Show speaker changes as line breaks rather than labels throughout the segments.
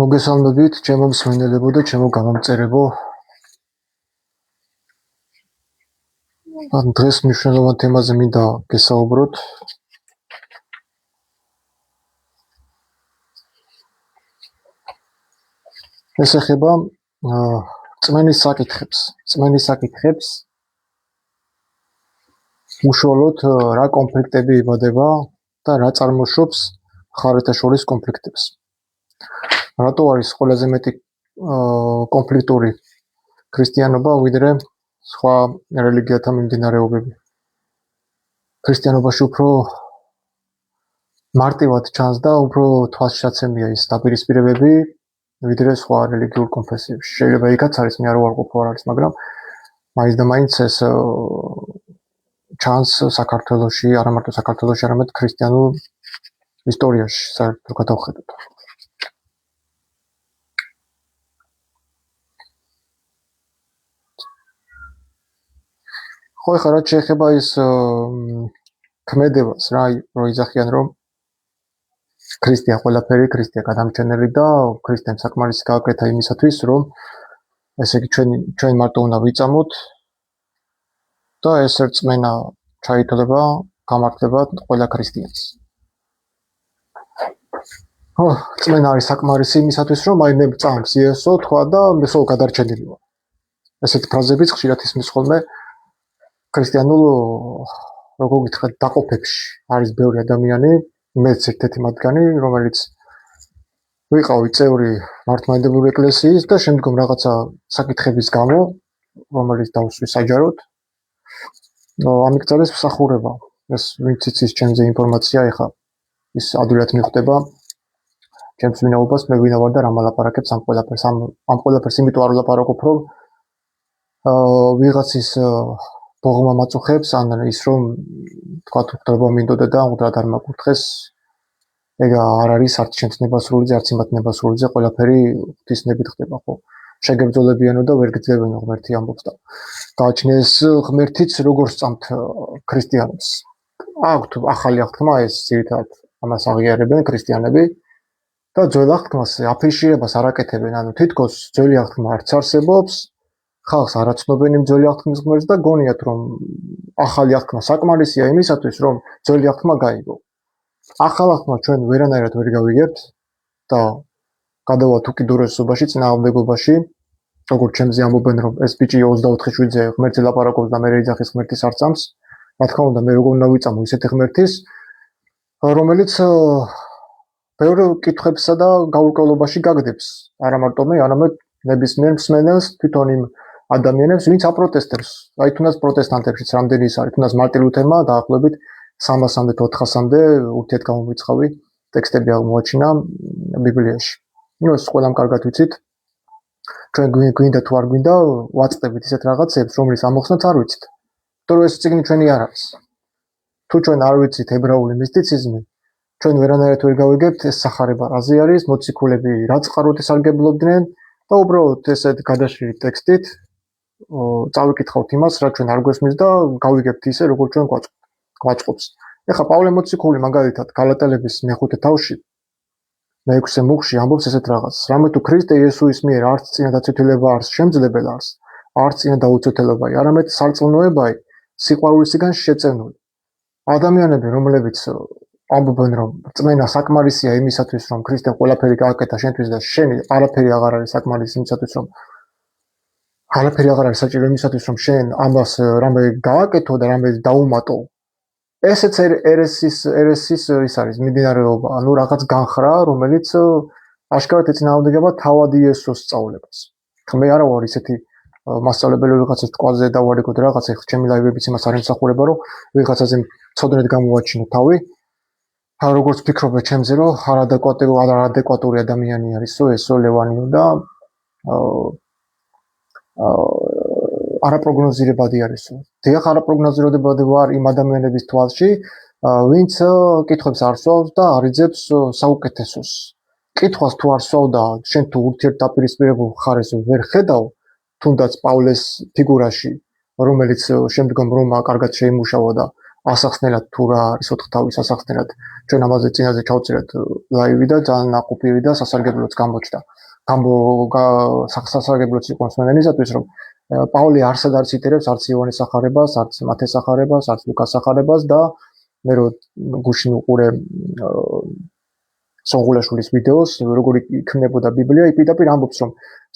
მოგესალმებით, ჩემო მსმენელებო და ჩემო გამომწერებო. დღეს მნიშვნელოვან თემაზე მინდა გესაუბროთ. ეს ეხება წმენის საკითხებს. უშუალოდ რა კონფლიქტები იბადება და რა წარმოშობს მხარეთა შორის კონფლიქტებს. რატო არის ყველაზე მეტი კონფლიქტური ქრისტიანობა ვიდრე სხვა რელიგიათა მიმდინარეობები? ქრისტიანობაში უფრო მარტივად ჩანს და უფრო თვალსაჩინოა ის დაპირისპირებები ვიდრე სხვა რელიგიურ კონფესიებში. შეიძლება იქაც არის, მე არ ვარყოფ არ არის, მაგრამ მაინც და მაინც ეს ჩანს საქართველოში, არა მარტო საქართველოში, არამედ ქრისტიანულ ისტორიაში, საერთოდ გადავხედოთ. ხო, ხა რაც შეეხება ის ქმედებას, რა იძახიან, რომ ქრისტია ყველაფერი, ქრისტია გადამჩენელი და ქრისტემ საკმარისი გააკეთა იმისათვის, რომ ესე იგი ჩვენ მარტო უნდა ვიწამოთ და ეს რწმენა ჩაითვალება, გამართლება ყველა ქრისტიანს. ხო, რწმენა არის საკმარისი იმისათვის, რომ აი მე წამს იესო თქვა და მე სულ გადარჩენილი ვარ. ესეთი ფრაზებიც ხშირად ისმის ხოლმე ქრისტიანულ როგორ გითხრათ დაყოფებში. არის ბევრი ადამიანი, მეც ერთ-ერთი მათგანი, რომელიც ვიყავი წევრი მართლმადიდებლური ეკლესიის და შემდგომ რაღაცა საკითხების გამო, რომელიც დავსვი საჯაროდ, ამიგზავნეს მსახურება. ეს ვინც იცის ჩემზე ინფორმაცია, ეხა ის ადვილად მიხვდება ჩემს ვინაობას, მე ვინა ვარ და რა მალაპარაკებს ამ ყველაფერს, იმიტომ არ ვლაპარაკობ, რომ ვიღაცის ბოღმა მაწუხებს, ან ის რომ თქვა თქვა მინდოდა და უბრალოდ არ მაკურთხეს, ეგ არ არის არც ჩემს ნებასრულიძე, არც იმათ ნებასრულიძე, ყველაფერი ღვთისნებით ხდება, ხო? შეგებრძოლებიანო და ვერ გძლებენო ღმერთი ამბობს და გააჩნიეს ღმერთიც როგორ სწამთ ქრისტიანებს. აქვთ ახალი აღთქმა, ეს ძირითადად ამას აღიარებენ ქრისტიანები და ძველ აღთქმას აფიშირებას არ აკეთებენ, ანუ თითქოს ძველი აღთქმა არც არსებობს, ხალხს არ აცნობენ იმ ძველი აღთქმის ღმერთს და გონიათ რომ ახალი აღთქმა საკმარისია იმისათვის, რომ ძველი აღთქმა გაიგო. ახალ აღთქმას ჩვენ ვერანაირად ვერ გავიგებთ და გადავალთ უკიდურესობაში, წინააღმდეგობაში, როგორც ჩემზე ამბობენ, რომ ეს ბიჭი 24 შვიდზე ღმერთზე ლაპარაკობს და მე ეძახის ღმერთის არ წამს. რა თქმა უნდა, მე როგორ უნდა ვიწამო ისეთი ღმერთის, რომელიც ბევრ კითხვებსა და გაურკვევლობაში გაგდებს. არა მარტო მე, არამედ ნებისმიერ მსმენელს, თვითონ იმ ადამიანებს, ვინც აპროტესტებს. აი თუნდაც პროტესტანტებშიც რამდენი ის არის, თუნდაც მარტინ ლუთერმა დაახლოებით 300-მდე 400-მდე ურთიერთგამომრიცხავი ტექსტები აღმოაჩინა ბიბლიაში. ეს ყველამ კარგად ვიცით. ჩვენ გვინდა თუ არ გვინდა, ვაწყდებით ისეთ რაღაცებს, რომლის ამოხსნაც არ ვიცით. იმიტომ რომ ეს წიგნი ჩვენი არ არის. თუ ჩვენ არ ვიცით ებრაული მისტიციზმი, ჩვენ ვერანაირად ვერ გავიგებთ ეს სახარება რაზე არის, მოციქულები რა წყაროთი სარგებლობდნენ და უბრალოდ ესეთ გადაშლილი ტექსტით წავიკითხავთ იმას, რა ჩვენ არ გვესმის და გავიგებთ ისე, როგორც ჩვენ გვაწყობს. ეხლა პავლე მოციქული მაგალითად გალატელების მეხუთე თავში მე-6 მუხში ამბობს ესეთ რაღაცას. რამე თუ ქრისტე იესუის მიერ არც წინადაცვეთილება არც შემძლებელ არს, არც წინადაუცვეთელებაა, არამედ სარწმუნოებაა სიყვარულისგან შეწენული. ადამიანები, რომლებიც ამბობენ, რომ რწმენა საკმარისია იმისათვის, რომ ქრისტემ ყველაფერი გააკეთა შენთვის და შენი არაფერი აღარ არის საკმარისი იმისათვის, რომ არაფერი აღარ არის საჭირო იმისათვის, რომ შენ ამას რამე გააკეთო და რამე დაუმატო. ესეც ერესის ის არის მიმდინარეობა, ანუ რაღაც განხრა, რომელიც აშკარად ეწინააღმდეგება თავად იესოს სწავლებას. მე არა ვარ ისეთი მასწავლებელი ვიღაცას თვალზე დავარიგოთ რაღაც, ეხლა ჩემი ლაივებიც იმას არ ემსახურება, რომ ვიღაცაზე მცოდნედ გამოვაჩინო თავი. როგორც ფიქრობთ ჩემზე, რომ არადეკვატური ადამიანი არისო, ესო ლევანიო და არაპროგნოზირებადი არისო. დიახ, არაპროგნოზირებადი ვარ იმ ადამიანების თვალში, ვინც კითხვებს არ სვავს და არ იძებს საუკეთესოს. კითხვას თუ არ სვავ და შენ თუ ურთიერთდაპირისპირებულ მხარეს ვერ ხედავ, თუნდაც პავლეს ფიგურაში, რომელიც შემდგომ რომა კარგად შეიმუშავა და ასახსნელად თუ რა არის 4 თავის ასახსნელად ჩვენ ამაზე წინაზე ჩავწერეთ ლაივი და ძალიან ნაყოფიერი და სასარგებლოც გამოჩნდა. სასარგებლოც იყო მსმენელისათვის, რომ პავლე არსად არ ციტირებს არც იოანეს სახარებას, არც მათეს სახარებას, არც ლუკას სახარებას და მე რო გუშინ უყურე სონღულაშვილის ვიდეოს, როგორი იქნებოდა ბიბლია, პირდაპირ ამბობს, რომ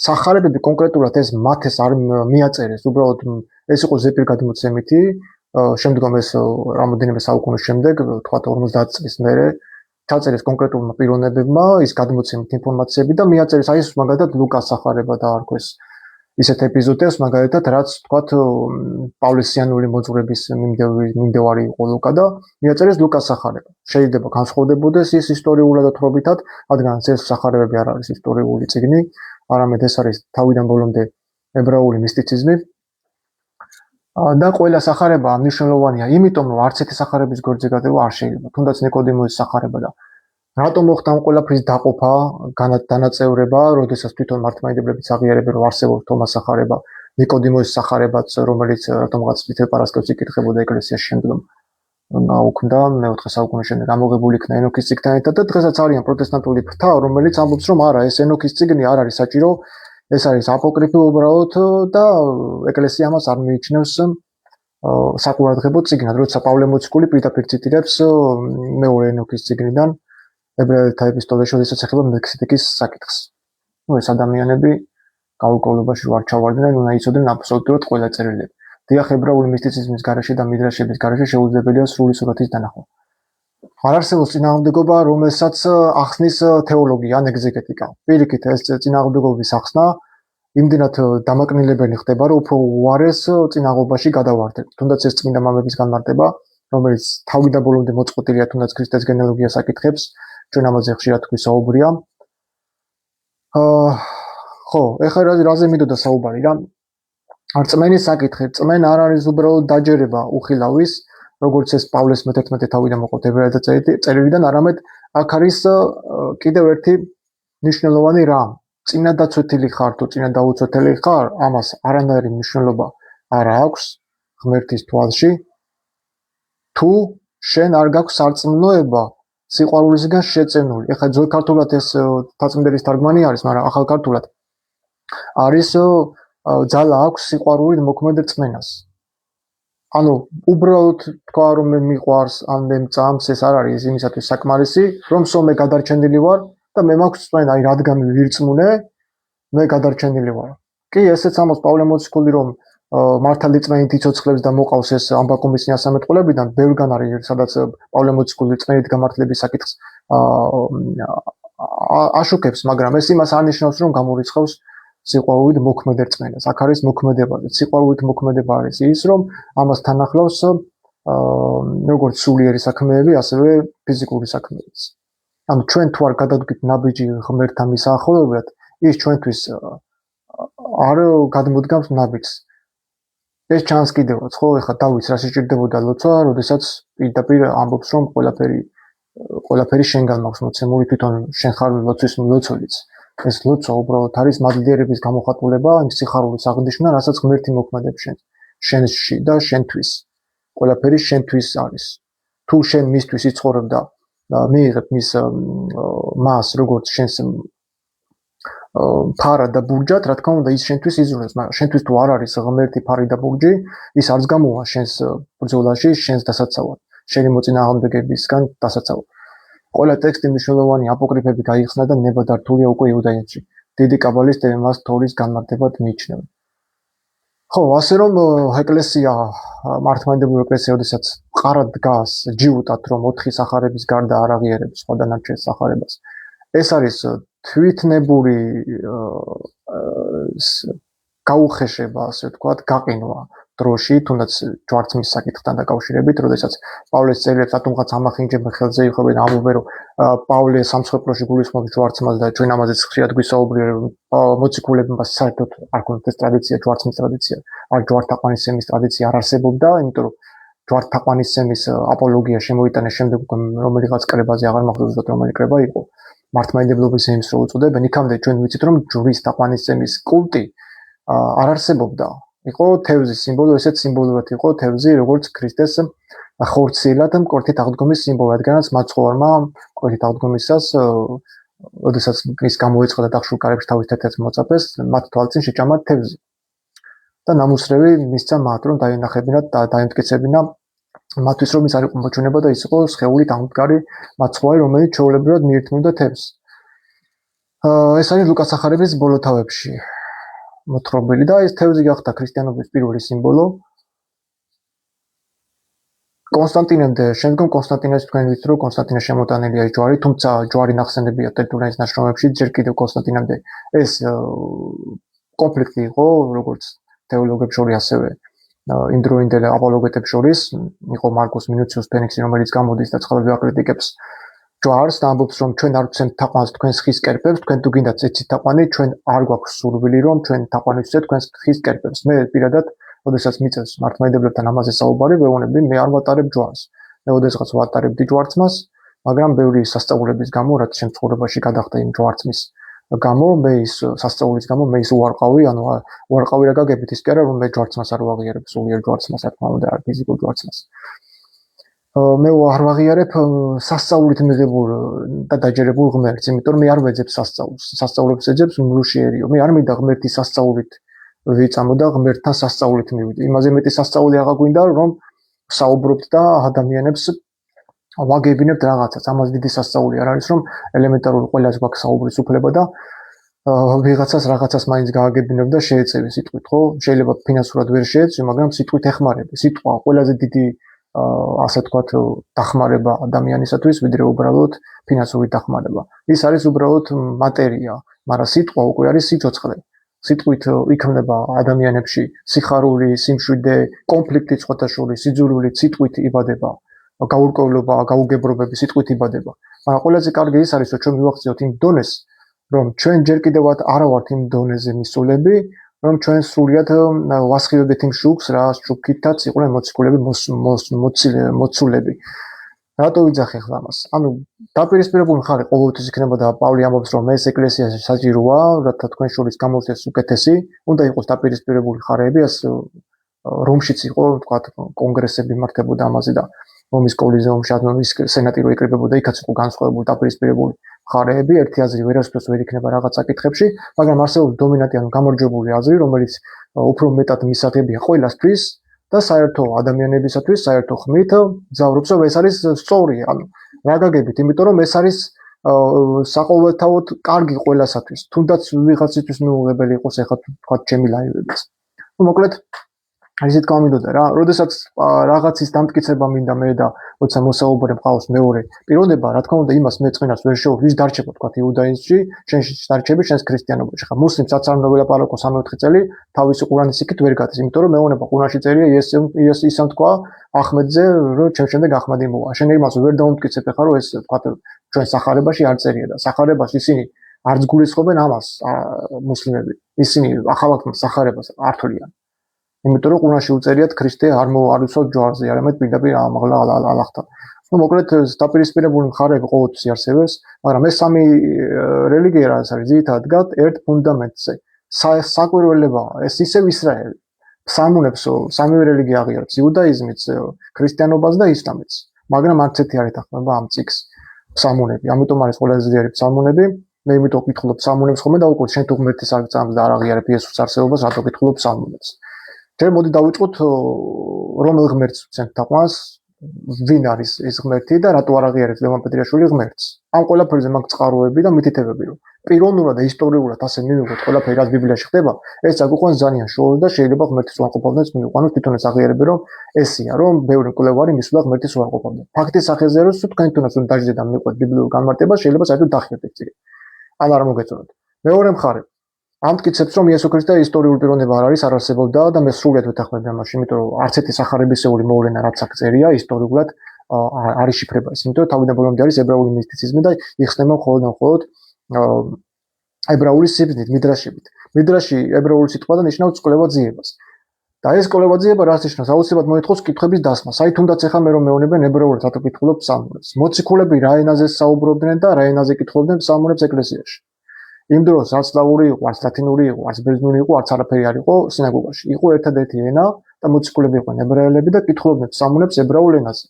სახარებები კონკრეტულად ეს მათეს არ მიაწერეს, უბრალოდ ეს იყო ზეპირგადმოცემითი, შემდგომ ეს რამოდენიმე საუკუნის შემდეგ, თქვა 50 წლის მერე ჩაწერეს კონკრეტულმა პიროვნებებმა ის გადმოცემით ინფორმაციები და მიაწერეს აი ეს მაგალითად ლუკას სახარება დაარქვეს ისეთ ეპიზოდებს, მაგალითად რაც თქვათ პავლესიანული მოძღვრების მიმდევარი იყო ლუკა და მიაწერეს ლუკას სახარება. შეიძლება განსხვავდებოდეს ის ისტორიულად თხრობითად, რადგან ეს სახარებები არ არის ისტორიული წიგნი, არამედ ეს არის თავიდან ბოლომდე ებრაული მისტიციზმი. და ყველა სახარება მნიშვნელოვანია, იმიტომ რომ არც ერთი სახარების გვერდზე გადავა არ შეიძლება. თუნდაც ნიკოდიმოსის სახარება და რატომ მოხდა ამ ყველაფრის დაყოფა, დანაწევრება, როდესაც თვითონ მართლმადიდებლებიც აღიარებენ, რომ არსებობს თომას სახარება, ნიკოდიმოსის სახარებაც, რომელიც რატომღაც წითელ პარასკევს იკითხებოდა ეკლესიაში შემდგომ გაუქმდა მე-4 საუკუნის შემდეგ ამოღებული იქნა ენოქის წიგნთან ერთად და დღესაც არიან პროტესტანტული ფრთა, რომელიც ამბობს, რომ არა, ეს ენოქის წიგნი არ არის საჭირო, ეს არის აპოკრიფი უბრალოდ და ეკლესია ამას არ მიიჩნევს საყურადღებო წიგნად, როცა პავლე მოციქული პირდაპირ ციტირებს მეორე ენოქის წიგნიდან ებრაელთა ეპისტოლეში, როდესაც ეხება მელქისედეკის საკითხს. ეს ადამიანები გაურკვევლობაში ვარ ჩავარდნენ, უნდა იცოდნენ აბსოლუტურად ყველა წერილები. დიახ, ებრაული მისტიციზმის გარეშე და მიდრაშების გარეშე შეუძლებელია სრული სურათის დანახვა. არ არსებობს წინააღმდეგობა, რომელსაც ახსნის თეოლოგია ან ეგზეგეტიკა. პირიქით, ეს წინააღმდეგობის ახსნა იმდენად დამაკნილებელი ხდება, რომ უფრო უარეს წინააღმდეგობაში გადავარდეთ. თუნდაც ეს წმინდა მამების განმარტება, რომელიც თავიდან ბოლომდე მოწყვეტილია თუნდაც ქრისტეს გენეალოგიას აკითხებს, ჩვენ ამაზე ხშირად გვისაუბრია. ხო, ეხლა რაზე მინდოდა საუბარი რა? რწმენის საკითხი, რწმენა არ არის უბრალოდ დაჯერება უხილავის, როგორც ეს პავლეს მე-11 თავიდან მოყავთ ებრაელთა წერილიდან, არამედ აქ არის კიდევ ერთი მნიშვნელოვანი რამ. წინა დაცვეთილი ხარ თუ წინა დაუცვეთელი ხარ, ამას არანაირი მნიშვნელობა არ აქვს ღმერთის თვალში. თუ შენ არ გაქვს სარწმუნოება სიყვარულისგან შეწენული. ეხლა ძველ ქართულად ეს თაწმიდელის თარგმანი არის, მაგრამ ახალ ქართულად არის ძალა აქვს სიყვარულით მოქმედ რწმენას. ანუ უბრალოდ თქვა რომ მე მიყვარს, ან მე მწამს, ეს არ არის იმისათვის საკმარისი, რომ სულ მე გადარჩენილი ვარ და მე მაქვს რწმენა, აი რადგან ვირწმუნე, მე გადარჩენილი ვარ. კი, ესეც ამბობს პავლე მოციქული, რომ მართალი რწმენით იცოცხლებს და მოყავს ეს ამბაკუმის 9 ყოლებიდან, ბევრგან არის, სადაც პავლე მოციქული რწმენით გამართლების საკითხს აშუქებს, მაგრამ ეს იმას არ ნიშნავს, რომ გამორიცხავს სიყვარულით მოქმედ რწმენას. აქ არის მოქმედებაზე. სიყვარულით მოქმედება არის ის, რომ ამასთან ახლავს როგორც სულიერი საქმეები, ასევე ფიზიკური საქმეებიც. ანუ ჩვენ თუ არ გადავდგით ნაბიჯი ღმერთთან მისაახლოვებლად, ის ჩვენთვის არ გადმოდგამს ნაბიჯს. ეს ჩანს კიდევაც, ხო, ეხლა დავითს რა სჭირდებოდა ლოცვა, როდესაც პირდაპირ ამბობს, რომ ყველაფერი შენგან მაქვს მოცემული, თვითონ შენ ხარ ლოცვის მლოცველიც. ეს ლოცვა უბრალოდ არის მადლიერების გამოხატულება, იმ სიხარულის აღნიშვნა, რასაც ღმერთი მოქმედებს შენში და შენთვის. ყველაფერი შენთვის არის. თუ შენ მისთვის იცხოვრებ და მიიღებ მის მას, როგორც შენს ფარა და ბურჯად, რა თქმა უნდა, ის შენთვის იზრუნებს, მაგრამ შენთვის თუ არ არის ღმერთი ფარი და ბურჯი, ის არც გამოვა შენს ბრძოლაში, შენს დასაცავად, შენი მოწინააღმდეგებისგან დასაცავად. ყველა ტექსტი მნიშვნელოვანი აპოკრიფები გაიხსნა და ნებადართულია უკვე იუდაიზმში. დიდი კაბალისტები მას თორის განმარტებად მიიჩნევენ. ხო, ასე რომ ეკლესია, მართლმადიდებლური ეკლესია, როდესაც მყარად დგას ჯიუტად, რომ 4 სახარების გარდა არ აღიარებს სხვა დანარჩენ სახარებას. ეს არის თვითნებური გაუხეშება, ასე ვთქვათ, გაყინვა დროში, თუნდაც ჯვარცმის საკითხთან დაკავშირებით, როდესაც პავლეს წერილებს რატომღაც ამახინჯებენ ხელზე იხობენ, ამბობენ, რომ პავლე სამსხვერპლოში გულისხმობს ჯვარცმას და ჩვენ ამაზეც ხშირად გვისაუბრია, რომ მოციქულებმა საერთოდ არ ქონდათ ეს ტრადიცია, ჯვარცმის ტრადიცია, არ ჯვართაყვანისცემის ტრადიცია არ არსებობდა, იმიტომ რომ ჯვართაყვანისცემის აპოლოგია შემოიტანეს შემდეგ, რომელიღაც კრებაზე აღარ მახსოვს რომელი კრება იყო. მართლმადიდებლობის ემს რო უწოდებენ, იქამდე ჩვენ ვიცით, რომ ჯვრის თაყვანისცემის კულტი არ არსებობდა. იყო თევზის სიმბოლო, ესეც სიმბოლურად იყო თევზი, როგორც ქრისტეს ხორციელად მკვეთრით აღდგომის სიმბოლო, რადგანაც მაცხოვარმა მკვეთრით აღდგომისას როდესაც ის გამოეცხადა დახშულ კარებში თავის თეთრ მოწაფეს, მათ თვალწინ შეჭამა თევზი. და ნამუსრევი მისცა მათ, რომ დაინახებინათ და დაემტკიცებინა მათთვის, რომ ის არ იყო მოჩვენება და ის იყო სხეულით აღმდგარი მაცხოვარი, რომელიც ჩვეულებრივად მიირთმევდა თევზს. ეს არის ლუკას სახარების ბოლო თავებში მოთხრობილი და ეს თევზი გახდა ქრისტიანობის პირველი სიმბოლო. კონსტანტინემდე, შემდგომ კონსტანტინეს თქვენ ვიცით, რომ კონსტანტინეს შემოტანილია ჯვარი, თუმცა ჯვარი ნახსენებია ტერტულიანის ნაშრომებში, ჯერ კიდევ კონსტანტინემდე ეს კონფლიქტი იყო, როგორც თეოლოგებს შორის, ასევე იმდროინდელ აპოლოგეტებს შორის, იყო მარკუს მინუციუს ფენიქსი, რომელიც გამოდის და ცხადად აკრიტიკებს ჯვარს და ამბობს, რომ ჩვენ არ ვცემთ თაყვანს თქვენს ხის კერპებს, თქვენ თუ გინდათ ეცით თაყვანი, ჩვენ არ გვაქვს სურვილი, რომ ჩვენ თაყვანს ვცეთ თქვენს ხის კერპებს. მე პირადად როდესაც მიწევს მართლმადიდებლებთან ამაზე საუბარი, ვეუბნები, მე არ ვატარებ ჯვარს. მე ოდესღაც ვატარებდი ჯვარცმას, მაგრამ ბევრი სასწაულების გამო, რაც შემთხვევაში გადახდა იმ ჯვარცმის გამო, მე ის სასწაულის გამო მე ის უარყავი, ანუ უარყავი რა გაგებით ის კი არა, რომ მე ჯვარცმას არ ვაღიარებ, სულიერ ჯვარცმას, რა თქმა უნდა, ფიზიკურ ჯვარცმას. მე არ ვაღიარებ სასწაულით მიღებულ და დაჯერებულ ღმერთს, იმიტომ რომ მე არ ვეძებ სასწაულს. სასწაულებს ეძებს მრუშიერიო. მე არ მინდა ღმერთის სასწაულით ვიწამო და ღმერთთან სასწაულით მივიდე. იმაზე მეტი სასწაული აღარ გვინდა, რომ საუბრობთ და ადამიანებს ვაგებინებთ რაღაცას. ამას დიდი სასწაული არ არის, რომ ელემენტარული ყველას გვაქვს საუბრის უფლება და ვიღაცას რაღაცას მაინც გააგებინებ და შეეწევი სიტყვით, ხო? შეიძლება ფინანსურად ვერ შეეწვი, მაგრამ სიტყვით ეხმარები. სიტყვა ყველაზე დიდი ასე თქვათ დახმარება ადამიანისათვის, ვიდრე უბრალოდ ფინანსური დახმარება. ის არის უბრალოდ მატერია, მაგრამ სიტყვა უკვე არის სიცოცხლე. სიტყვით იქმნება ადამიანებში სიხარული, სიმშვიდე, კონფლიქტი სხვათა შორის, სიძულვილი სიტყვით იბადება, გაურკვევლობა, გაუგებრობები სიტყვით იბადება. მაგრამ ყველაზე კარგი ის არის, რომ ჩვენ მივახციოთ იმ დონეს, რომ ჩვენ ჯერ კიდევაც არ ვართ იმ დონეზე მისულები, რომ ჩვენ სრულად ვასხივებით იმ შუქს, რა შუქითაც იყვნენ მოციქულები მოცულები. რატო ვიძახი ახლა ამას? ანუ დაპირისპირებული მხარე ყოველთვის იქნება და პავლე ამბობს, რომ ეს ეკლესიაში საჭიროა, რათა თქვენ შორის გამოვიდეს უკეთესი, უნდა იყოს დაპირისპირებული მხარეები, ეს რომშიც იყო, ვთქვათ, კონგრესები მართებოდა ამაზე და რომის კოლიზეუმში ამის სენატი რო იკრიბებოდა, იქაც იყო განსხვავებული დაპირისპირებული მხარეები, ერთი აზრი ვერასდროს ვერ იქნება რაღაც საკითხებში, მაგრამ არსებობს დომინანტიანი გამარჯვებული აზრი, რომელიც უფრო მეტად მისაღებია ყველასთვის და საერთო ადამიანებისათვის, საერთო ხმით მგზავრობს, რომ ეს არის სწორი, ანუ რა გაგებით, იმიტომ რომ ეს არის საყოველთაოდ კარგი ყველასათვის, თუნდაც ვიღაცისთვის მიუღებელი იყოს ეხლა თქვა ჩემი ლაივებიც. ну მოკლედ ისეთ გამიდოდა რა, როდესაც რაღაცის დამტკიცება მინდა მე და როცა მოსაუბარი მყავს მეორე პიროვნება, რა თქმა უნდა იმას მე წინას ვერ შევ, ვის დარჩება თქვა იუდაიზმში, შენში დარჩები შენს ქრისტიანობაში. ხა მუსლიმსაც არ უნდა ველაპარაკო 3-4 წელი თავისი ყურანის იქით ვერ გადის, იმიტომ რომ მეუბნება ყურანში წერია ისამ თქვა ახმედზე, რომ ჩემ შემდეგ ახმედი მოვა. შენ იმას ვერ დაუმტკიცებ ხა რომ ეს თქვა ჩვენ სახარებაში არ წერია და სახარებაში ისინი არც გულისხმობენ ამას მუსლიმები. ისინი ახალ სახარებას არ თვლიან. იმიტომ რომ ყურანში უწერიათ ქრისტე არ უსვათ ჯვარზე, არამედ პირდაპირ ამაღლა ალახთან. ну მოკლედ დაპირისპირებული მხარეები ყოველთვის არსებობს, მაგრამ ეს სამი რელიგია რაც არის ძირითადად დგათ ერთ ფუნდამენტზე. საკვირველებაა, ეს ისევ ისრაელი. სამუნებს სამივე რელიგია აღიარებს, იუდაიზმიც, ქრისტიანობას და ისლამიც. მაგრამ არც ერთი არ ეთანხმება ამ წიგს სამუნები. ამიტომ არის ყველაზე ძლიერი სამუნები. მე იმიტომ ვკითხულობ სამუნებს ხოლმე და უკვე შენ თუ ღმერთის არ გწამს და არ აღიარებ იესოს არსებობას, რატო ვკითხულობ სამუნებს? ჯერ მოდი დავიწყოთ რომელ ღმერთს ვცემთ თაყვანს, ვინ არის ეს ღმერთი და რატო არ აღიარებს ლევან პეტრიაშვილი ღმერთს. ამ ყველაფერზე მაქვს წყაროები და მითითებები, რომ პიროვნულად და ისტორიულად ასე მივიღოთ ყველაფერი, რაც ბიბლიაში ხდება, ეს აგვიყვანს ძალიან შორს და შეიძლება ღმერთის უარყოფამდეც მივიყვანოთ, თვითონ ეს აღიარები, რომ ესია, რომ ბევრი მკვლევარი მისულა ღმერთის უარყოფამდე. ფაქტის სახეზე, რომ თქვენ თუნდაც დაждდეთ და მიყვეთ ბიბლიურ განმარტებას, შეიძლება საერთოდ დახიოთ ეს წიგნი. ან არ მოგეწონათ. მეორე მხარე ამტკიცებს, რომ იესო ქრისტე ისტორიული პიროვნება არ არის, არ არსებობდა და მე სრულად ვეთანხმები ამაში, იმიტომ რომ არც ერთი სახარებისეული მოვლენა რაც აქ წერია, ისტორიულად არ იშიფრება ის, იმიტომ რომ თავიდან ბოლომდე არის ებრაული მისტიციზმი და იხსნება მხოლოდ ებრაული სიბრძნით, მიდრაშებით. მიდრაში ებრაული სიტყვა და ნიშნავს კვლევაძიებას. და ეს კვლევაძიება რაც ნიშნავს, აუცილებლად მოითხოვს კითხების დასმას. აი თუნდაც ახლა მე რომ მეუბნებენ ებრაულად, რატო კითხულობ სამონებს. მოციქულები რა ენაზე საუბრობდნენ და რა ენაზე კითხულობდნენ სამონებს ეკლესიაში. იმ დროს არც სლავური იყო, არც ლათინური იყო, არც ბერძნული იყო, არც არაფერი არ იყო სინაგოგაში. იყო ერთადერთი ენა და მოციქულები იყვნენ ებრაელები და კითხულობდნენ სამუნებს ებრაულ ენაზე.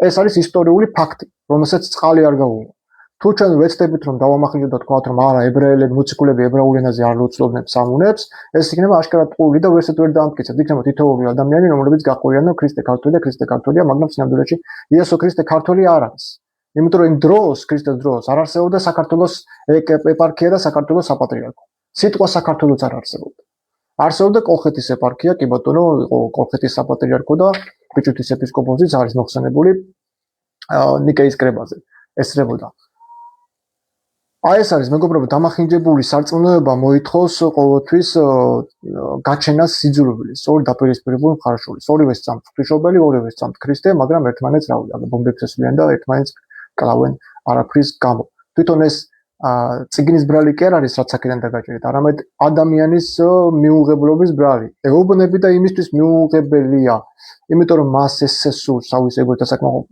ეს არის ისტორიული ფაქტი, რომელსაც წყალი არ გაუღია. თუ ჩვენ ვეცდებით რომ დავამახინჯოთ და თქვათ რომ არა ებრაელები მოციქულები ებრაულ ენაზე არ უცნობდნენ სამუნებს, ეს იქნება აშკარად ყური და ვერცერთი ვერ დაამტკიცებთ. იქნება თითოეული ადამიანი, რომელიც გაყვირიან რომ ქრისტე ქართველია, ქრისტე ქართველია, მაგრამ სინამდვილეში იესო ქრისტე ქართველი არ არის. იმიტომ რომ იმ დროს, ქრისტეს დროს არ არსებობდა საქართველოს ეპარქია და საქართველოს საპატრიარქო. სიტყვა საქართველოს არ არსებობდა. არსებობდა კოლხეთის ეპარქია, კი ბატონო, იყო კოლხეთის საპატრიარქო და ბიჭვინთის ეპისკოპოსიც არის მოხსენებული ნიკეის კრებაზე. ესწრებოდა. ეს არის მეგობრებო დამახინჯებული სარწმუნოება მოითხოვს ყოველთვის გაჩენას სიძულვილის, ორი დაპირისპირებული მხარშული. ორივე სწამთ ღვთისმშობელი, ორივე სწამთ ქრისტე, მაგრამ ერთმანეთს რავია, ბომბებს ესვლიან და ერთმანეთს კლავენ არაფრის გამო. თვითონ ეს წიგნის ბრალი კი არ არის რაც აქედან დაგაჭირეთ, არამედ ადამიანის მიუღებლობის ბრალი. ეუბნები და იმისთვის მიუღებელია. იმიტომ რომ მას ეს სურს თავის ეგოთა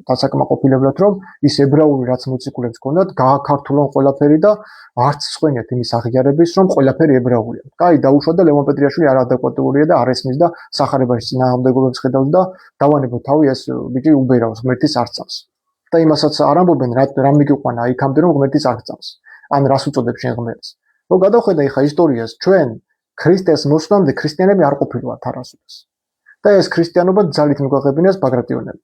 დასაკმაყოფილებლად რომ ის ებრაული რაც მოციქულებს ჰქონდათ გააქართულონ ყველაფერი და არც სხვენიათ იმის აღიარების რომ ყველაფერი ებრაულია. კაი დაუშვა და ლევან პეტრიაშვილი არადეკვატურია და არ ესმის და სახარებაში წინააღმდეგობებს ხედავს და დავანება თავი ეს ბიჭი უბერავს ღმერთის არ წავს. და იმასაც არ ამბობენ რა მიგიყვანა იქამდე რომ ღმერთის არ წავს. ან რას უწოდებს შენ ღმერთს. რო გადავხედა ეხა ისტორიას ჩვენ ქრისტეს მოსვლამდე ქრისტიანები არ ყოფილვართ არასოდეს. და ეს ქრისტიანობა ძალით მიგვაღებინეს ბაგრატიონები.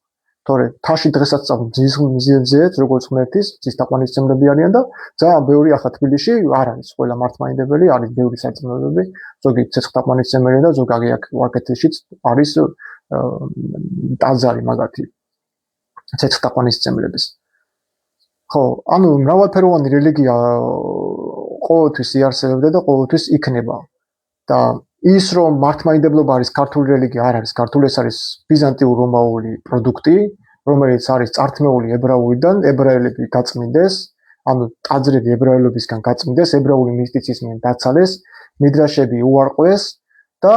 თორე თაში დღესაც წავთ მიზეზეც როგორც ღმერთის ძის თაყვანისმცემლები არიან და ძალიან ბევრი ახლა თბილისში არ არის ყველა მართლმადიდებელი, არის ბევრი სარწმუნოები, ზოგი ცეცხლ თაყვანისმცემელი და ზოგი აქ ვაკეთიშიც არის ტაძარი მაგათი ცეცხლ თაყვანისმცემლების. ხო, ანუ მრავალფეროვანი რელიგია ყოველთვის იარსებებდა და ყოველთვის იქნება. და ის რომ მართლმადიდებლობა არის ქართული რელიგია არ არის ქართული, ეს არის ბიზანტიურ-რომაული პროდუქტი, რომელიც არის წართმეული ებრაულიდან, ებრაელები გაწმინდეს, ანუ ტაძრები ებრაელებისგან გაწმინდეს, ებრაული მისტიციზმი დაცალეს, მიდრაშები უარყვეს და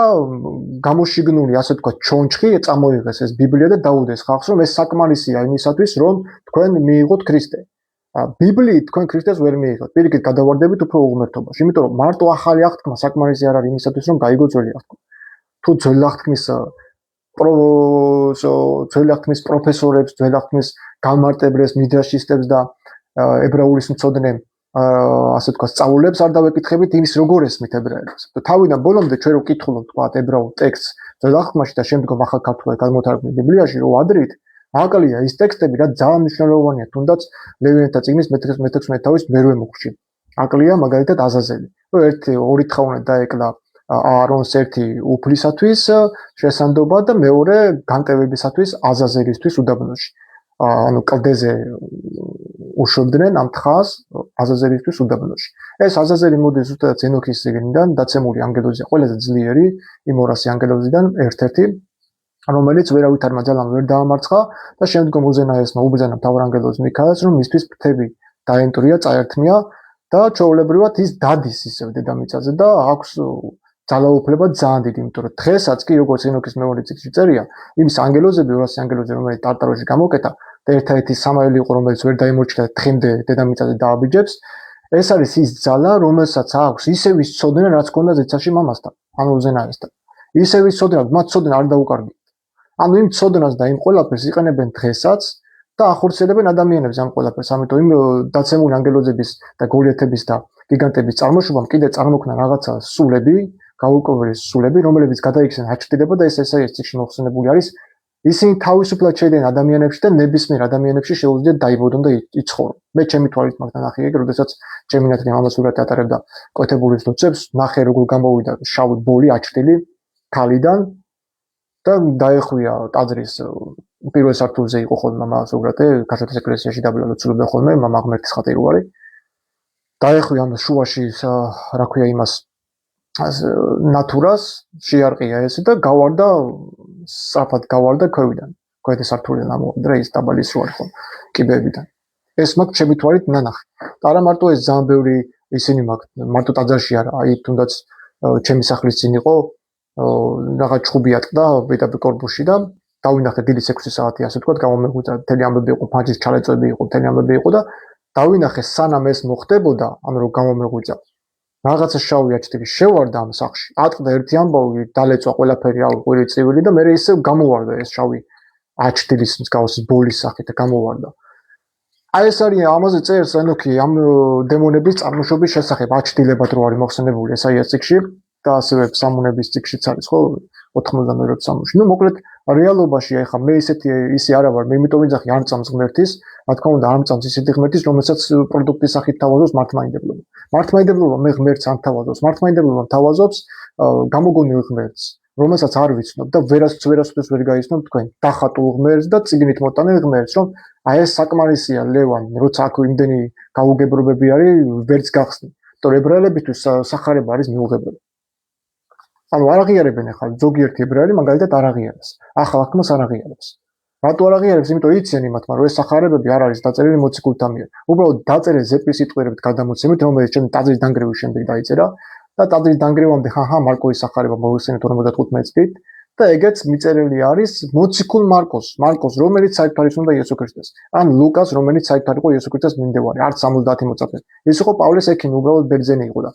გამოშიგნული, ასე ვთქვათ, ჩონჩხი წამოიღეს ეს ბიბლია და დაუდეს ხალხს, რომ ეს საკმარისია იმისათვის, რომ თქვენ მიიღოთ ქრისტე. ბიბლიით თქვენ ქრისტეს ვერ მიიღოთ. პირიქით გადავარდებით უფრო უღმერთობაში, იმიტომ რომ მარტო ახალი აღთქმა საკმარისი არ არის იმისათვის, რომ გაიგო ძველი აღთქმა. თუ ძველი აღთქმის პროფესორებს, ძველი აღთქმის გამარტებელს, მიდრაშისტებს და ებრაულის მცოდნე ასე ვთქვათ, სწავლულებს არ დავეკითხებით იმის როგორ ესმით ებრაელებს. თავიდან ბოლომდე ჩვენ რო ვკითხულობთ თქვათ ებრაულ ტექსტს ძველ აღთქმაში და შემდგომ ახალ ქართულად განმოთარგმნილ ბიბლიაში რო ვადრით, აკალია ის ტექსტები რაც ძალიან მნიშვნელოვანია, თუნდაც ლევიანთა წიგნის მე-16 თავის მერვე მუხლში. აკალია მაგალითად აზაზელი. რო ერთი ორი თხოვნად დაეკლა აარონს ერთი უფლისათვის შესანდობა და მეორე განტევებისათვის აზაზელისთვის უდაბნოში. ანუ კლდეზე უშვებდნენ ამ თხას აზაზელისთვის უდაბნოში. ეს აზაზელი მოდის ზუსტად ენოქის წიგნიდან, დაცემული ანგელოზია, ყველაზე ძლიერი იმ 200 ანგელოზიდან ერთ-ერთი, რომელიც ვერავითარმა ძალამ ვერ დაამარცხა და შემდგომ უზენაესმა უბრძანა მთავარ ანგელოზს მიქაელს, რომ მისთვის ფრთები დაენტრია, წაერთმია და ჩვეულებრივად ის დადის ისევ დედამიწაზე და აქვს ძალაუფლება ძალიან დიდი, იმიტომ რომ დღესაც კი როგორც ენოქის მეორე წიგნში წერია, იმის ანგელოზები 200 ანგელოზი რომელიც ტარტაროში გამოკეტა და ერთ-ერთი სამაელი იყო რომელიც ვერ დაიმორჩილა დღემდე დედამიწაზე დააბიჯებს, ეს არის ის ძალა, რომელსაც აქვს ისევ ის ცოდნა რაც ჰქონდა ზეცაში მამასთან, ანუ უზენაესთან. ისევ ის ცოდნა, მათ ცოდნა არ დაუკარგეთ. ანუ იმ ცოდნას და იმ ყველაფერს იყენებენ დღესაც და ახორციელებენ ადამიანებს ამ ყველაფერს, ამიტომ იმ დაცემული ანგელოზების და გოლიათების და გიგანტების წარმოშობამ კიდე წარმოქმნა რაღაცა სულები, გაურკვეველი სულები, რომლებიც გადაიქცნენ აჩრდილება და ეს ესეის წიგნში მოხსენებული არის. ისინი თავისუფლად შეიდნენ ადამიანებში და ნებისმიერ ადამიანებში შეუძლიათ დაიბოდონ და იცხოვრონ. მე ჩემი თვალით მაგ ნახე ეგ, როდესაც ჩემი ნათლი მამას სურათი ატარებდა კვეთებულის ლოცვებს, ნახე როგორ გამოვიდა შავი ბოლი აჩრდილი ქალიდან და დაეხვია ტაძრის პირველ სართულზე იყო ხოლმე მამა სურათი, ქართლის ეკლესიაში დაბლალოცულობდა ხოლმე მამა ღმერთის ხატი რო არის. დაეხვია ამ შუაში რა ქვია იმას ნატურას შეარყია ესე და გავარდა სწრაფად გავარდა ქვევიდან. ქვედა სართულიდან ამოვიდა ის დაბალის რო არის ხოლმე კიბეებიდან. ეს მაგ ჩემი თვალით ნანახი. და არა მარტო ეს ძალიან ბევრი ისინი მაგ მარტო ტაძარში არა, აი თუნდაც ჩემი სახლის წინ იყო რაღაც ჩხუბი ატყდა პედაგოგ კორპუსში და დავინახე დილის 6 საათი ასე ვთქვათ, გამომეღვიძა მთელი ამბები იყო, ფანჯრის ჩალეწვები იყო, მთელი ამბები იყო და დავინახე სანამ ეს მოხდებოდა, ანუ რომ გამომეღვიძა რაღაცა შავი აჩტილი შევარდა ამ სახში. ატყდა ერთი ამბავი, დალეწვა ყველაფერი რავი ყვირი წივილი და მე ისე გამოვარდა ეს შავი აჩტილის მსგავსი ბოლის სახით გამოვარდა. აი ეს არის ამაზე წერს ენოქი ამ დემონების წარმოშობის შესახებ აჩტილებად რო არის მოხსენებული ესაიას წიგნში და ასევე სამუნების წიგნშიც არის ხო 92 სამუნში. ნუ მოკლედ რეალობაში ახლა მე ისე არა ვარ, მე იმიტომ ვიძახი არ წამს ღმერთის, რა თქმა უნდა არ წამს ისეთი ღმერთის, რომელსაც პროდუქტის სახით თავაზობს მართლმადიდებლობა. მართლმადიდებლობა მე ღმერთს არ თავაზობს, მართლმადიდებლობა თავაზობს გამოგონილ ღმერთს, რომელსაც არ ვიცნობ და ვერასოდეს ვერ გაიცნობ თქვენ დახატულ ღმერთს და წიგნით მოტანილ ღმერთს, რომ აი ეს საკმარისია ლევან, როცა აქ იმდენი გაუგებრობები არის, ვერც გახსნი. იმიტომ ებრაელებისთვის სახარება არის მიუღებელი. ანუ არ აღიარებენ ახლა ზოგიერთი ებრაელი მაგალითად არ აღიარებს. ახალ აქმას არ აღიარებს. რატო არ აღიარებს? იმიტომ იციან იმათ, რომ ეს სახარებები არ არის დაწერილი მოციქულთა მიერ. უბრალოდ დაწერე ზეპის სიტყვებით გადამოცემით, რომელიც ჩვენ ტაძრის დანგრევის შემდეგ დაიწერა და ტაძრის დანგრევამდე მარკოვის სახარება მოიხსენეთ 55 წლით და ეგეც მიწერილი არის მოციქულ მარკოს, რომელიც საერთოდ უნდა იესო ქრისტეს. ან ლუკას, რომელიც საერთოდ იყო იესო ქრისტეს მიმდევარი, არც 70 მოწაფე. ეს იყო პავლეს ექიმი, უბრალოდ ბერძენი იყო და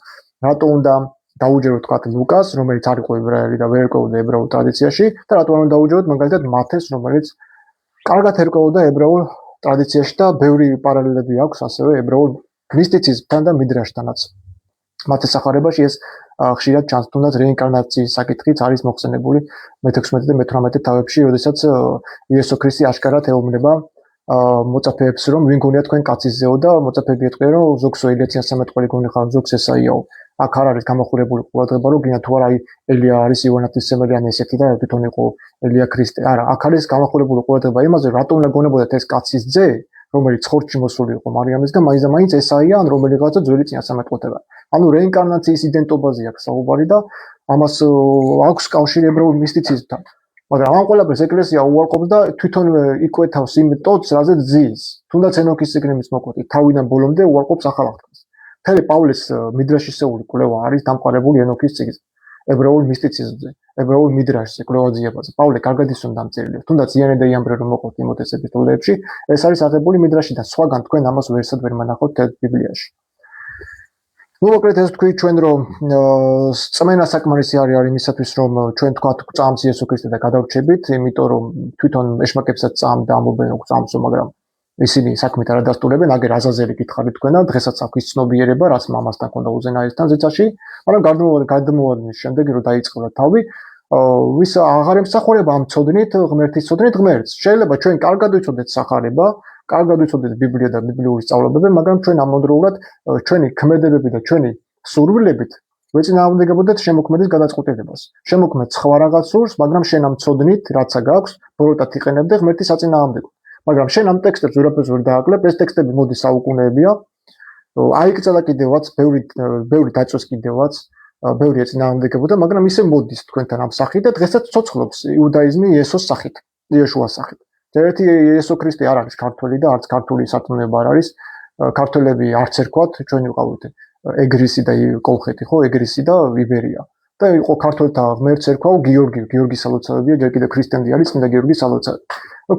რატო უნდა დაუჯეროთ თქვა ლუკას, რომელიც არ იყო ებრაელი და ვერ ერკვეოდა ებრაულ ტრადიციაში და რატო არ უნდა დაუჯეროთ მაგალითად მათეს, რომელიც კარგად ერკვეოდა ებრაულ ტრადიციაში და ბევრი პარალელები აქვს ასევე ებრაულ მისტიციზმთან და მიდრაშთანაც. მათეს სახარებაში ეს ხშირად ჩანს, თუნდაც რეინკარნაციის საკითხიც არის მოხსენებული მე-16 და მე-18 თავებში, როდესაც იესო ქრისტე აშკარად ეუბნება მოწაფეებს, რომ ვინ გონია თქვენ კაცისზეო და მოწაფეები ეტყვიან, რომ ზოგს ელიაციან სამეთყველი გონიხარ, ზოგს ესაიაო. აქ არ არის გამოხურებული ყურადღება, რომ გინდა თუ არა ელია არის ივანათისმცემელი ან ესეთი და თვითონ იყო ელია ქრისტე. არა, აქ არის გამოხურებული ყურადღება იმაზე, რატომ უნდა გონებოდათ ეს კაცის ძე, რომელიც ხორცში მოსული იყო მარიამის და მაინც ესაია ან რომელიღაცა ძველი წინასამეტყველება. ანუ რეინკარნაციის იდენტობაზე აქვს საუბარი და ამას აქვს კავშირი ებრაულ მისტიციზმთან. მაგრამ ამ ყველაფერს ეკლესია უარყოფს და თვითონ იკვეთავს იმ ტოტს, რაზეც ზის. თუნდაც ენოქის წიგნის მოკვეთით, თავიდან ბოლომდე უარყოფს ახალ აღთქმას. მთელი პავლეს მიდრაშისეული კვლევა არის დამყარებული ენოქის წიგნზე, ებრაულ მისტიციზმზე, ებრაულ მიდრაშზე, კვლევაძიებაზე. პავლე კარგად ისუნ დამწერილი. თუნდაც იანე და იამბრე რომ მოყვეთ ტიმოთეს ეპისტოლეებში, ეს არის აღებული მიდრაში და სხვაგან თქვენ ამას ვერსად ვერ მანახავთ ბიბლიაში. ნუ მოკლედ ეს თქვი ჩვენ რომ წმენა საკმარისი არის იმისათვის რომ ჩვენ თქვათ წამს იესო ქრისტე და გადავრჩებით, იმიტომ რომ თვითონ ეშმაკებსაც წამ და ამობენ რომ წამსო, მაგრამ ისინი საქმით არ დასტურებენ, აგერ აზაზელი გითხარით თქვენ და დღესაც აქვს ცნობიერება, რაც მამასთან ქონდა უზენაესთან ზეცაში, მაგრამ გადმოვადის შემდეგ რომ დაიწყება თავი, ვის აღარ ემსახურება ამ ცოდნით, ღმერთის ცოდნით ღმერთს. შეიძლება ჩვენ კარგად ვიცოდეთ სახარება, კარგად ვიცოდეთ ბიბლია და ბიბლიური სწავლებები, მაგრამ ჩვენ ამავდროულად ჩვენი ქმედებები და ჩვენი სურვილებით ვეწინააღმდეგებოდეთ შემოქმედის გადაწყვეტილებას. შემოქმედს სხვა რაღაც სურს, მაგრამ შენ ამ ცოდნით, რაცა გაქვს, ბოროტად იყენებდე ღმერთის საწინააღმდეგოდ. მაგრამ შენ ამ ტექსტებს ვერაფერს ვერ დააკლებ, ეს ტექსტები მოდი საუკუნეებია. აიკრძალა კიდევაც, ბევრი დაწვეს კიდევაც, ბევრი ეწინააღმდეგებოდა, მაგრამ ისე მოდის თქვენთან ამ სახით და დღესაც ცოცხლობს იუდაიზმი იესოს სახით, იეშუას სახით. ერთი იესო ქრისტე არ არის ქართველი და არც ქართული სათნოება არ არის. ქართველები არც ერქვათ, ჩვენ ვიყავით ეგრისი და კოლხეთი, ხო, ეგრისი და იბერია. და იყო ქართველთა ღმერთს ერქვაო გიორგი სალოცავებია, ჯერ კიდევ ქრისტემდე არის წმინდა გიორგი სალოცავი.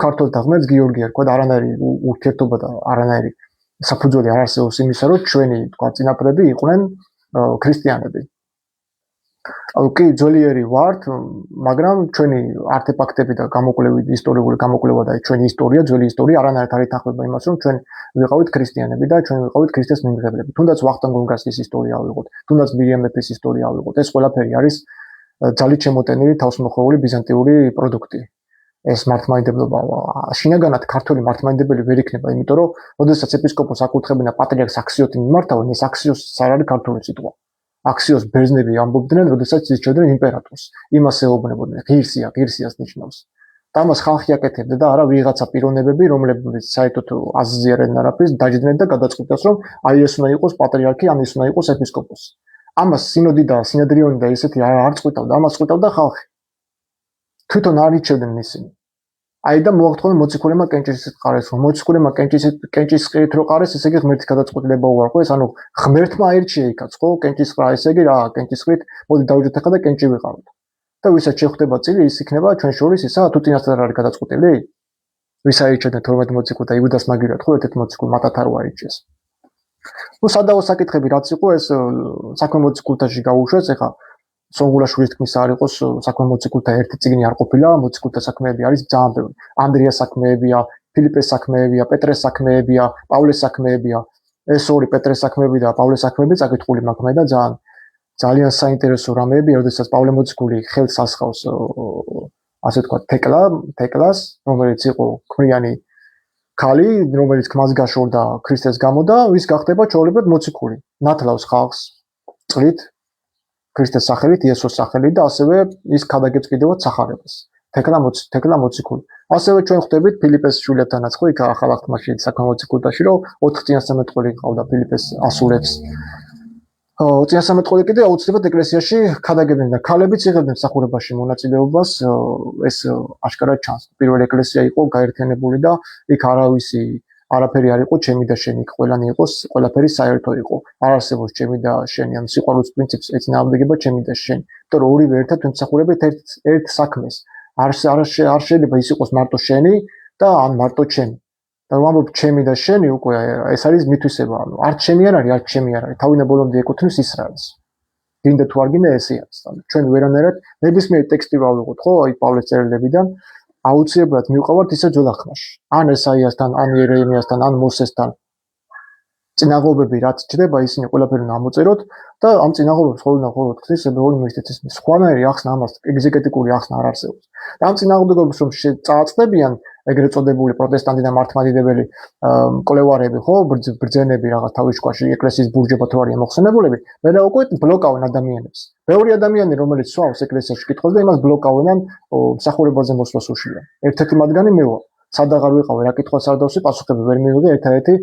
ქართველთა ღმერთს გიორგი ერქვა და არანაირი ურთიერთობა და არანაირი საფუძველი არ არსებობს იმისა, რომ ჩვენი თქვა წინაპრები იყვნენ ქრისტიანები. კი, ძვლიერი ვართ, მაგრამ ჩვენი არტეფაქტები და ისტორიული გამოკვლევა და ჩვენი ისტორია, ძველი ისტორია არანაირად არ ეთანხმება იმას, რომ ჩვენ ვიყავით ქრისტიანები და ჩვენ ვიყავით ქრისტეს მიმღებლები. თუნდაც ვახტანგ გონგასის ისტორია ავიღოთ, თუნდაც მირიამ მეფის ისტორია ავიღოთ, ეს ყველაფერი არის ძალით შემოტენილი თავსმოხვეული ბიზანტიური პროდუქტი. ეს მართლმადიდებლობა შინაგანად ქართული მართლმადიდებელი ვერ იქნება, იმიტომ რომ როდესაც ეპისკოპოსს აკურთხებინა პატრიარქს აქსიოსი მიმართავენ, ეს აქსიოსი არ არის ქართული სიტყვა. აქსიოს ბერძნები ამბობდნენ, როდესაც იზრდებოდნენ იმპერატორს. იმას ეუბნებოდნენ, ღირსიას ნიშნავს. და ამას ხალხი აკეთებდა და არა ვიღაცა პიროვნებები, რომლებიც საერთოდ აზრზე არ ედნენ არაფრის, დაჯდნენ და გადაწყვიტეს, რომ აი ეს უნდა იყოს პატრიარქი, ან ეს უნდა იყოს ეპისკოპოსი. ამას სინოდი და სინედრიონი და ესეთი არ წყვიტავდა, ამას წყვიტავდა ხალხი. თვითონ არ ირჩევდნენ ისინი. აი და მოახდინონ მოციქულებმა კენჭისყრით ყარეს, მოციქულებმა კენჭისყრით რო ყარეს, ესე იგი ღმერთის გადაწყვეტილება უარყო, ეს ანუ ღმერთმა აირჩია იქაც, ხო, კენჭისყრა, ესე იგი რა, კენჭისყრით, მოდი დავიჯოთ ახლა და კენჭი ვიყავით. და ვისაც შეხვდება წილი, ის იქნება ჩვენ შორის ისა, თუ წინასწარ არის გადაწყვეტილი? ვის აირჩევდნენ 12 მოციქულს და იუდას მაგივრად, ხო, ერთ-ერთ მოციქულ მათათ არ აირჩიეს. ну სადაო საკითხები რაც იყო ეს საქმე მოციქულთაში გაუშვეს ეხა სონგულაშვილის თქმის არ იყოს საქმე მოციქულთა ერთი წიგნი არ ყოფილა მოციქულთა საქმეები არის ძალიან ბევრი ანდრიას საქმეებია ფილიპეს საქმეებია პეტრეს საქმეებია პავლეს საქმეებია ეს ორი პეტრეს საქმეები და პავლეს საქმეები წაკითხული მაქვს მე და ძალიან საინტერესო რამეებია როდესაც პავლე მოციქული ხელს ასხავს ასე თქვა თეკლას რომელიც იყო ქმრიანი ქალი რომელიც ქმას გაშორდა ქრისტეს გამო და ის გახდება ჩვეულებრივ მოციქული ნათლავს ხალხს წლით ქრისტეს სახელით იესოს სახელით და ასევე ის ქადაგებს კიდევაც სახარებას თეკლა მოციქული ასევე ჩვენ ხვდებით ფილიპეს შვილებთანაც ხო იქ ახალ აღთქმაში საქმე მოციქულთაში რომ 4 წინასწარმეტყველი ყავდა ფილიპეს ასულებს წინასწარმეტყველი კიდე აუცილებლად ეკლესიაში ქადაგებდნენ და ქალებიც იღებდნენ მსახურებაში მონაწილეობას ეს აშკარად ჩანს პირველი ეკლესია იყო გაერთიანებული და იქ არავისი არაფერი არ იყო ჩემი და შენი ყველანი იყოს ყველაფერი საერთო იყო არ არსებობს ჩემი და შენი ან სიყვარულის პრინციპს ეწინააღმდეგება ჩემი და შენი იმიტომ რომ ორივე ერთად ვიმსახურებით ერთ საქმეს არ შეიძლება ის იყოს მარტო შენი და ან მარტო ჩემი და რომ ამბობ ჩემი და შენი უკვე ეს არის მითვისება ანუ არ შენი არ არის არ ჩემი არ არის თავინა ბოლომდე ეკუთვნის ისრაელს გინდა თუ არ გინდა ესე არის ჩვენ ვერანაირად ნებისმიერ ტექსტი ვავიღოთ ხო აი პავლეს წერილებიდან აუცილებლად მივყავართ ისე ძველახმაში ან ესაიასთან ან იერემიასთან ან მოსესთან წინაღობები რაც ჩდება ისინი ყველაფერი ამოწეროთ და ამ წინაღობებს ხოლმე ხდის ებრაული მისტიციზმის სხვანაირი ახსნა ამას ეგზეგეტიკური ახსნა არ არსებობს და ამ წინაღობებს რომ წააწყდებიან ეგრეთ წოდებული პროტესტანტი და მართლმადიდებელი მკვლევარები ხო ბრძენები რაღაც თავისუფლში ეკლესიის ბურჯება თუ არის მოხსენებულები მე რა უკვე ბლოკავენ ადამიანებს ბევრი ადამიანი რომელიც სვავს ეკლესიაში კითხავს და იმას ბლოკავენ მსახურებაზე მოსვლას უშლიან ერთ-ერთი მათგანი მე ვარ სადაღარ ვიყავი რა კითხვას არ დავსვი პასუხები ვერ მივიღე ერთადერთი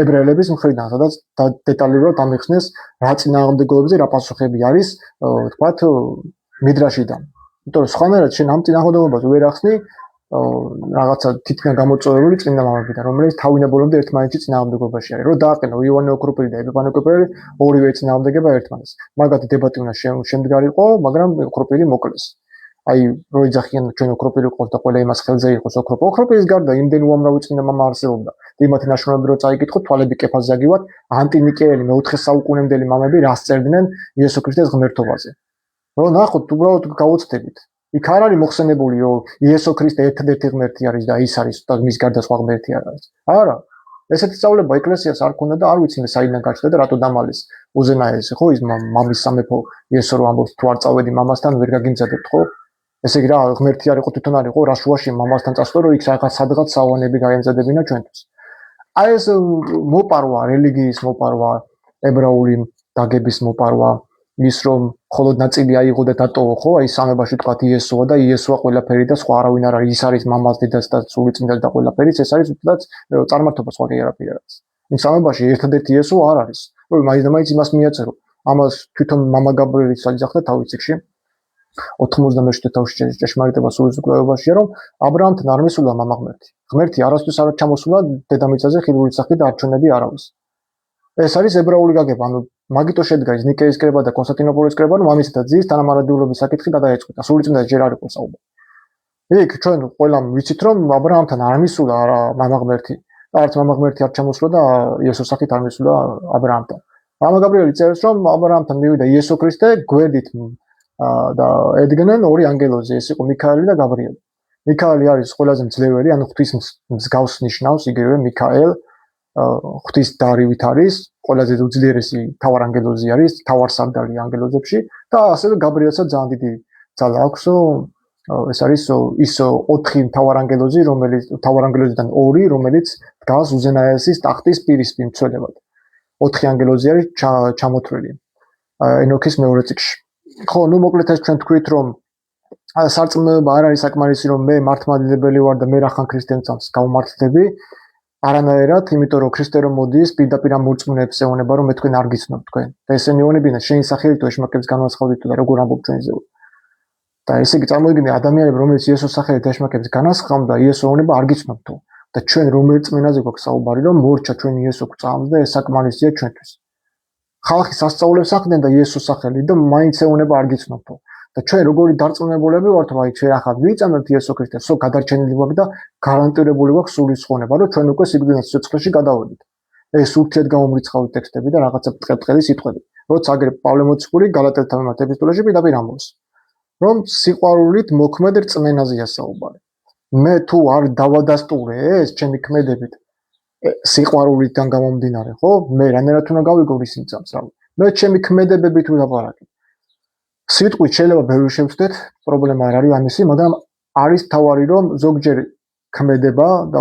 ებრაელების მხრიდან სადაც დეტალურად ამიხსნეს რა წინააღმდეგობებზე რა პასუხები არის თქვათ მიდრაშიდან იმიტომ რომ სხვანაირად შენ ამ წინააღმდეგობაზე ვერ ახსნი რაღაცა თითქმის გამოწვეული წმინდა მამებიდან რომელიც თავინა ბოლომდე ერთმანეთში წინააღმდეგობაში არის რომ დააყენო იოანე ოქროპირი და ეპიფანე ოქროპირი ორივე წინააღმდეგება ერთმანეთს მაგათი დებატი უნდა შემდგარიყო მაგრამ ოქროპირი მოკლეს აი რო იძახიან ჩვენ ოქროპირი ყავს და ყველა იმას ხელზე იყოს ოქროპირის გარდა იმდენ უამრავი წმინდა მამა არსებობდა იმათი ნაშრომები რო წაიკითხოთ თვალები კეფაზე აგივათ ანტინიკეელი მე-4 საუკუნემდელი მამები რას წერდნენ იესო ქრისტეს ღმერთობაზე რომ ნახოთ უბრალოდ გავუცდებით იქ არ არის მოხსენებული რომ იესო ქრისტე ერთადერთი ღმერთი არის და ის არის და მის გარდა სხვა ღმერთი არ არის არა ესეთი სწავლება ეკლესიას არ ქონდა და არ ვიცი მე საიდან გაჩნდა და რატო დამალეს უზენაესი ხო ის მამის სამეფო იესო რო ამბობს თუ არ წავედი მამასთან ვერ გაგიმზადებთ ხო ესე იგი რა ღმერთი არ იყო თვითონ არ იყო რა შუაში მამასთან წასვლა რომ იქ სადღაც სავანები გაემზადებინა ჩვენთვის აი ეს მოპარვა რელიგიის მოპარვა ებრაული დაგების მოპარვა ის რომ მხოლოდ ნაწილი აიღო და დატოვო ხო აი სამებაში თქვა იესოა და იესოა ყველაფერი და სხვა არავინ არ არის ის არის მამას დედას და სული წმინდას და ყველაფერი ეს არის თუნდაც წარმართობა სხვა კი არაფერი არის იმ სამებაში ერთადერთი იესო არ არის რომ მაინც იმას მიაწერო ამას თვითონ მამა გაბრიელის აჯახდა თავის წიგნში 97 თავში ჭეშმარიტება სულის უკვლევებაშია რომ აბრაამთან არ მისულა მამა ღმერთი არასდროს არ ჩამოსულა დედამიწაზე ხილული სახით არჩენები არავის ეს არის ებრაული გაგება ანუ მაგიტო შედგა ის ნიკეის კრება და კონსტანტინოპოლის კრება რომ ამისა და ძის თანამარადებლობის საკითხი გადაეწყვეტა სული წმინდა ჯერ არ იყო საუბარი იქ ჩვენ ყველამ ვიცით რომ აბრაამთან არ მისულა მამა ღმერთი და არც მამა ღმერთი არ ჩამოსულა და იესოს სახით არ მისულა აბრაამთან მამა გაბრიელი წერს რომ აბრაამთან მივიდა იესო ქრისტე გვერდით და ედგნენ ორი ანგელოზი ეს იყო მიქაელი და გაბრიელი მიქაელი არის ყველაზე მძლევრი ანუ ღვთის მსგავს ნიშნავს იგივე მიქაელ ღვთის დარივით არის ყველაზე უძლიერესი თავარანგელოზი არის თავარსარდალი ანგელოზებში და ასევე გაბრიელსაც ძალიან დიდი ძალა აქვს ეს არის ის 4 თავარანგელოზი რომელიც თავარანგელოზიდან 2 რომელიც დგას უზენაესის ტახტის პირისპირ მცველებად 4 ანგელოზი არის ჩამოთვლილი ენოქის მეორე წიგნში ხო ნუ მოკლედ ეს ჩვენ თქვით რომ სარწმუნოება არ არის საკმარისი რომ მე მართლმადიდებელი ვარ და მე რახან ქრისტიანს გავმართლდები არანაირად იმიტომ რომ ქრისტე რომ მოდის პირდაპირ ამ მორწმუნეებს ეუბნება რომ მე თქვენ არ გიცნობ თქვენ და ესენი ეუბნებიან შენი სახელით ეშმაკებს განვასხავდით და როგორ ამბობ ჩვენზე და ესე იგი წარმოიდგინე ადამიანები რომელიც იესოს სახელით ეშმაკებს განასხავდა იესო ეუბნება არ გიცნობ თუ და ჩვენ რომელ წმინაზე გვაქვს საუბარი რომ მორჩა ჩვენ იესო გვწამს და ეს საკმარისია ჩვენთვის ხალხი სასწაულებს ახდენ და იესოს სახელით და მაინც ეუბნება არ გიცნობ თუ და ჩვენ როგორი დარწმუნებულები ვართ აი ჩვენ ახლა ვიწამებთ იესო ქრისტეს სულ გადარჩენილი გვაქვს და გარანტირებული გვაქვს სული სხონება რომ ჩვენ უკვე სიკვდილის სიცხეში გადავედით ეს ურთიერთგამომრიცხავი ტექსტები და რაღაცა ბრტყელი სიტყვები. როცა აგერ პავლე მოციქული გალატელთა მიმართ ეპისტოლეში პირდაპირ ამბობს, რომ სიყვარულით მოქმედ რწმენაზეა საუბარი. მე თუ არ დავადასტურე ეს ჩემი ქმედებით სიყვარულიდან გამომდინარე, ხო? მე რანაირად უნდა გავიგო ის იმцамს, რა. მე ჩემი ქმედებებით ვილაპარაკე. სიტყვით შეიძლება ბევრი შევცდეთ, პრობლემა არ არის ამისი, მაგრამ არის თავარი რომ ზოგჯერ ქმედება და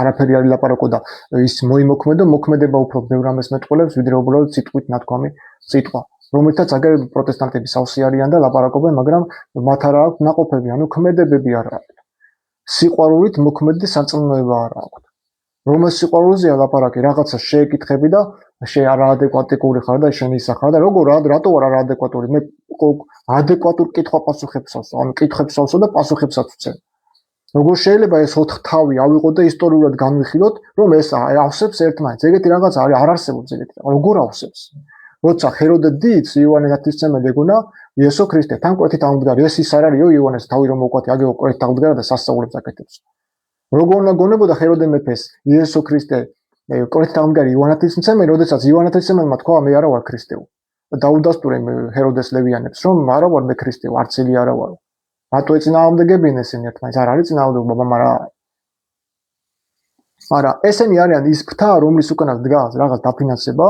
არაფერი არ ილაპარაკო და ის მოიმოქმედო, მოქმედება უფრო ბევრ ამას მეტყველებს, ვიდრე უბრალოდ სიტყვით ნათქვამი სიტყვა. რომელთაც აგერ პროტესტანტები სავსე არიან და ლაპარაკობენ, მაგრამ მათ არ აქვს ნაყოფები, ანუ ქმედებები არ აქვს. სიყვარულით მოქმედი სარწმუნოება არ აქვს. რომელ სიყვარულზეა ლაპარაკი, რაღაცა შეეკითხები და არაადეკვატური ხარ და შენ ისა ხარ და რატო არ არაადეკვატური? მე ადეკვატურ კითხვა-პასუხებს ვსავსო, ანუ კითხებს ვსავსო და პასუხებსაც ვცემ. როგორ შეიძლება ეს 4 თავი ავიღოთ და ისტორიულად განვიხილოთ, რომ ეს ავსებს ერთმანეთს. ეგეთი რაღაც არ არსებობს ეგეთი. როგორ ავსებს? როცა ჰეროდე დიდს იოანე ნათლისმცემელი ეგონა იესო ქრისტე, თან კვეთით ამბდარი, ეს ის არ არისო იოანეს თავი რომ მოკვათი, აგეო კვეთით ამბდარა და სასწაულებს აკეთებს. როგორ უნდა გონებოდა ჰეროდე მეფეს იესო ქრისტე კვეთით ამბდარი იოანე ნათლისმცემელი, როდესაც იოანე ნათლისმცემელმა თქვა მე არა ვარ ქრისტეო. დაუდასტურე ჰეროდეს ლევიანებს, რომ არა ვარ მე ქრისტეო, არც ელი არა ვარ. რატო ეწინააღმდეგებიან ესენი ერთმანეთს? არ არის წინააღმდეგობა, მაგრამ ესენი არიან ის ფრთა, რომლის უკანაც დგას რაღაც დაფინანსება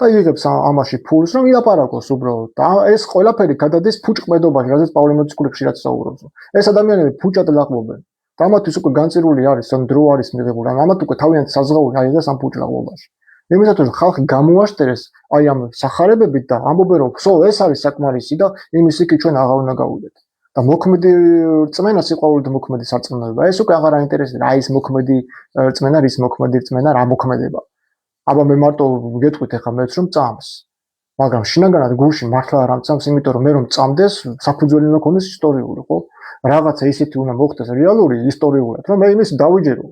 და იღებს ამაში ფულს, რომ ილაპარაკოს უბრალოდ. და ეს ყველაფერი გადადის ფუჭყმედობაში, რადგან პავლე მოციქული ხშირად საუბრობს. ეს ადამიანები ფუჭად ლაყბობენ. და ამათვის უკვე განწირული არის, რომ დრო არის მიღებული. ამათ უკვე თავიანთი საზღაური აიღეს ამ ფუჭლაყბობაში. იმისათვის რომ ხალხი გამოაშტერეს აი ამ სახარებებით და ამბობენ რომ ხო ეს არის საკმარისი და იმის იქით ჩვენ აღარ უნდა გავიდეთ. და მოქმედი რწმენა სიყვარულით მოქმედი სარწმუნოება. ეს უკვე აღარ აინტერესებს რა ის მოქმედი რწმენა, რის მოქმედი რწმენა, რა მოქმედება. აბა მე მარტო გეტყვით ახლა მეც რომ წამს. მაგრამ შინაგანად გულში მართლა არ ამწამს, იმიტომ რომ მე რომ წამდეს, საფუძველი უნდა ქონდეს ისტორიული, ხო? რაღაცა ისეთი უნდა მოხდეს რეალური ისტორიულად, რომ მე იმის დავიჯერო.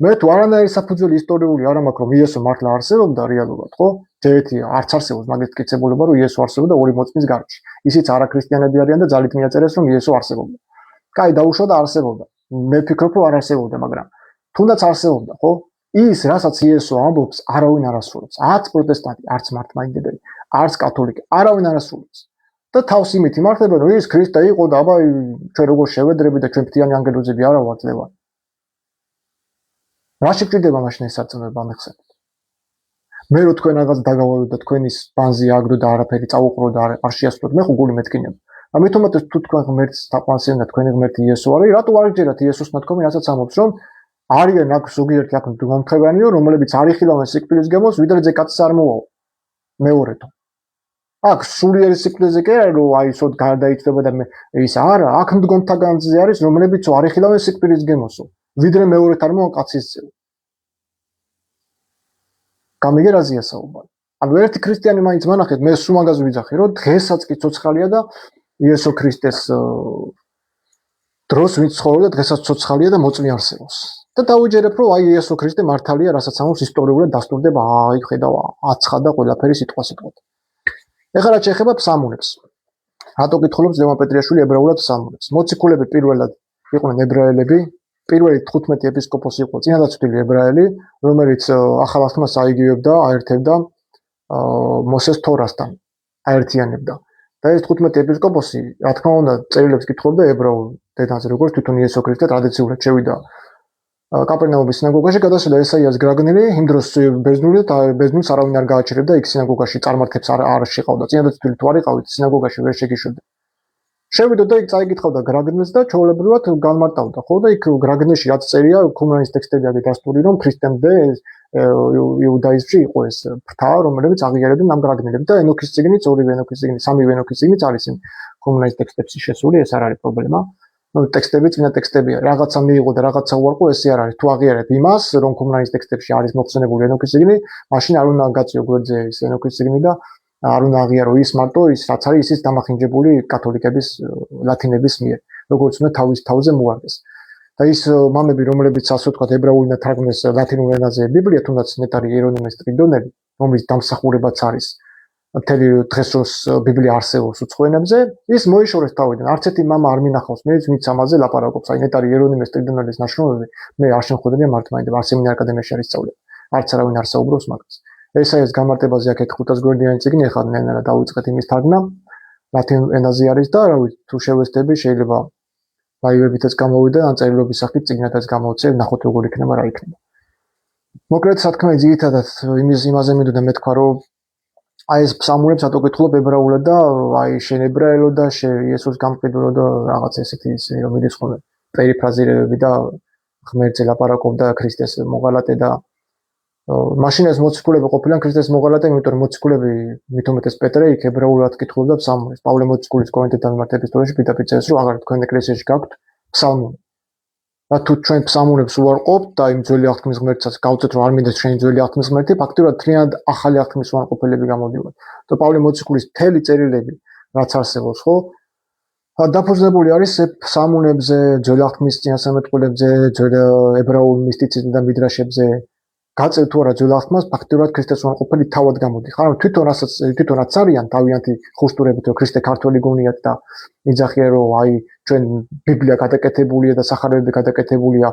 მე თუ არანაირი საფუძველი ისტორიული არ მაქვს, რომ იესო მართლა არსებობდა რეალურად, ხო? ერთი არც არსებობს მაგეთ კეთებულება, რომ იესო არსებობდა ორი მოწმის გარშე. ისიც არაქრისტიანები არიან და ძალით მიაწერეს, რომ იესო არსებობდა. კაი, დაუშვა და არსებობდა. მე ვფიქრობ, რომ არ არსებობდა, მაგრამ თუნდაც არსებობდა, ხო? ის, რასაც იესო ამბობს, არავინ არ ასრულებს. არც პროტესტანტი, არც მართლმადიდებელი, არც კათოლიკე, არავინ არ ასრულებს. და თავს იმით იმართება, რომ ის ქრისტე იყო და აბა ჩვენ როგორ შევედრები და ჩვენ ფრთიანი ანგელოზები არა ვართ ლევან. რა შეგვიდება მაშინ ეს სარწმუნოება ამეხსენეთ? მე რო თქვენ რაღაც დაგავალოთ და თქვენის ბანზი აგდო და არაფერი წავუყრო და არ შეასრულოთ, მე ხო გული მეთქინებ. ამიტომაც თუ თქვენ ღმერთს თაყვანსენ და თქვენი ღმერთი იესო არის, რატო არ გჯერათ იესოს ნათქვამი, რასაც ამბობს, რომ არიან აქ ზოგიერთი აქ მომთხევანიო, რომლებიც არ იხილავენ სიკვდილის გემოს, ვიდრე ზეკაცს არ მოვაო. მეორეთო. აქ სულიერი სიკვდილზე კი არა, რომ აი სოდ გარდაიცვალა და ის არა, აქ მდგომთაგანზე არის, რომლებიც არ იხილავენ სიკვდილის გემოსო, ვიდრე მეორეთ არ მოვა კაცის ძე. გამიგერაზია საუბარი. ანუ ერთი ქრისტიანი მაინც მანახეთ, მე სულ მაგაზე ვიძახი, რომ დღესაც კი ცოცხალია და იესო ქრისტეს დროს ვინც ცხოვრობდა, დღესაც ცოცხალია და მოწმე არსებობს. და დავიჯერებ, რომ აი იესო ქრისტე მართალია, რასაც ამბობს ისტორიულად დასტურდება, აი ხედავ აცხადა ყველაფერი სიტყვა-სიტყვით. ეხლა რაც შეეხება ფსამუნებს. რატო კითხულობს ლევან პეტრიაშვილი ებრაულად ფსამუნებს? მოციქულები პირველად იყვნენ ებრაელები, პირველი 15 ეპისკოპოსი იყო წინადაცვილი ებრაელი, რომელიც ახალ აღთქმას აიგივებდა, აერთებდა მოსეს თორასთან, აერთიანებდა. და ეს 15 ეპისკოპოსი, რა თქმა უნდა, წერილებს კითხულობდა ებრაულ დედანზე, როგორც თვითონ იესო ქრისტე ტრადიციულად შევიდა კაპერნაუმის სინაგოგაში, გადასვიდა ესაიას გრაგნელი, იმ დროს ბერძნულს არავინ არ გააჩერებდა, იქ სინაგოგაში წარმართებს არ შეყავდა. წინადაცვილი თუ არ იყავით, სინაგოგაში ვერ შეგიშვებდა. შევიდა და იქ წაიკითხავდა გრაგნელს და ჩვეულებრივად განმარტავდა, ხო და იქ გრაგნელში რაც წერია, კუმრანის ტექსტები არის დასტური, რომ ქრისტემდე იუდაიზმში იყო ეს ფრთა, რომელიც აღიარებდნენ ამ გრაგნელებს და ენოქის წიგნიც, ორივე ენოქის წიგნი, სამივე ენოქის წიგნიც არის იმ კუმრანის ტექსტებში შესული, ეს არ არის პრობლემა. ტექსტები წინა ტექსტებია, რაღაცა მიიღო და რაღაცა უარყო, ესე არ არის. თუ აღიარებ იმას, რომ კუმრანის ტექსტებში არის მოხსენებული ენოქის წიგნი, მაშინ არ უნდა გაწიო გვერდზე ეს ენოქის წიგნი და არ უნდა აღიარო ის მარტო ის რაც არის ისიც დამახინჯებული კათოლიკების ლათინების მიერ, როგორც უნდა თავის თავზე მოარდეს. და ის მამები, რომლებიც ასე ვთქვათ, ებრაულიდან თარგმნეს ლათინურ ენაზე ბიბლია, თუნდაც ნეტარი იერონიმეს ტრიდონელი, რომლის დამსახურებაც არის მთელი დღეს როს ბიბლია არსებობს უცხო ენებზე, ის მოიშორეს თავიდან. არც ერთი მამა არ მინახავს მეც, ვინც ამაზე ლაპარაკობს. აი ნეტარი იერონიმეს ტრიდონელის ნაშრომები მე არ შემხვედრია მართლმადიდებლურ სემინარ აკადემიაში არ ისწავლე. არც არავინ არ საუბრობს მაგას. ესაიას გამარტებაზე აქეთ 500 გვერდიანი წიგნი ახლა ნენა დავიწყეთ იმის თარგმნა ლათინურ ენაზე არის და რა ვიცი თუ შევეცდები შეიძლება ლაივებითაც გამოვიდა ან წერილობის სახით წიგნადაც გამოვცე ნახოთ როგორ იქნება რა იქნება. მოკლედ სათქმელი ძირითადად იმაზე მინდოდა მეთქვა რომ აი ეს ფსამურებს ატოკითხულობ ებრაულად და აი შენ ებრაელო და იესოს გამყიდვრო და რაღაც ესეთი რომ მიდის ხოლმე პერიფრაზირებები და ღმერთზე ლაპარაკობდა ქრისტეს მოღალატე და მაშინ ეს მოციქულები ყოფილან ქრისტეს მოღალატე, იმიტომ რომ მოციქულები მithumetes პეტრე იქ ებრაულად კითხულობდა ფსალმუნს. პავლე მოციქულის კორინთიდან მარტების დროში პირდაპირ წერს რომ აღარ თქვენ ეკლესიაში გაქვთ ფსალმუნი. და თუ ჩვენ ფსალმუნებს უარყოფთ და იმ ძველი აღთქმის ღმერთსაც გავწევთ რომ არ მინდეთ ჩვენი ძველი აღთქმის ღმერთი, ფაქტობრივად თლიანად ახალი აღთქმის უარყოფილები გამოდივართ. და პავლე მოციქულის მთელი წერილები რაც არსებობს, ხო? დაფუძნებული არის ფსალმუნებზე, ძველი აღთქმის წინასწარმეტყველებზე, ძველი ებრაულ მისტიციზმზე და მიდრაშებზე. გაწევ თუ არა ძველ აღთქმას, ფაქტობრივად ქრისტეს უარყოფელი თავად გამოდიხარ. თვითონაც არიან თავიანთი ხუშტურებით, რომ ქრისტე ქართველი გონიათ და იძახიან, რომ აი ჩვენ ბიბლია გადაკეთებულია და სახარებები გადაკეთებულია.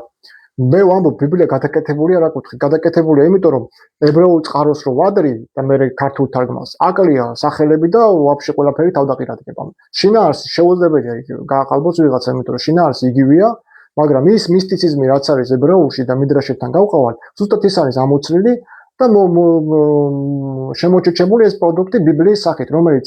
მე ვამბობ, ბიბლია გადაკეთებულია რა კუთხით? გადაკეთებულია, იმიტომ რომ ებრაულ წყაროს რო ვადრი და მე ქართულ თარგმანს აკლია სახელები და ვაფშე ყველაფერი თავდაყირადგება. შინაარსი შეუძლებელია გააყალბოს ვიღაცა, იმიტომ რომ შინაარსი იგივეა. მაგრამ ის მისტიციზმი რაც არის ებრაულში და მიდრაშებთან გავყავართ, ზუსტად ის არის ამოცლილი და შემოჩეჩებული ეს პროდუქტი ბიბლიის სახით, რომელიც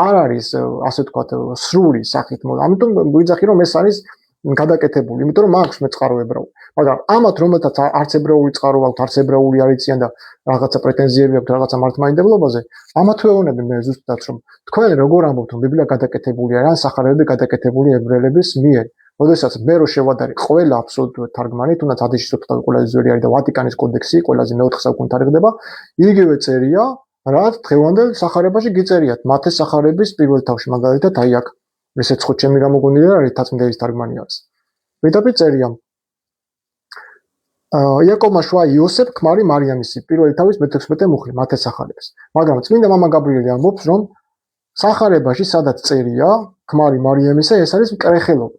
არ არის ასე ვთქვათ სრული სახით. ამიტომ ვიძახი რომ ეს არის გადაკეთებული, იმიტომ რომ მაქვს მე წყარო ებრაული. მაგრამ ამათ რომელთაც არც ებრაული წყარო აქვს, არც ებრაული არიციან და რაღაცა პრეტენზიები აქვს რაღაცა მართლმადიდებლობაზე, ამათ ვეუბნები მე ზუსტად რომ თქვენ როგორ ამბობთ რომ ბიბლია გადაკეთებულია, ან სახარებები გადაკეთებული ებრაელების მიერ. როდესაც მე რო შევადარი ყველა აბსოლუტურად თარგმანი, თუნდაც ადიშის ოთხთავი ყველაზე ძველი არის და ვატიკანის კოდექსი, ყველაზე მე-4 საუკუნე თარიღდება, იგივე წერია, რაც დღევანდელ სახარებაში გიწერიათ. მათეს სახარების პირველ თავში, მაგალითად, აი აქ ესეც ხო ჩემი გამოგონილი არის, თაცმდევის თარგმანი არის. პირდაპირ წერია. იაკობმა შვა იოსებ ქმარი მარიამისი, პირველი თავის მე-16 მუხლი, მათეს სახარებს. მაგრამ წმინდა მამა გაბრიელი ამბობს, რომ სახარებაში სადაც წერია, ქმარი მარიამისა, ეს არის მკრეხელობა.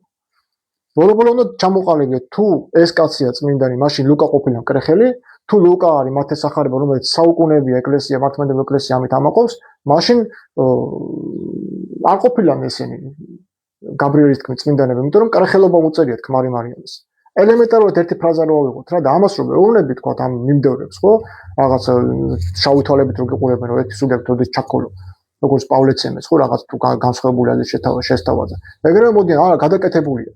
ბოლო-ბოლო უნდა ჩამოყალიბდეთ, თუ ეს კაცია წმინდანი, მაშინ ლუკა ყოფილა მკრეხელი, თუ ლუკა არის მათეს სახარება, რომელიც საუკუნეებია ეკლესია, მართლმადიდებლური ეკლესია ამით ამაყობს, მაშინ არ ყოფილან ესენი გაბრიელის თქმით წმინდანები, იმიტომ რომ მკრეხელობა უწერიათ ქმარი მარიამის. ელემენტარულად ერთი ფრაზა რო ავიღოთ რა და ამას რო ვეუბნები თქვა ამ მიმდევრებს, ხო? რაღაც შავი თვალებით რო გიყურებენ, რომ ერთი სულებით როდის ჩაქოლო. როგორც პავლეც ემეს, ხო, რაღაც თუ განსხვავებული არის შესთავაზა. ეგრევე მოდიან, არა, გადაკეთებულია.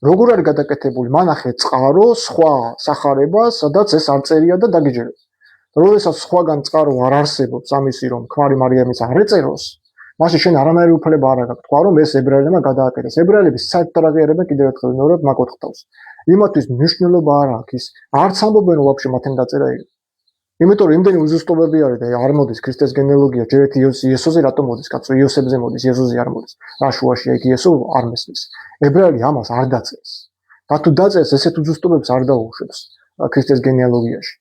როგორ არის გადაკეთებული? მანახე წყარო, სხვა სახარება, სადაც ეს არ წერია და დაგიჯერებ. როდესაც სხვაგან წყარო არ არსებობს ამისი რომ ქმარი მარიამის არ ეწეროს, მაშინ შენ არანაირი უფლება არ აქვს თქვა რომ ეს ებრაელებმა გადააკეთეს. ებრაელები საერთოდ არ აღიარებენ კიდევ ერთხელ მეორად მაგ ოთხთავს. იმათთვის მნიშვნელობა არ აქვს ის. არც ამბობენ რომ ვაფშე მათენ დაწერა იყო. იმიტომ რომ იმდენი უზუსტობები არის და არ მოდის ქრისტეს გენეალოგია, ჯერ ერთი იესოზე რატომ მოდის, კაცო, იოსებზე მოდის, იესოზე არ მოდის. რა შუაშია იქ იესო არ მესმის. ებრაელი ამას არ დაწერს. და თუ დაწერს, ესეთ უზუსტობებს არ დაუშვებს ქრისტეს გენეალოგიაში.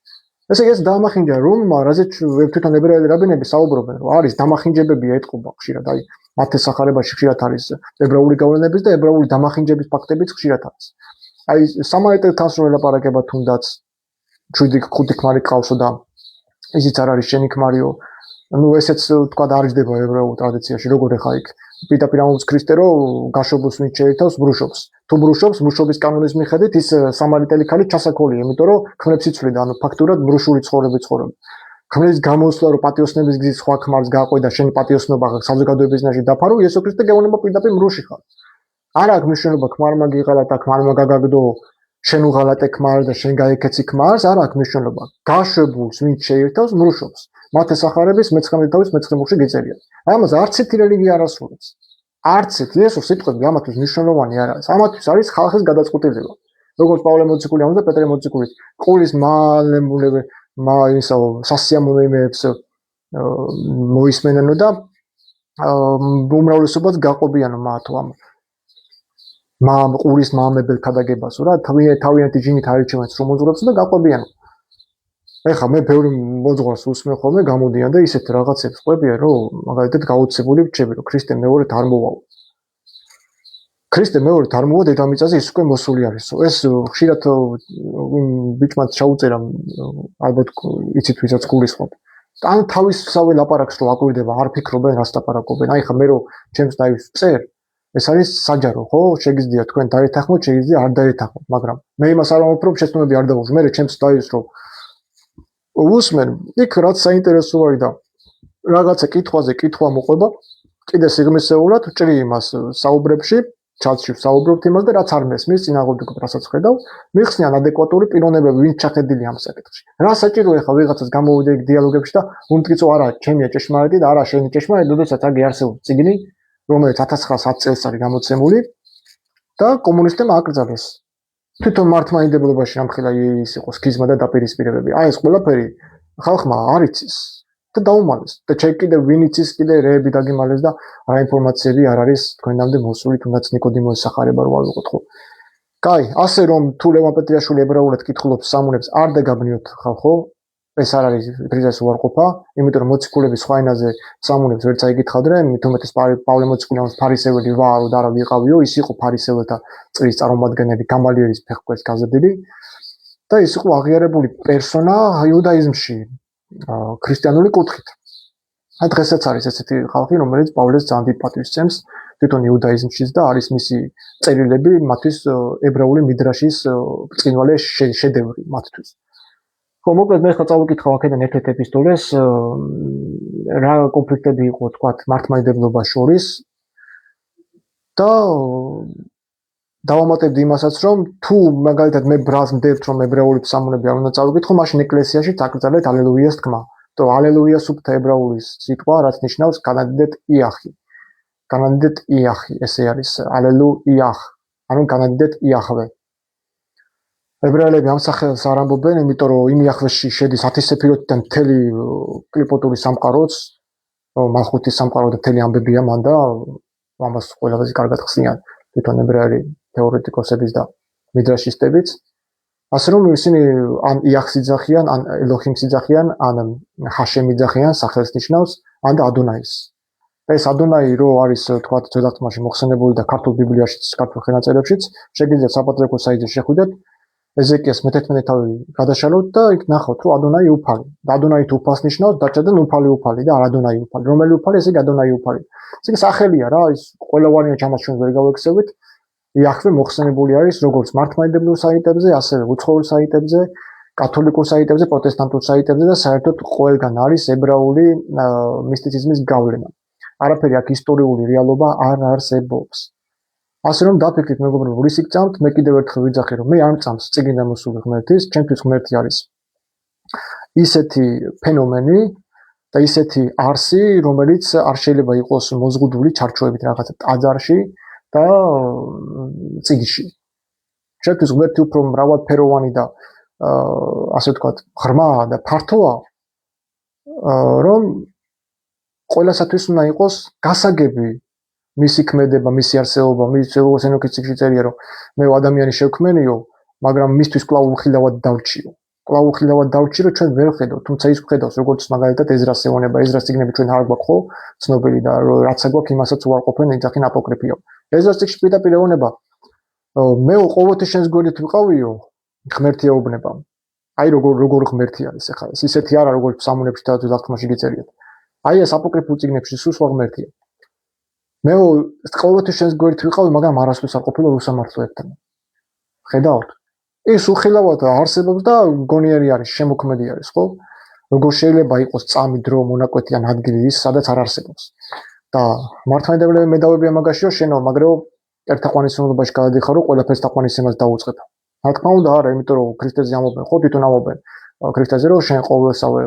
ესე იგი ეს დამახინჯა რომ რაზეც თვითონ ებრაელი რაბინები საუბრობენ, რომ არის დამახინჯებები ეთყობა ხშირად, აი მათეს სახარებაში ხშირად არის ებრაული გავლენების და ებრაული დამახინჯების ფაქტებიც ხშირად არის. აი სამარიტელ ქალს რო ელაპარაკება თუნდაც 7-5 ქმარი ყავსო და ისიც არ არის შენი ქმარიო. ну ესეც თქვა არიძდება ებრაულ ტრადიციაში, როგორ ეხა იქ პირდაპირ ამბობს ქრისტე რომ გაშობოს ვინც შეერთავს ბრუშობს. თუ ბრუშობს, ბრუშობის კანონის მიხედვით ის სამარიტელი ქალი ჩასაქოლია, იმიტომ რომ ქმნებს იცვლიდა, ანუ ფაქტურად ბრუშული ცხოვრება ცხოვრობ. ქმნის გამოსვლა რომ პატიოსნების გზით სხვა ქმარს გააყვე და შენი პატიოსნობა საზოგადოების ნაში დაფარო, იესო ქრისტე გეუბნება პირდაპირ ბრუში ხარ. არ აქვს მნიშვნელობა ქმარმა გიღალატა, ქმარმა გაგაგდო, შენ უღალატე ქმარ და შენ გაიქეცი ქმარს, არ აქვს მნიშვნელობა. გაშვებულს ვინც შეერთავს, ბრუშობს. მათე სახარების მე-19 თავის მე-9 მუხლში გიწერიათ. ამას არც ერთი რელიგია არ ასრულებს. არც ერთი იესოს სიტყვები ამათვის მნიშვნელოვანი არ არის. ამათვის არის ხალხის გადაწყვეტილება. როგორც პავლე მოციქული ამბობს და პეტრე მოციქული, ყურის მალემულები სასიამოვნოებს მოისმენენო და უმრავლესობაც გაყობიანო მათო ამ ყურის მამებელ ქადაგებასო რა თავიანთი ჯინით არიჩევენ სრომოძღვრებს და გაყობიანო. ეხლა მე ბევრი მოძღვარს უსმენ ხოლმე გამოდიან და ისეთ რაღაცებს ყვებიან რომ მაგალითად გაუცებული რჩები რომ ქრისტე მეორედ არ მოვალ. ქრისტე მეორედ არ მოვა დედამიწაზე, ის უკვე მოსული არისო. ეს ხშირად ბიჭმაც ჩაუწერა, ალბათ იცით ვისაც გულისხმობ. ან თავისსავე ლაპარაკს რო აკვირდება, არ ფიქრობენ რას ლაპარაკობენ. აი ხა მე რო ჩემს დავის წერ, ეს არის საჯარო, ხო? შეგიძლია თქვენ დაეთანხმოთ, შეგიძლია არ დაეთანხმოთ, მაგრამ მე იმას არ ვამბობ, რომ შეცდომები არ დავუშვი. მე ჩემს დავის რო უსმენ, იქ რაც საინტერესო არის და რაღაცა კითხვაზე კითხვა მოყვება, კიდე სიღრმისეულად ჭრი იმას საუბრებში, ჩატში საუბრობთ იმას და რაც არ მესმის, წინააღმდეგ რასაც ხედავ, მიხსნიან ადეკვატური პიროვნებები, ვინც ჩახედილი ამ საკითხში. რა საჭიროა ხა ვიღაცას გამოვიდე დიალოგებში და უმტკიცო არა, ჩემია ჭეშმარიტი და არა შენი ჭეშმარიტი, როდესაც აგი არსებობს წიგნი, რომელიც 1910 წელს არის გამოცემული და კომუნისტებმა აკრძალეს. თვითონ მართლმადიდებლობაში რამხელა ის იყო სქიზმა და დაპირისპირებები. აი ეს ყველაფერი ხალხმა არ იცის და დაუმალეს. და კიდე ვინ იცის, კიდე რეები დაგიმალეს და რა ინფორმაციები არ არის თქვენამდე მოსული, თუნდაც ნიკოდიმოს სახარება რო ავიღოთ ხო. კაი, ასე რომ თუ ლევან პეტრიაშვილი ებრაულად კითხულობს სამუნებს, არ დაგაბნიოთ ხალხო. ეს არ არის დღეს უარყოფა, იმიტომ რომ მოციქულები სხვა ენაზე სამუნებს ვერ წაიკითხავდნენ, მით უმეტეს პავლე მოციქულიანის ფარისეველი ვარო და არა ვიყავიო, ის იყო ფარისეველთა წრის წარმომადგენელი, გამალიერის ფეხბურთის გაზრდილი და ის იყო აღიარებული პერსონა იუდაიზმში, ქრისტიანული კუთხით. დღესაც არის ესეთი ხალხი, რომელიც პავლეს ძალიან დიდ პატივს სცემს თვითონ იუდაიზმშიც და არის მისი წერილები მათთვის ებრაული მიდრაშის ბრწყინვალე შედევრი მათთვის. ხო, მოკლედ მე ხა წავიკითხავ აქედან ერთ-ერთ ეპისტოლეს, რა კონფლიქტები იყო, თქვათ, მართლმადიდებლობას შორის და დავამატებდი იმასაც, რომ თუ მაგალითად მე ბრალს მდებთ, რომ ებრაული სამუნები არ უნდა წავიკითხო, მაშინ ეკლესიაში წაკრძალეთ ალელუიას თქმა. То ალელუია სუფთა ებრაულის სიტყვა, რაც ნიშნავს განადიდეთ იახი. განადიდეთ იახი, ესე არის ალელუიახ, ანუ განადიდეთ იახვე. ებრაელები ამ სახელს არ ამბობენ, იმიტომ რომ იმ იახვეში შედის ათისეფიროთიდან მთელი კლიპოტური სამყაროც, მალხუთის სამყარო და მთელი ამბებია მან და ამას ყველაფერს კარგად ხსნიან თვითონ ებრაელი თეორეტიკოსებიც და მიდრაშისტებიც. ასე რომ ისინი ან იახს იძახიან, ან ელოჰიმს იძახიან, ან ჰაშემს იძახიან, სახელს ნიშნავს, ან და ადონაის. ეს ადონაი რო არის თქვათ ძველათმაში მოხსენებული და ქართულ ბიბლიაშიც, ქართულ ხელნაწერებშიც, შეგიძლიათ საპატრიარქო საიტზე შეხვიდეთ, ეზეკიას მე-11 თავი გადაშალოთ და იქ ნახოთ, რომ ადონაი უფალი. და ადონაი თუ უფალს ნიშნავს, დაჭერდნენ უფალი და არ ადონაი უფალი. რომელი უფალი, ესე იგი ადონაი უფალი. ესე იგი სახელია რა, ის ყველავარია ჩამას ჩვენ ვერ გავექცევით. იახვე მოხსენებული არის როგორც მართლმადიდებლურ საიტებზე, ასევე უცხოურ საიტებზე, კათოლიკურ საიტებზე, პროტესტანტულ საიტებზე და საერთოდ ყველგან არის ებრაული მისტიციზმის გავლენა. არაფერი აქ ისტორიული რეალობა არ არსებობს. ასე რომ დაფიქრით მეგობრებო, რისი გწამთ, მე კიდევ ერთხელ ვიძახი, რომ მე არ მწამს წიგნიდან მოსული ღმერთის, ჩემთვის ღმერთი არის ისეთი ფენომენი და ისეთი არსი, რომელიც არ შეიძლება იყოს მოზღუდული ჩარჩოებით რაღაცა ტაძარში და წიგნში. ჩემთვის ღმერთი უფრო მრავალფეროვანი და ასე ვთქვათ, ღრმა და ფართოა, რომ ყველასათვის უნდა იყოს გასაგები მისი ქმედება, მისი არსებობა, მის როგორც ენოქის წიგნში წერია, რომ მე ადამიანი შევქმენიო, მაგრამ მისთვის კვლავ უხილავად დავრჩიო. კვლავ უხილავად დავრჩიო, ჩვენ ვერ ვხედავთ, თუმცა ის ვხედავს, როგორც მაგალითად ეზრას ეუბნება, ეზრას წიგნები ჩვენ არ გვაქვს ხო, ცნობილი და რაც აგვაქვს იმასაც უარყოფენ, იძახენ აპოკრიფიო. ეზრას წიგნში პირდაპირ ეუბნება, მე ყოველთვის შენს გვერდით ვიყავიო, ღმერთი ეუბნება. აი როგორ ღმერთი არის ახლა ეს ისეთი არა, როგორც სამუნებში და ძველთქმაში გიწერიათ. აი ეს აპოკრიფულ წიგნებში სულ სხვა ღმერთია. მე ყოველთვის შენს გვერდით ვიყავი, მაგრამ არასდროს არ ყოფილა უსამართლოებთან. ხედავთ? ეს უხილავად არსებობს და გონიერი არის, შემოქმედი არის, ხო? როგორ შეიძლება იყოს წამი, დრო, მონაკვეთი ან ადგილი ის, სადაც არ არსებობს. და მართლმადიდებლები მედავებია მაგაშიო, შენო, მაგრამ ერთთაყვანისმცემლობაში გადადიხარო, ყველაფერს თაყვანისმცემლად დაუწყებ. რა თქმა უნდა, არა, იმიტომ რომ ქრისტეზე ამობენ, ხო, თვითონ ამობენ. ქრისტეზე რომ შენ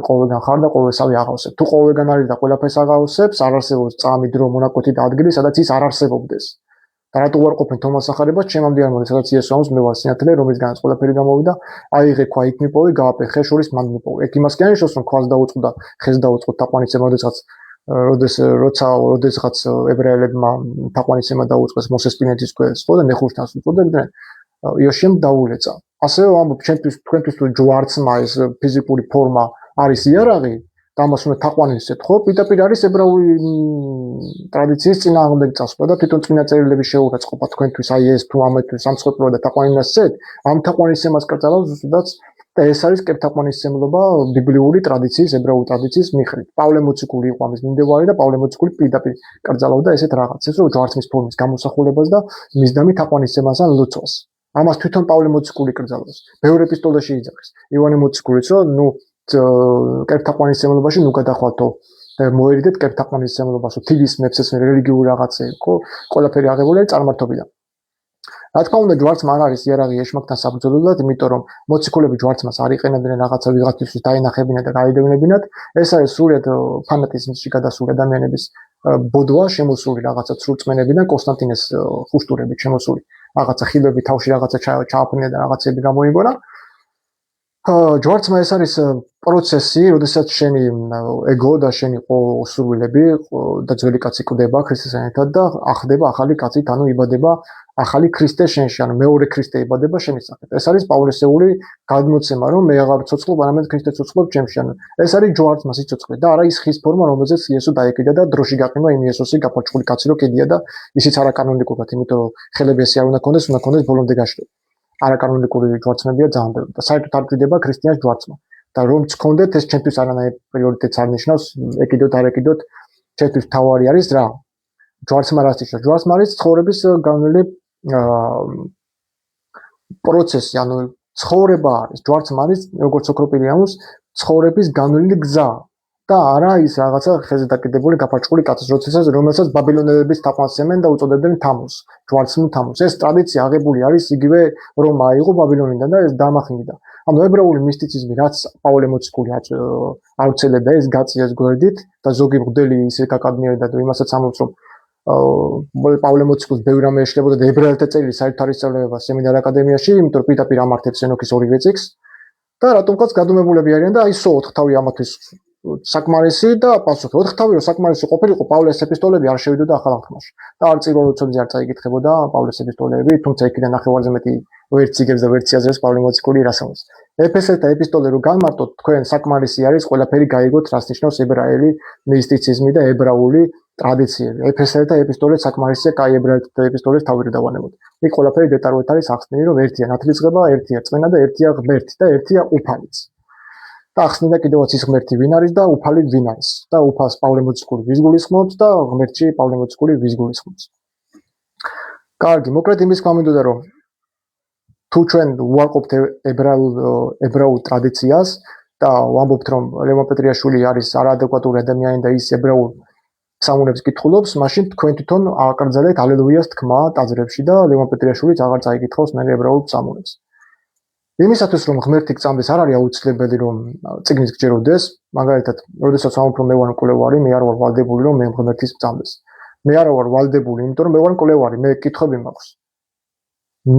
ყოველგან ხარ და ყოველსავე აღავსებ. თუ ყოველგან არის და ყველაფერს აღავსებს, არ არსებობს წამი, დრო, მონაკვეთი და ადგილი, სადაც ის არ არსებობდეს. და რატო უარყოფენ თომას სახარებას, ჩემამდე არ მოდი, სადაც იესო ამბობს, მე ვარ სინათლე, რომლისგანაც ყველაფერი გამოვიდა, აიღე ქვა იქ მიპოვე, გააპე ხე შორის მანდ მიპოვე. ეგ იმას კი ანიშნავს, რომ ქვას დაუწყო და ხეს დაუწყო თაყვანისმცემლად, როდესაც ებრაელებმა თაყვანისმცემლად დაუწყეს მოსეს სპინეთის ქვეშ, ხო და ნეხურთანს უწოდებდნენ, იოშემ დაულეწა. ასევე ამბობ, თქვენთვის თუ ჯვარცმა ეს ფიზიკური ფორმა არის იარაღი, და ამას უნდა თაყვანისცეთ, ხო? პირდაპირ არის ებრაული ტრადიციის წინააღმდეგ წასვლა და თვითონ წინა წერილების შეურაცხყოფა თქვენთვის აი ეს თუ ამეთვით სამწყობრო და თაყვანისცეთ, ამ თაყვანისცემას კრძალავს ზუსტად და ეს არის კეფთაყვანისმცემლობა ბიბლიური ტრადიციის, ებრაული ტრადიციის მიხედვით. პავლე მოციქული იყო ამის მიმდევარი და პავლე მოციქული პირდაპირ კრძალავდა ესეთ რაღაცებს, რომ ჯვარცმის ფორმის გამოსახულებას და მისდამი თაყვანისცემას ან ლოცვას. ამას თვითონ პავლე მოციქული კრძალავს. ბევრ ეპისტოლეში იძახის. ივანე მოციქულიც რომ კეფთაყვანისმცემლობაში გადახვათო და მოერიდეთ კეფთაყვანისმცემლობას, თიგის მეცეს რელიგიური რაღაცები, ხო? ყველაფერი აღებულია წარმართობიდან. რა თქმა უნდა, ჯვარცმა არ არის იარაღი ეშმაკთან საბრძოლველად, იმიტომ რომ მოციქულები ჯვარცმას არ იყენებდნენ რაღაცა ვიღაცისთვის დაინახებინათ და გაიდევნებინათ. ეს არის სრულად ფანატიზმში გადასული ადამიანების ბოდვა, შემოსული რაღაცა ცრურწმენებიდან, კონსტანტინეს ხუშტურებით შემოსული რაღაცა ხილები თავში რაღაცა ჩააფრინა და რაღაცები გამოიგონა. ჯვარცმა ეს არის პროცესი, როდესაც შენი ეგო და შენი სურვილები და ძველი კაცი კვდება ქრისტესთან ერთად და ახდება ახალი კაცით, ანუ იბადება ახალი ქრისტე შენში, ანუ მეორე ქრისტე იბადება შენი სახით. ეს არის პავლესეული გადმოცემა, რომ მე აღარ ცოცხლობ, არამედ ქრისტე ცოცხლობს ჩემში. ანუ ეს არის ჯვარცმა სიცოცხლე და არა ის ხის ფორმა, რომელზეც იესო დაეკიდა და დროში გაყინა იმ იესოსი გაფარჩხული კაცი რო კიდია და ისიც არაკანონიკურად, იმიტომ რომ ხელები ესე არ უნდა ქონდეს ბოლომდე გაშლილ. არაკანონიკური ჯვარცმებია ძალიან ბევრი და საერთოდ არ ჭირდება ქრისტიანს ჯვარცმა. და რომ გქონდეთ ეს ჩემთვის არანაირ პრიორიტეტს არ ნიშნავს, ეკიდოთ არ ეკიდოთ, ჩემთვის თავარი არის რა. ჯვარცმა რას ნიშნავს? ჯვარცმა არის ცხოვრების განვლილი პროცესი, ანუ ცხოვრება არის. ჯვარცმა არის როგორც ოქროპირიანუს ცხოვრების განვლილი გზა და არა ის რაღაცა ხეზე დაკიდებული გაფარჩხული კაცის, რომელსაც ბაბილონელების თაყვანისცემენ და უწოდებდნენ თამუს, ჯვარცმულ თამუს. ეს ტრადიცია აღებული არის იგივე რომ აიღო ბაბილონიდან და ეს დამახინდა. ანუ ებრაული მისტიციზმი, რაც პავლე მოციქული აუცელებდა, ეს გაწიეს გვერდით და ზოგი მღვდელი ისე გაკადნიერდა და იმასაც ამბობს, რომ პავლე მოციქულს ბევრი რამე ეშლებოდა და ებრაელთა წერილი საერთოდ არ ისწავლება სემინარ აკადემიაში, იმიტომ რომ პირდაპირ ამართებს ენოქის ორივე წიგნს და რატომღაც გადუმებულები არიან და აი 4 თავი ამათვის საკმარისი და პასუხი 4 თავი რომ საკმარისი ყოფილიყო პავლეს ეპისტოლები არ შევიდოდა ახალ აღთქმაში და არ წიროლოცოძე არ წაიკითხებოდა პავლეს ეპისტოლეები, თუმცა იქიდან ნახევარზე მეტი ვერც იგებს და ვერც იაზრებს პავლე მოციქული რასამოს. ეფესელთა ეპისტოლე რო განმარტოთ, თქვენ საკმარისი არის ყველაფერი გაიგოთ, რას ნიშნავს ებრაელი მისტიციზმი და ებრაული ტრადიციები. ეფესელთა ეპისტოლე საკმარისია, კაი ებრაელთა ეპისტოლეს თავი რო დავანებოთ. იქ ყველაფერი დეტალურად არის ახსნილი, რომ ერთია ნათლისღება, ერთია წმენა და ერთია ღმერთი და ერთია უფალიც. და ახსნიდა კიდევაც ის ღმერთი ვინ არის და უფალი ვინ არის. და უფალს პავლე მოციქული ვის გულისხმობს და ღმერთში პავლე მოციქული ვის გულისხმობს. კარგი, მოკლედ იმის გვამინდოდა რომ თუ ჩვენ უარყოფთ ებრაულ ტრადიციას და ვამბობთ რომ ლევან პეტრიაშვილი არის არაადეკვატური ადამიანი და ის ებრაულ სამუნებს კითხულობს, მაშინ თქვენ თვითონ აკრძალეთ ალელუიას თქმა ტაძრებში და ლევან პეტრიაშვილიც აღარ წაიკითხავს მე ებრაულ სამუნებს. იმისათვის რომ ღმერთი გწამდეს არ არის აუცილებელი რომ წიგნის გჯეროდეს, მაგალითად, როდესაც ვამბობ რომ მე ვარ მკვლევარი, მე არ ვარ ვალდებული რომ მე ღმერთის გწამდეს. მე არ ვარ ვალდებული, იმიტომ რომ მე ვარ მკვლევარი, მე კითხვები მაქვს.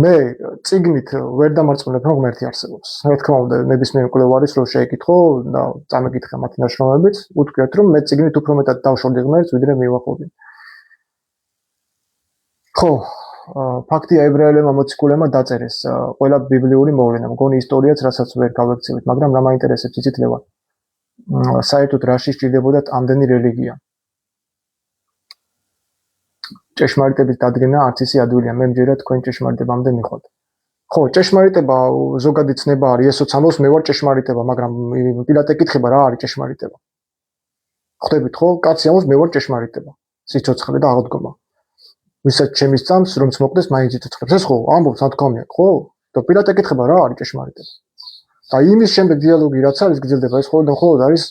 მე წიგნით ვერ დამარწმუნებ რომ ღმერთი არსებობს. რა თქმა უნდა, ნებისმიერ მკვლევარის რო შეეკითხო და წამეკითხა მათი ნაშრომებიც, უთქვიათ რომ მე წიგნით უფრო მეტად დავშორდი ღმერთს, ვიდრე მივაყობდი. ხო, ფაქტია ებრაელებმა მოციქულებმა დაწერეს ყველა ბიბლიური მოვლენა, მგონი ისტორიაც რასაც ვერ გავექცევით, მაგრამ რა მაინტერესებს იცით ლევან? საერთოდ რაში სჭირდებოდათ ამდენი რელიგია? ჭეშმარიტების დადგენა არც ისე ადვილია, მე მჯერა თქვენ ჭეშმარიტებამდე მიხვალთ. ხო, ჭეშმარიტება ზოგადი ცნება არის, ესოც ამბობს მე ვარ ჭეშმარიტება, მაგრამ პირად ეკითხება რა არის ჭეშმარიტება. ხვდებით ხო? კაცი ამბობს მე ვარ ჭეშმარიტება. სიცოცხლე და აღდგომა. ვისაც ჩემი სწამს რომც მოკლეს მაინც იცოცხლებს. ეს ხო, ამბობს ათქომი აქვს, ხო? და პირად ეკითხება რა არის ჭეშმარიტება. და იმის შემდეგ დიალოგი რაც არის გრძელდება, ეს ხოლმე არის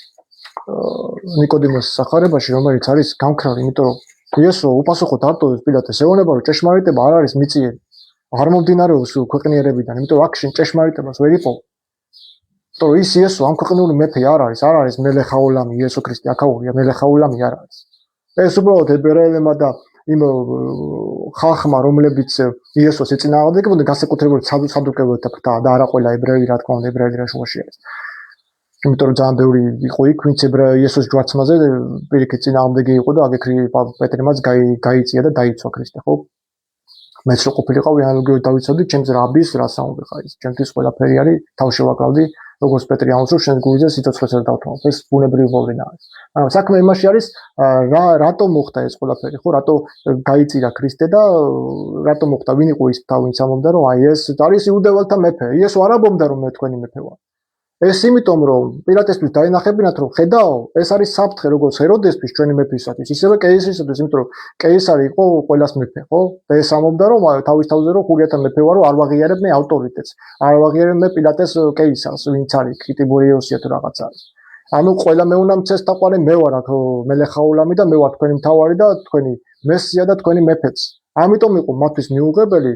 ნიკოდიმოსის სახარებაში, რომელიც არის გამქრალი, იმიტომ რომ იესო უპასუხოდ არტოებს პილატეს ეუბნება რომ ჭეშმარიტება არ არის მიწიერი. აღარ მომდინარეობს ქვეყნიერებიდან, იმიტომ რომ აქ შენ ჭეშმარიტებას ვერ იპოვ. იმიტომ რომ ის იესო ამ ქვეყნიური მეფე არ არის მელეხაულამი, იესო ქრისტე აქაურია, მელეხაულამი არ არის. ეს უბრალოდ ებრაელებმა და იმ ხალხმა, რომლებიც იესოს ეწინააღმდეგებოდნენ, განსაკუთრებით სადუკეველთა ფრთა და არა ყველა ებრაელი, რა თქმა უნდა, ებრაელი რაშუაში არის. იმიტომ რომ ძალიან ბევრი იყო იქ, ვინც იესოს ჯვარცმაზე პირიქით წინააღმდეგი იყო და აგექრი პეტრემაც გაიწია და დაიცვა ქრისტე, ხო? მეც რო ყოფილიყავი ანალოგიურად დავიცავდი ჩემს რაბის რას ამბობ ხა ის. ჩემთვის ყველაფერი არის თავშევაკრავდი როგორც პეტრი ამბობს, შენ გულზე სიცოცხლეს არ დავთვალ. ეს ბუნებრივი მოვლენა არის. მაგრამ საქმე იმაში არის, რატო მოხდა ეს ყველაფერი, ხო? რატო გაიწირა ქრისტე და რატო მოხდა? ვინ იყო ის თავი, ვინც ამბობდა, რომ აი ეს არის იუდეველთა მეფე. იესო არ ამბობდა, რომ მე თქვენი მეფე ვარ. ეს იმიტომ, რომ პირატესთვის დაენახებინათ, რომ ხედაო, ეს არის საფრთხე როგორც ჰეროდესთვის, ჩვენი მეფისათვის, ისევე კეისრისათვის, იმიტომ რომ კეისარი იყო ყველას მეფე, ხო? და ეს ამბობდა, რომ თავის თავზე რომ ხურიათა მეფე ვარო, არ ვაღიარებ მე ავტორიტეტს. არ ვაღიარებ მე პირატეს კეისარს, ვინც არის, ტიბერიოსია თუ რაღაც არის. ანუ ყველა მე უნდა მცეს დაყარე, მე ვარ აქ მელეხაულამი და მე ვარ თქვენი მთავარი და თქვენი მესია და თქვენი მეფეც. ამიტომ იყო მათთვის მიუღებელი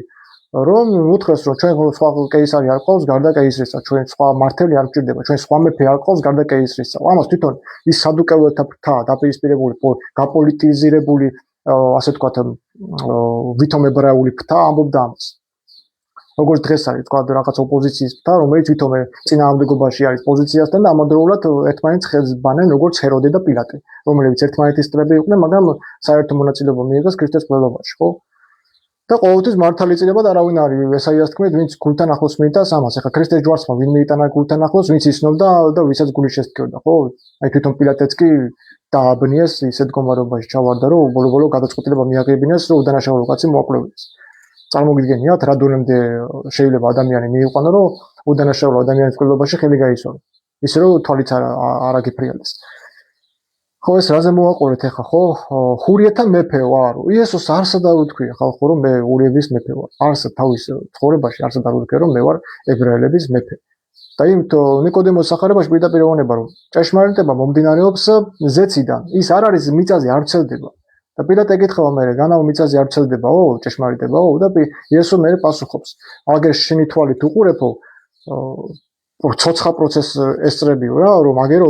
რომ უთხრეს რომ ჩვენ სხვა კეისარი არ ყავს გარდა კეისრისა, ჩვენ სხვა მართელი არ გვჭირდება, ჩვენ სხვა მეფე არ ყავს გარდა კეისრისა. ამას თვითონ ის სადუკეველთა ფრთა დაპირისპირებული, გაპოლიტიზირებული, ასე ვთქვათ, ვითომ ებრაული ფრთა ამბობდა ამას. როგორც დღეს არის თქვა რაღაც ოპოზიციის ფრთა, რომელიც ვითომ წინააღმდეგობაში არის პოზიციასთან და ამავდროულად ერთმანეთს ხელს ბანენ როგორც ჰეროდე და პილატე, რომლებიც ერთმანეთის წრები იყვნენ, მაგრამ საერთო მონაწილეობა მიიღეს ქრისტეს კვლევაში, ხო? და ყოველთვის მართალი წინება და არავინ არის ესაიას თქმით, ვინც გულთან ახლოს მიიტანს ამას. ეხლა ქრისტეს ჯვარსმა ვინ მიიტანა გულთან ახლოს, ვინც ისნობდა და ვისაც გული შესტკიოდა, ხო? აი თვითონ პილატეც კი დააბნიეს ისეთ მდგომარეობაში ჩავარდა, რომ ბოლო-ბოლო გადაწყვეტილება მიაღებინეს, რომ უდანაშაულო კაცი მოაკლევინეს. წარმოგიდგენიათ, რა დონემდე შეიძლება ადამიანი მიიყვანო, რომ უდანაშაულო ადამიანის კვლევაში ხელი გაისვარო. ისე რომ თვალიც არ აგიფრიალდეს. ხო ეს რაზე მოვაყოლეთ ახლა ხო ხურიათა მეფე ვარ იესოს არსად არ უთქვია ხალხო რომ მე ურიების მეფე ვარ არსად თავის ცხოვრებაში არსად არ უთქვია რომ მე ვარ ებრაელების მეფე და იმთო ნიკოდემოს სახარებაში პირდაპირ ეუბნება რომ ჭეშმარიტება მომდინარეობს ზეციდან ის არ არის მიწაზე არ ცელდება და პირდაპირ ეკითხება მე განაო მიწაზე არ ცელდებაო ჭეშმარიტებაო და იესო მე პასუხობს აგერ შენი თვალით უყურებო ცოცხალ პროცესს ესწრებიო რა რომ აგერო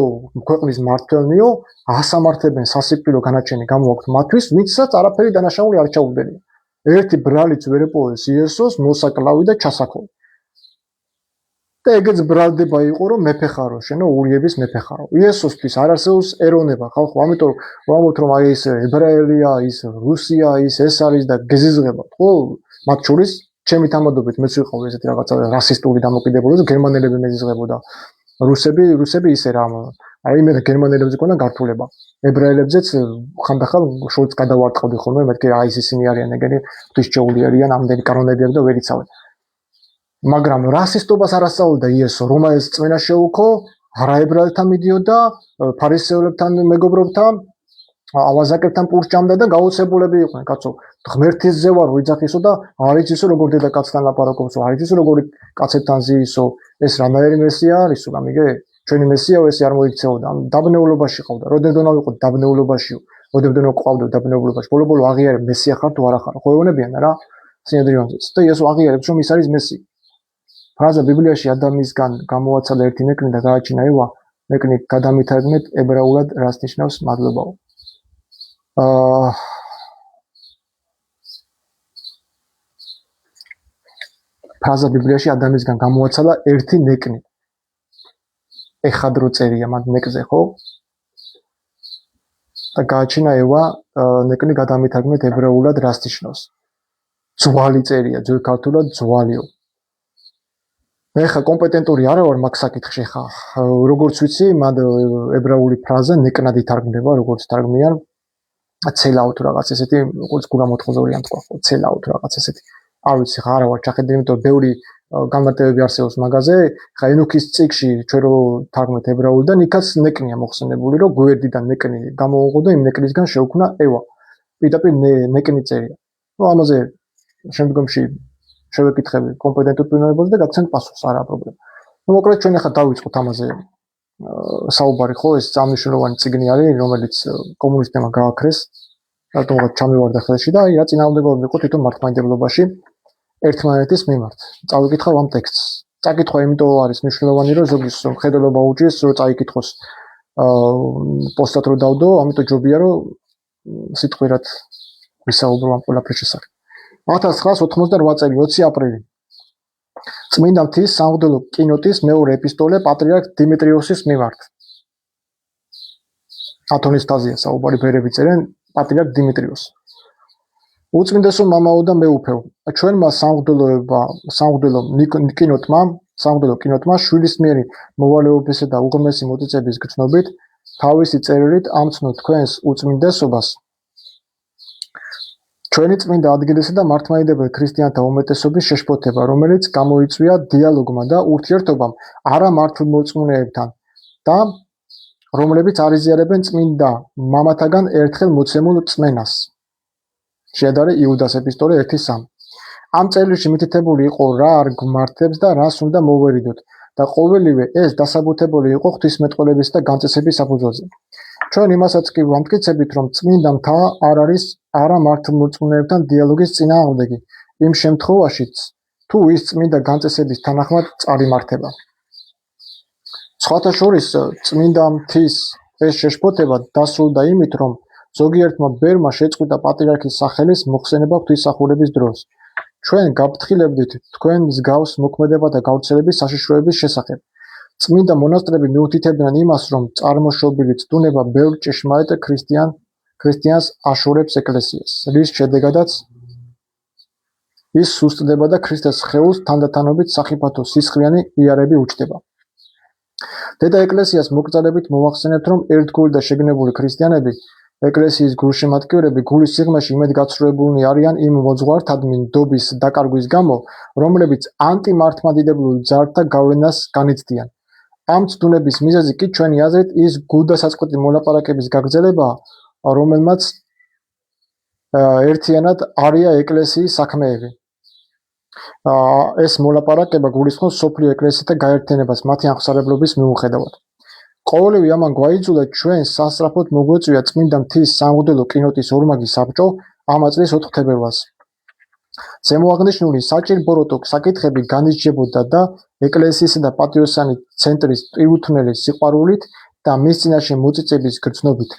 ქვეყნის მართლმიო ასამართებენ სასიკვდილო განაჩენი გამოაქვთ მათთვის ვინცაც არაფერი დანაშაული არ ჩაუდგენია ერთი ბრალიც ვერ ეპოვეს იესოს მოსაკლავი და ჩასაქოლი და ეგეც ბრალდება იყო რომ მეფე ხარო შენო ურიების მეფე ხარო იესოსთვის არ არსებობს ეროვნება ხალხო ამიტომ ვამბობთ რომ აი ეს ებრაელია ის რუსია ის ეს არის და გეზიზღებათ ხო მათ შორის ჩემი თამადობით მეც ვიყავ ესეთი რაღაცა რასისტული დამოკიდებულება გერმანელები მეზიზღებოდა რუსები ისე რა აი მე გერმანელებზე ყונה გართულება ებრაელებზეც ხანდახან შოც გადავარტყავდი ხოლმე მეთქი აი ისინი არიან ეგენი ღვთისმშეული არიან ამდენი კანონები და ვერ იცავენ მაგრამ რასისტობას არ ასწავლიდა იესო რომაელს წმენა შეუქო არაებრაელთან მიდიოდა ფარისეულებთან მეგობრობთან ავაზაკებთან პურჭამდა და გაოცებულები იყვნენ კაცო ღმერთის ზევა რო იძახისო და არ იცისო როგორ დედაკაცთან ლაპარაკობსო არ იცისო როგორ კაცებთან ზიისო ეს რანაირი მესია არისო გამიგე ჩვენი მესიაო ესე არ მოიქცეოდა დაბნეულობაში ყავდა როდემდე ვიყო დაბნეულობაშიო როდემდე ყავდა დაბნეულობაში ბოლო-ბოლო აღიარებ მესია ხარ თუ არა ხარ ხო ეუბნებიან რა სინედრიონზეც და იესო აღიარებს რომ ის არის მესი ფრაზა ბიბლიაში ადამიანისგან გამოაცალა ერთი ნეკნი და გააჩინა ევა ნეკნი გადამითარგმნეთ ებრაულად რას ნიშნავს მადლობაო ფრაზა ბიბლიაში ადამიანისგან გამოაცალა ერთი ნეკნი ეხადრო წერია მათ ნეკზე ხო და გააჩინა ევა ნეკნი გადამითარგმნეთ ებრაულად რას ნიშნავს ძვალი წერია ძველ ქართულად ძვალიო მე ხა კომპეტენტური არა ვარ მაგ საკითხში ხა როგორც ვიცი მათ ებრაული ფრაზა ნეკნად ითარგმნება როგორც თარგმნიან ცელაო თუ რაღაც ესეთი როგორც გულამოთხოზორიან თქვა ხო ცელაო თუ რაღაც ესეთი არ ვიცი ხა არა ვარ ჩახედი იმიტომ ბევრი განმარტებები არსებობს მაგაზე ხა ენუქის წიგში ჩვენ რო თარგმნით ებრაულიდან იქაც ნეკნია მოხსენებული რომ გვერდიდან ნეკნი გამოუღო და იმ ნეკნისგან შეუქმნა ევა პირდაპირ ნეკნი წერია ნუ ამაზე შემდგომში შევეკითხები კომპეტენტურ პიროვნებაზე და გაგცემთ პასუხს არა პრობლემა ნუ მოკლედ ჩვენ ახლა დავიწყოთ ამაზე საუბარი ხო ეს წამნიშნულოვანი წიგნი არის რომელიც კომუნისტებმა გააქრეს რატომღაც ჩამივარდა ხელში და აი რა წინააღმდეგობები იყო თვითონ მართლმადიდებლობაში ერთმანეთის მიმართ წავიკითხავ ამ ტექსტს წაკითხვა იმიტომ არის მნიშვნელოვანი რომ ზოგის მხედველობა უჭირს რომ წაიკითხოს პოსტად რო დავდო ამიტომ ჯობია რომ სიტყვიერად ვისაუბრო ამ ყველაფრის შესახებ 1988 წელი 20 აპრილი წმინდა მთის სამღვდელო კინოტის მეორე ეპისტოლე პატრიარქ დიმეტრიოსის მიმართ ათონისთაზია საუბარი ბერები წერენ პატრიარქ დიმეტრიოს უწმინდესო მამაო და მეუფეო ჩვენმა სამღვდელო კინოტმა სამღვდელო კინოტმა შვილისმიერი მოვალეობისა და უღრმესი მოტიცების გრძნობით თავისი წერილით ამცნო თქვენს უწმინდესობას ჩვენი წმინდა ადგილისა და მართლმადიდებელ ქრისტიანთა უმეტესობის შეშფოთება, რომელიც გამოიწვია დიალოგმა და ურთიერთობამ არა მართლმორწმუნეებთან და რომლებიც არ იზიარებენ წმინდა მამათაგან ერთხელ მოცემულ წმენას. შეადარე იუდას ეპისტოლე 1:3. ამ წერილში მითითებული იყო რა არ გვმართებს და რას უნდა მოვერიდოთ და ყოველივე ეს დასაბუთებული იყო ღვთისმეტყველების და განწესების საფუძველზე. ჩვენ იმასაც კი ვამტკიცებით, რომ წმინდა მთა არ არის არა მართლმორწმუნეებთან დიალოგის წინააღმდეგი, იმ შემთხვევაშიც, თუ ის წმინდა განწესების თანახმად წარიმართება. სხვათა შორის, წმინდა მთის ეს შეშფოთება დასრულდა იმით, რომ ზოგიერთმა ბერმა შეწყვიტა პატრიარქის სახელის მოხსენება ღვთისმსახურების დროს. ჩვენ გაფრთხილებდით თქვენ მსგავს მოქმედებათა გავრცელების საშიშროების შესახებ. წმინდა მონასტრები მიუთითებდნენ იმას, რომ წარმოშობილი წდუნება ბევრ ჭეშმარიტ ქრისტიანს აშორებს ეკლესიას, რის შედეგადაც ის სუსტდება და ქრისტეს სხეულს თანდათანობით სახიფათო სისხლიანი იარები უჩნდება. დედა ეკლესიას მოკრძალებით მოვახსენებთ, რომ ერთგული და შეგნებული ქრისტიანები, ეკლესიის გულშემატკივრები გულის სიღრმეში იმედგაცრუებულნი არიან იმ მოძღვართა ნდობის დაკარგვის გამო, რომლებიც ანტიმართლმადიდებლურ ძარღვთა გავლენას განიცდიან. ამ ცდუნების მიზეზი კი ჩვენი აზრით ის გულდასაწყვეტი მოლაპარაკების გაგრძელებაა, რომელმაც ერთიანად არია ეკლესიის საქმეები. ეს მოლაპარაკება გულისხმობს სოფლიო ეკლესიათა გაერთიანებას მათი აღმსარებლობის მიუხედავად. ყოველივე ამან გვაიძულა ჩვენ სასწრაფოდ მოგვეწვია წმინდა მთის სამღვდელო კინოტის ორმაგი საბჭო ამ წლის 4 თებერვალს. ზემოაღნიშნული საჭირბოროტო საკითხები განისჯებოდა და ეკლესიისა და პატრიოსანი ცენტრის პირუთვნელი სიყვარულით და მის წინაშე მოწიწების გრძნობით.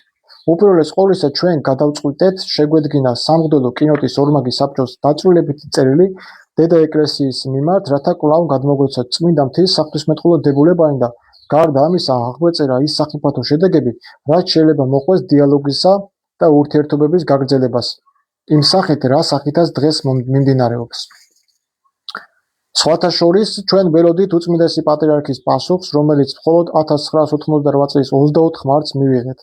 უპირველეს ყოვლისა ჩვენ გადავწყვიტეთ შეგვედგინა სამღვდელო კინოტის ორმაგი საბჭოს დაწვრილებითი წერილი დედა ეკლესიის მიმართ, რათა კვლავ გადმოგვეცოთ წმინდა მთის საღვთისმეტყველო დებულებანი და გარდა ამისა აღგვეწერა ის სახიფათო შედეგები, რაც შეიძლება მოყვეს დიალოგისა და ურთიერთობების გაგრძელებას, იმ სახით, რა სახითაც დღეს მიმდინარეობს. სხვათა შორის, ჩვენ ველოდით უწმინდესი პატრიარქის პასუხს, რომელიც მხოლოდ 1988 წლის 24 მარტს მივიღეთ.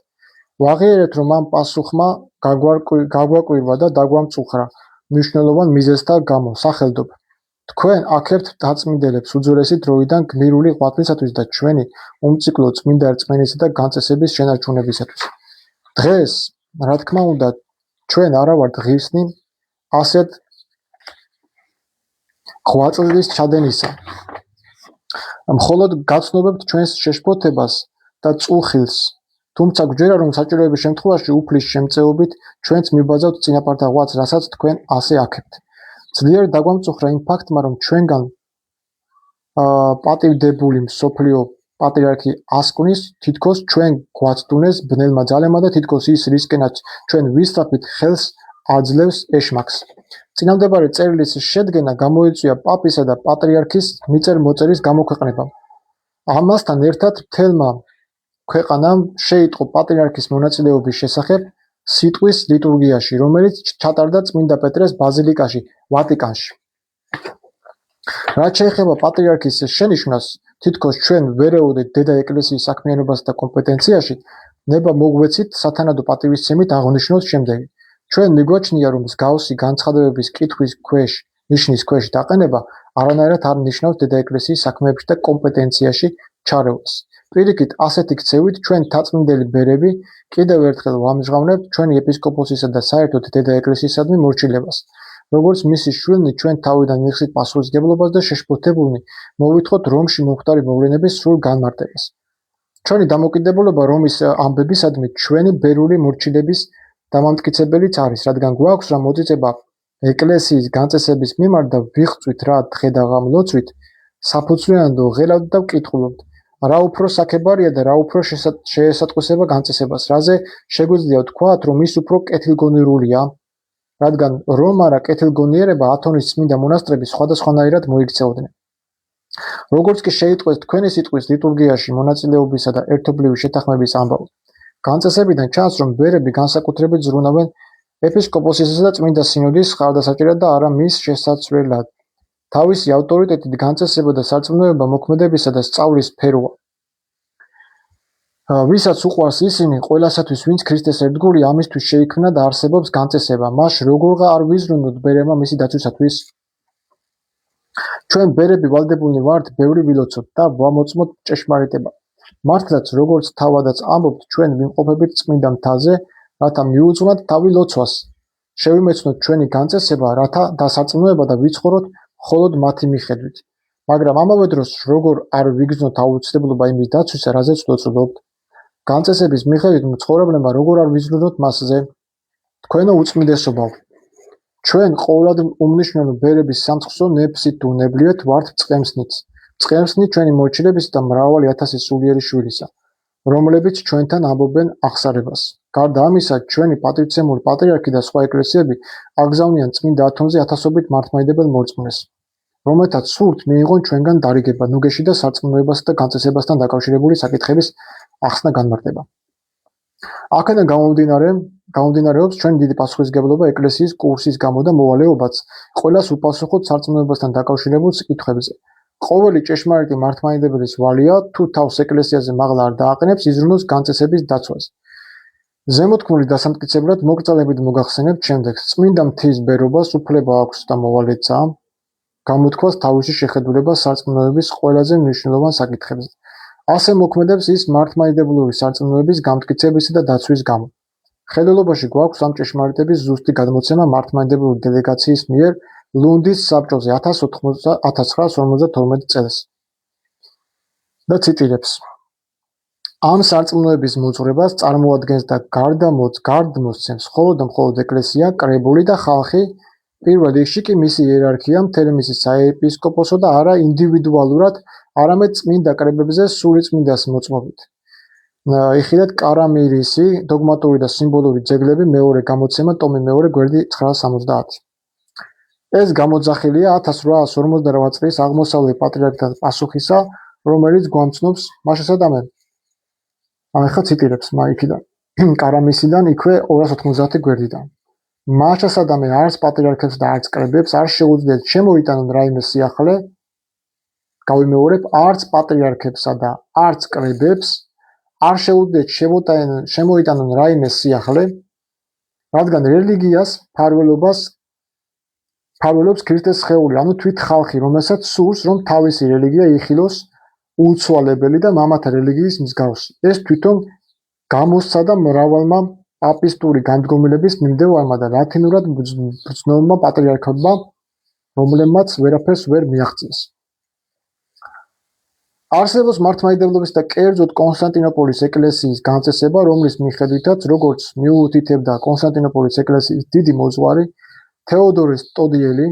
ვაღიარებთ, რომ ამ პასუხმა გაგვაკვირვა და დაგვამწუხრა მნიშვნელოვან მიზეზთა გამო, სახელდობ. თქვენ აქებთ დაწმინდელებს უძველესი დროიდან გმირული ღვაწლისათვის და ჩვენი უმციკლო წმინდა რწმენისა და განწესების შენარჩუნებისათვის. დღეს, რა თქმა უნდა, ჩვენ არა ვართ ღირსნი ასეთ ღვაწლის ჩადენისა. მხოლოდ გაცნობებთ ჩვენს შეშფოთებას და წუხილს, თუმცა გვჯერა, რომ საჭიროების შემთხვევაში უფლის შემწეობით ჩვენც მიბაძავთ წინაპართა ღვაწლს, რასაც თქვენ ასე აქებთ. ძლიერ დაგვამწუხრა იმ ფაქტმა, რომ ჩვენგან პატივდებული მსოფლიო პატრიარქი ასკვნის, თითქოს ჩვენ გვაცდუნეს ბნელმა ძალებმა და თითქოს ის რისკენაც ჩვენ ვისწრაფით ხელს აძლევს ეშმაკს. წინამდებარე წერილის შედგენა გამოიწვია პაპისა და პატრიარქის მიწერ მოწერის გამოქვეყნებამ. ამასთან ერთად მთელმა ქვეყანამ შეიტყო პატრიარქის მონაწილეობის შესახებ სიტყვის ლიტურგიაში, რომელიც ჩატარდა წმინდა პეტრეს ბაზილიკაში, ვატიკანში. რაც შეეხება პატრიარქის შენიშვნას, თითქოს ჩვენ ვერეოდეთ დედა ეკლესიის საქმიანობასა და კომპეტენციაში, ნება მოგვეცით სათანადო პატივისცემით აღვნიშნოთ შემდეგი. ჩვენ მიგვაჩნია, რომ მსგავსი განცხადებების ნიშნის ქვეშ დაყენება არანაირად არ ნიშნავს დედა ეკლესიის საქმეებში და კომპეტენციაში ჩარევას. პირიქით, ასეთი ქცევით ჩვენ თაწმინდელი ბერები კიდევ ერთხელ ვამჟღავნებთ ჩვენი ეპისკოპოსისა და საერთოდ დედა ეკლესიისადმი მორჩილებას. როგორც მისი შვილნი, ჩვენ თავიდან მიხსით პასუხისმგებლობას და შეშფოთებულნი მოვითხოვთ რომში მომხდარი მოვლენების სრულ განმარტებას. ჩვენი დამოკიდებულება რომის ამბებისადმი ჩვენი ბერული მორჩილების დამამტკიცებელიც არის, რადგან გვაქვს რა მოწიწება ეკლესიის განწესების მიმართ და ვიღწვით რა დღე და ღამ ლოცვით, საფუძვლიანად ვღელავთ და ვკითხულობთ. რა უფრო საქებარია და რა უფრო შეესატყვისება განწესებას, რაზე შეგვიძლია ვთქვათ, რომ ის უფრო კეთილგონიურია, რადგან რომ არა კეთილგონიერება ათონის წმინდა მონასტრები სხვადასხვანაირად მოიქცეოდნენ. როგორც კი შეიტყვეს თქვენი სიტყვის ლიტურგიაში მონაწილეობისა და ერთობლივი შეთანხმების ამბავი. განწესებიდან ჩანს, რომ ბერები განსაკუთრებით ზრუნავენ ეპისკოპოსისა და წმინდა სინოდის ხარდასაჭერად და არა მის შესაცვლელად. თავისი ავტორიტეტით განწესება და სარწმუნოება მოქმედებისა და სწავლის სფეროა. ვისაც უყვარს ისინი, ყველასათვის, ვინც ქრისტეს ერთგული, ამისთვის შეიქმნა და არსებობს განწესება. მას როგორღა არ ვიზრუნოთ ბერებმა მისი დაცვისათვის? ჩვენ ბერები ვალდებულნი ვართ ბევრი ვილოცოთ და ვამოწმოთ ჭეშმარიტება. მართლაც, როგორც თავადაც ამბობთ, ჩვენ ვიმყოფებით წმინდა მთაზე, რათა მიუძღვნათ თავი ლოცვას. შევიმეცნოთ ჩვენი განწესება, რათა დასარწმუნოება და ვიცხოვროთ მხოლოდ მათი მიხედვით. მაგრამ ამავე დროს, როგორ არ ვიგრძნოთ აუცილებლობა იმის დაცვისა, რაზეც ვლოცულობთ. განწესების მიხედვით მცხოვრებლებმა როგორ არ ვიზრუნოთ მასზე. თქვენო უწმინდესობავ, ჩვენ ყოვლად უმნიშვნელო ბერების სამწყსო ნეფსით უნებლიეთ ვართ წყემსნით. წყემსნით ჩვენი მოჭრების და მრავალი ათასი სულიერი შვილისა, რომლებიც ჩვენთან ამბობენ აღსარებას. გარდა ამისა, ჩვენი პატივცემული პატრიარქი და სხვა ეკლესიები აგზავნიან წმინდა ათონზე ათასობით მართლმადიდებელ მორწმუნეს, რომელთაც სურთ მიიღონ ჩვენგან დარიგება ნუგეში და სარწმუნოებასა და განწესებასთან დაკავშირებული საკითხების ახსნა განმარტება. აქედან გამომდინარეობს ჩვენი დიდი პასუხისმგებლობა ეკლესიის კურსის გამო და მოვალეობაც ყველას უპასუხოთ სარწმუნოებასთან დაკავშირებულ კითხვებზე. ყოველი ჭეშმარიტი მართლმადიდებლის ვალია, თუ თავს ეკლესიაზე მაღლა არ დააყენებს, იზრუნოს განწესების დაცვას. ზემოთქმულის დასამტკიცებლად მოგწალებით მოგახსენებთ შემდეგს. წმინდა მთის ბერობას უფლება აქვს და მოვალეცა გამოთქვას თავისი შეხედულება სარწმუნოების ყველაზე მნიშვნელოვან საკითხებზე. ასე მოქმედებს ის მართლმადიდებლური სარწმუნოების გამტკიცებისა და დაცვის გამო. ხედველობაში გვაქვს ამ ჭეშმარიტების ზუსტი გადმოცემა მართლმადიდებლური დელეგაციის მიერ ლუნდის საბჭოზე 1952 წელს. და ციტირებს. ამ სარწმუნოების მოძღვრებას წარმოადგენს და გარდმოსცემს მხოლოდ და მხოლოდ ეკლესია, კრებული და ხალხი, პირველ რიგში კი მისი იერარქია, მთელი მისი საეპისკოპოსო და არა ინდივიდუალურად, არამედ წმინდა კრებებზე სულიწმინდას მოწმობით. იხილეთ კარამირისი დოგმატური და სიმბოლური ძეგლები მეორე გამოცემა ტომი მეორე გვერდი 970. ეს გამოძახილია 1858 წლის აღმოსავლეთ პატრიარქთან პასუხისა, რომელიც გვამცნობს მაშასადამე. ახლა ციტირებს იქიდან კარამისიდან იქვე 290 გვერდიდან. მაშასადამე არც პატრიარქებს და არც კრებებს არ შეუძლიათ შემოიტანონ რაიმე სიახლე. გავიმეორებ, არც პატრიარქებსა და არც კრებებს არ შეუძლიათ შემოიტანონ რაიმე სიახლე, რადგან რელიგიას ფარველობს ქრისტეს სხეული, ანუ თვით ხალხი, რომელსაც სურს, რომ თავისი რელიგია იხილოს უცვალებელი და მამათა რელიგიის მსგავსი. ეს თვითონ გამოსცადა მრავალმა პაპისტური განდგომილების მიმდევარმა და ლათინურად ბრძნულმა პატრიარქებმა, რომლებმაც ვერაფერს ვერ მიაღწიეს. არსებობს მართლმადიდებლობის და კერძოდ კონსტანტინოპოლის ეკლესიის განწესება, რომლის მიხედვითაც, როგორც მიუთითებდა კონსტანტინოპოლის ეკლესიის დიდი მოძღვარი თეოდორე სტოდიელი,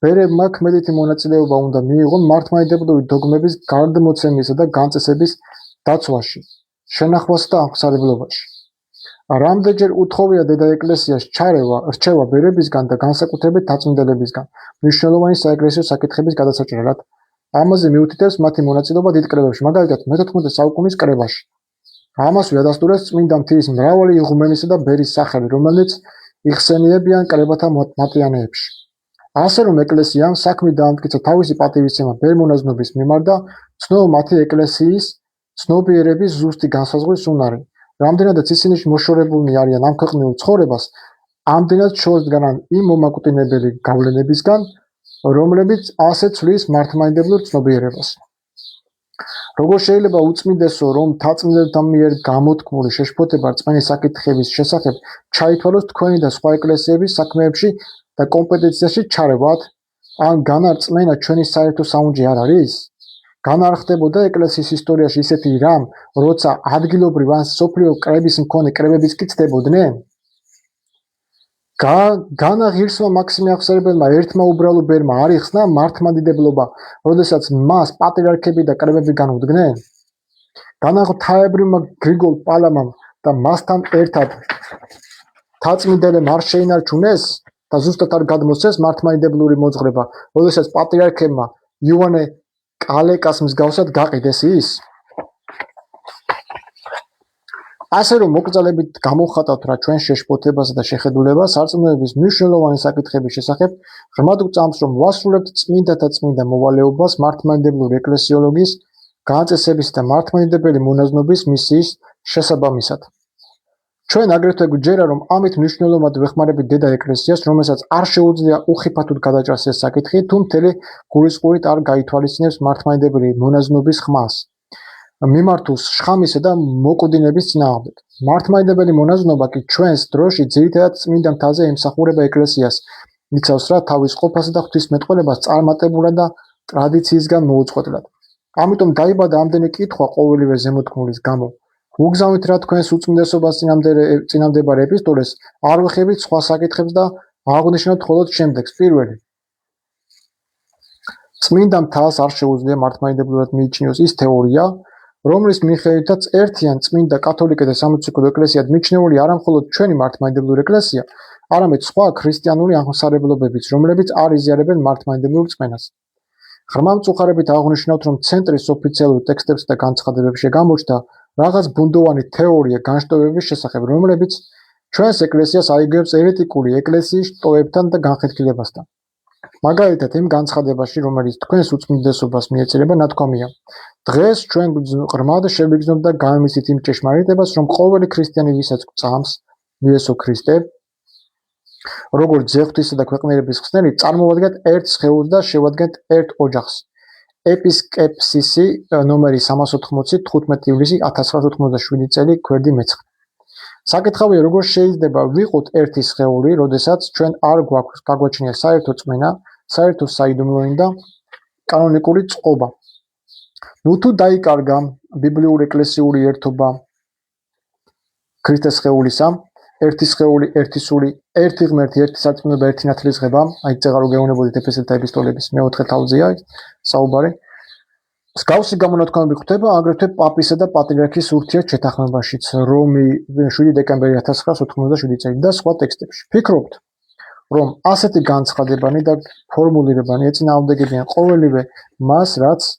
ბერებმა ქმედითი მონაწილეობა უნდა მიიღონ მართლმადიდებლური დოგმების გარდმოცემისა და განწესების დაცვაში, შენახვასა და აღმსარებლობაში. რამდენჯერ უთხოვია დედა ეკლესიას რჩევა ბერებისგან და განსაკუთრებით დაწმინდებლებისგან, მნიშვნელოვანი საეკლესიო საკითხების გადასაჭრელად. ამაზე მიუთითებს მათი მონაწილეობა დიდ კრებებში, მაგალითად მე-14 საუკუნის კრებაში. ამასვე ადასტურებს წმინდა მთის მრავალი იღუმენისა და ბერის სახელი, რომელიც იხსენიებიან კრებათა მატიანეებში. ასე რომ ეკლესიამ საქმე დაამტკიცა თავისი პატივისცემა ბერ-მონაზვნობის მიმართ და ცნო მათი ეკლესიის ცნობიერების ზუსტი განსაზღვრის უნარი. რამდენადაც ისინი მოშორებულნი არიან ამ ქვეყნიურ ცხოვრებას, ამდენად შორს დგანან იმ მომაკვდინებელი გავლენებისგან, რომლებიც ასე ცვლის მართლმადიდებლურ ცნობიერებას. როგორ შეიძლება უწმინდესო, რომ მთაწმინდებთა მიერ გამოთქმული შეშფოთება რწმენის საკითხების შესახებ ჩაითვალოს თქვენი და სხვა ეკლესიების საქმეებში და კომპეტენციაში ჩარევათ? ან განარწმენა ჩვენი საერთო საუნჯე არ არის? განა არ ხდებოდა ეკლესიის ისტორიაში ისეთი რამ, როცა ადგილობრივ ან სოფლიო კრების მქონე კრებებიც კი ცდებოდნენ? განა ღირსმა მაქსიმე აღსარებელმა ერთმა უბრალო ბერმა არ იხსნა მართლმადიდებლობა, როდესაც მას პატრიარქები და კრებები განუდგნენ? განა ღვთაებრივმა გრიგოლ პალამამ და მასთან ერთად მთაწმინდელემ არ შეინარჩუნეს და ზუსტად არ გადმოსცეს მართლმადიდებლური მოძღვრება, როდესაც პატრიარქებმა იოანე კალეკას მსგავსად გაყიდეს ის? ასე რომ მოკრძალებით გამოვხატავთ რა ჩვენ შეშფოთებასა და შეხედულებას სარწმუნოების მნიშვნელოვანი საკითხების შესახებ, ღრმად ვწამს, რომ ვასრულებთ წმინდათა წმინდა მოვალეობას მართლმადიდებლური ეკლესიოლოგიის განაწესების და მართლმადიდებელი მონაზვნობის მისიის შესაბამისად. ჩვენ აგრეთვე გვჯერა, რომ ამით მნიშვნელოვნად ვეხმარებით დედა ეკლესიას, რომელსაც არ შეუძლია უხიფათოდ გადაჭრას ეს საკითხი, თუ მთელი გულისყურით არ გაითვალისწინებს მართლმადიდებელი მონაზვნობის ხმას. მიმართულს შხამისა და მოკვდინების წინააღმდეგ. მართლმადიდებელი მონაზვნობა კი ჩვენს დროში ძირითადად წმინდა მთაზე ემსახურება ეკლესიას, იცავს რა თავის ყოფასა და ღვთისმეტყველებას წარმატებულად და ტრადიციისგან მოუწყვეტლად. ამიტომ დაიბადა ამდენი კითხვა ყოველივე ზემოთქმულის გამო. უგზავნით რა თქვენს უწმინდესობას წინამდებარე ეპისტოლეს, არ ვეხებით სხვა საკითხებს და აღვნიშნოთ მხოლოდ შემდეგს. პირველი, წმინდა მთას არ შეუძლია მართლმადიდებლურად მიიჩნიოს ის თეორია, რომლის მიხედვითაც ერთიან წმინდა კათოლიკე და სამოციქულო ეკლესიად მიჩნეული არა მხოლოდ ჩვენი მართლმადიდებლური ეკლესია, არამედ სხვა ქრისტიანული აღმსარებლობებიც, რომლებიც არ იზიარებენ მართლმადიდებლურ რწმენას. ღრმა მწუხარებით აღვნიშნავთ, რომ ცენტრის ოფიციალურ ტექსტებსა და განცხადებებში გამოჩნდა რაღაც ბუნდოვანი თეორია განშტოებების შესახებ, რომლებიც ჩვენს ეკლესიას აიგებს ერეტიკული ეკლესიის შტოებთან და განხეთქილებასთან. მაგალითად, იმ განცხადებაში, რომელიც თქვენს უწმინდესობას მიეწერება, ნათქვამია: დღეს ჩვენ ღრმად შევიგრძნობ და გავიმისით იმ ჭეშმარიტებას, რომ ყოველი ქრისტიანი, ვისაც გვწამს იესო ქრისტე, როგორც ძეხვთისა და ქვეყნიერების ხსნელი, წარმოვადგეთ ერთ სხეულს და შევადგენთ ერთ ოჯახს. ეპისკეპსისი ნომერი 380 15 ივლისი 1987 წელი გვერდი მეცხრე. საკითხავია, როგორ შეიძლება ვიყოთ ერთი სხეული, როდესაც ჩვენ არ გვაქვს გაგვაჩნია საერთო წმენა, საერთო საიდუმლოინი და კანონიკური წყობა. ნუ თუ დაიკარგა ბიბლიური ეკლესიური ერთობა ქრისტეს სხეულისა, ერთი სხეული, ერთი სული, ერთი ღმერთი, ერთი სარწმუნოება, ერთი ნათლისღება, აი წეღარო გეუბნებოდით ეფესელთა ეპისტოლების მე-4 თავზეა საუბარი. მსგავსი გამონათქვამები ხვდება აგრეთვე პაპისა და პატრიარქის ურთიერთშეთანხმებაშიც, რომი 7 დეკემბერი 1987 წელი და სხვა ტექსტებში. ფიქრობთ, რომ ასეთი განცხადებანი და ფორმულირებანი ეწინააღმდეგებიან ყოველივე მას, რაც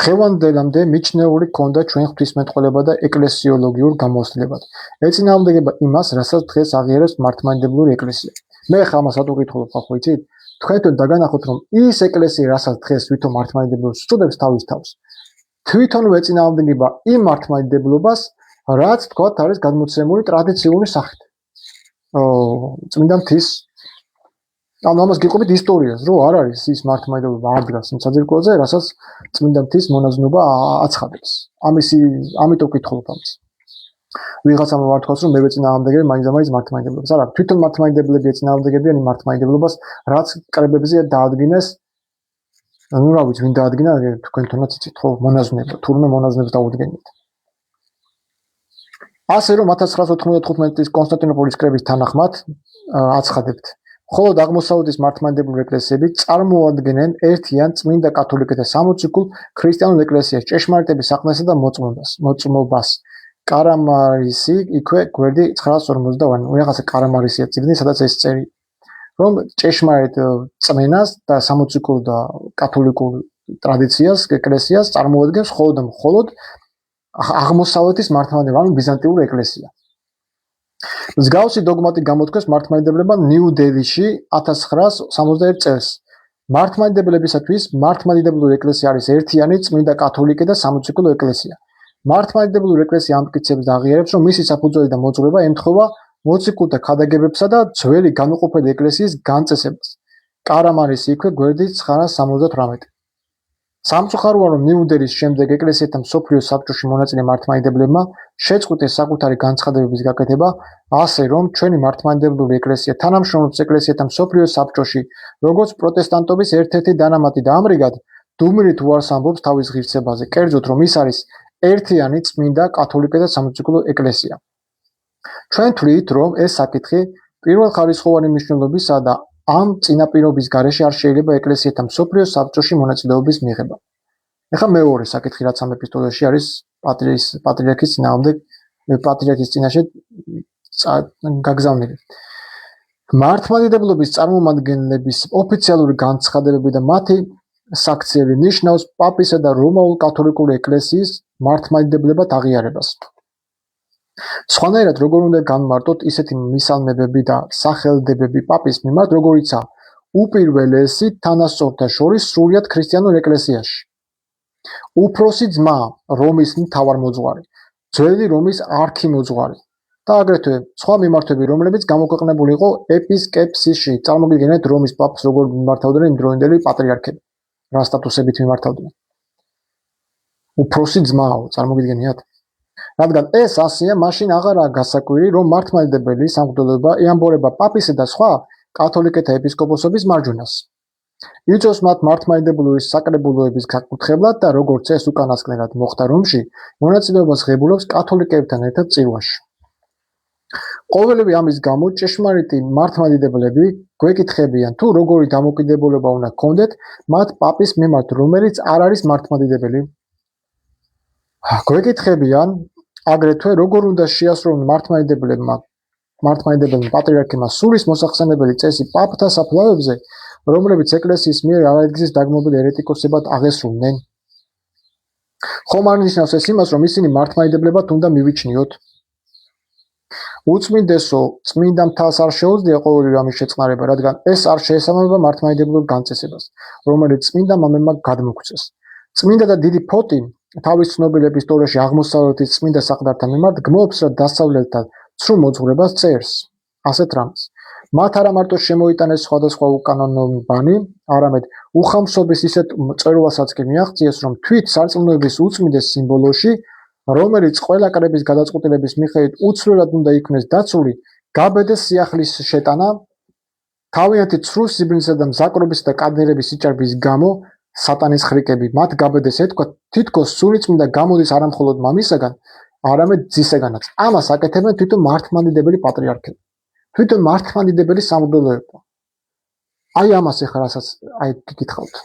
დღევანდელამდე მიჩნეული ჰქონდა ჩვენ ღვთისმეტყველება და ეკლესიოლოგიურ გამოცდილებად. ეწინააღმდეგება იმას, რასაც დღეს აღიარებს მართლმადიდებლური ეკლესია. მე ხა ამას რატო ვკითხულობ, ხო იცით? თქვენ დაგანახოთ, რომ ის ეკლესია, რასაც დღეს ვითომ მართლმადიდებლობას უწოდებს თავის თავს, თვითონვე ეწინააღმდეგება იმ მართლმადიდებლობას, რაც თქვათ არის გადმოცემული ტრადიციული სახით. წმინდა მთის ანუ ამას გიყვებით ისტორიას, რომ არ არის ის მართლმადიდებლობა არ დგას იმ საძირკველზე, რასაც წმინდა მთის მონაზვნობა აცხადებს. ამიტომ ვკითხულობ ამას. ვიღაცამ მართავს, რომ მე ვეწინააღმდეგები მაინც მართლმადიდებლობას. არა, თვითონ მართლმადიდებლები ეწინააღმდეგებიან იმ მართლმადიდებლობას, რაც კრებებზე დაადგინეს. ну რა ვიცი, ვინ დაადგინა, თქვენ თუნდაც იცით, ხო, მონაზვნება, თურმე მონაზვნებს დაუდგენიათ. ასე რომ 1995 წლის კონსტანტინოპოლის კრების თანახმად აცხადებთ. მხოლოდ აღმოსავლეთის მართლმადიდებლური ეკლესიები წარმოადგენენ ერთიან წმინდა კათოლიკე და სამოციქულ ქრისტიანულ ეკლესიას ჭეშმარიტების საყდრისა და მოწმობას. კარამარისი იქვე გვერდი 950 რაღაცა კარამარისია წიგნი, სადაც ეს წერია, რომ ჭეშმარიტ წმენას და სამოციქულ და კათოლიკურ ტრადიციას ეკლესიას წარმოადგენს მხოლოდ აღმოსავლეთის მართლმადიდებლობა, ანუ ბიზანტიური ეკლესია. მსგავსი დოგმატი გამოთქვეს მართლმადიდებლებმა ნიუ-დელიში 1961 წელს. მართლმადიდებლებისათვის მართლმადიდებლური ეკლესია არის ერთიანი წმინდა კათოლიკე და სამოციქულო ეკლესია. მართლმადიდებლური ეკლესია ამტკიცებს და აღიარებს, რომ მისი საფუძველი და მოძღვრება ემთხვევა მოციქულთა ქადაგებებსა და ძველი განუყოფელი ეკლესიის განწესებას. კარამარისი იქვე გვერდი 978. სამწუხაროა, რომ ნიუ-დელის შემდეგ ეკლესიათა მსოფლიოს საბჭოში მონაწილე მართლმადიდებლებმა შეწყვიტეს საკუთარი განცხადებების გაკეთება, ასე რომ ჩვენი მართლმადიდებლური ეკლესია თანამშრომლობს ეკლესიათა მსოფლიოს საბჭოში, როგორც პროტესტანტობის ერთ-ერთი დანამატი და ამრიგად დუმილით უარს ამბობს თავის ღირსებაზე, კერძოდ რომ ის არის ერთიანი წმინდა კათოლიკე და სამოციქულო ეკლესია. ჩვენ თვლით, რომ ეს საკითხი პირველხარისხოვანი მნიშვნელობისაა და ამ წინაპირობის გარეშე არ შეიძლება ეკლესიათა მსოფლიოს საბჭოში მონაწილეობის მიღება. ეხლა მეორე საკითხი, რაც ამ ეპისტოლეში არის პატრიარქის წინააღმდეგ, პატრიარქის წინაშე გაგზავნილი. მართლმადიდებლობის წარმომადგენლების ოფიციალური განცხადებები და მათი საქციელი ნიშნავს პაპისა და რომაულ კათოლიკური ეკლესიის მართლმადიდებლებად აღიარებას. სხვანაირად როგორ უნდა განმარტოთ ისეთი მისალმებები და სახელდებები პაპის მიმართ, როგორიცაა უპირველესი თანასწორთა შორის სრულიად ქრისტიანულ ეკლესიაში, უფროსი ძმა რომის მთავარმოძღვარი, ძველი რომის არქიმოძღვარი და აგრეთვე სხვა მიმართვები, რომლებიც გამოქვეყნებული იყო ეპისკეპსისში. წარმოგიდგენთ რომის პაპს როგორ მიმართავდნენ იმდროინდელი პატრიარქები, რა სტატუსებით მიმართავდნენ. უფროსი ძმაო, წარმოგიდგენიათ? რადგან ეს ასეა, მაშინ აღარაა გასაკვირი, რომ მართლმადიდებელი სამღვდელოება ეამბორება პაპისა და სხვა კათოლიკეთა ეპისკოპოსების მარჯვენას. იწვევს მათ მართლმადიდებლური საკრებულოების გაკურთხებლად და როგორც ეს უკანასკნელად მოხდა რომში, მონაწილეობას ღებულობს კათოლიკეებთან ერთად წირვაში. ყოველივე ამის გამო ჭეშმარიტი მართლმადიდებლები გვეკითხებიან, თუ როგორი დამოკიდებულება უნდა ჰქონდეთ მათ პაპის მიმართ, რომელიც არ არის მართლმადიდებელი. გვეკითხებიან აგრეთვე როგორ უნდა შეასრულონ მართლმადიდებლებმა პატრიარქებმა სულის მოსახსენებელი წესი პაპთა საფლავებზე, რომლებიც ეკლესიის მიერ არაერთგზის დაგმობილ ერეტიკოსებად აღესრულნენ. ხომ არ ნიშნავს ეს იმას, რომ ისინი მართლმადიდებლებად უნდა მივიჩნიოთ? უწმინდესო წმინდა მთას არ შეუძლია ყოველივე ამის შეწყნარება, რადგან ეს არ შეესაბამება მართლმადიდებლურ განწესებას, რომელიც წმინდა მამებმა გადმოგვცეს. წმინდა და დიდი ფოტი თავის ცნობილების სტორიაში აღმოსავლეთის წმინდა საყდართა მიმართ გმობს, რომ დასავლელთან ცრუ მოძღვრებას წერს ასეთ რამეს. მათ არა მარტო შემოიტანეს სხვადასხვა უკანონო ბანი, არამედ უხამსობის ისეთ წერილასაც კი მიაღწიეს, რომ თვით სარწმუნოების უწმინდეს სიმბოლოში, რომელიც ყველა კრების გადაწყვეტილების მიხედვით უცვლელად უნდა იქნეს დაცული, გაბედეს სიახლის შეტანა, თავიანთი ცრუ სიბნელისა და მზაკრობის და კადნერების სიჭარბის გამო სატანის ხრიკები მათ გაბედეს ეთქვა, თითქოს სული წმინდა გამოდის არა მხოლოდ მამისაგან, არამედ ძისაგანაც. ამას აკეთებენ თვითონ მართლმადიდებელი პატრიარქები, თვითონ მართლმადიდებელი სამღვდელოება. აი ამას ეხლა რასაც გითხავთ.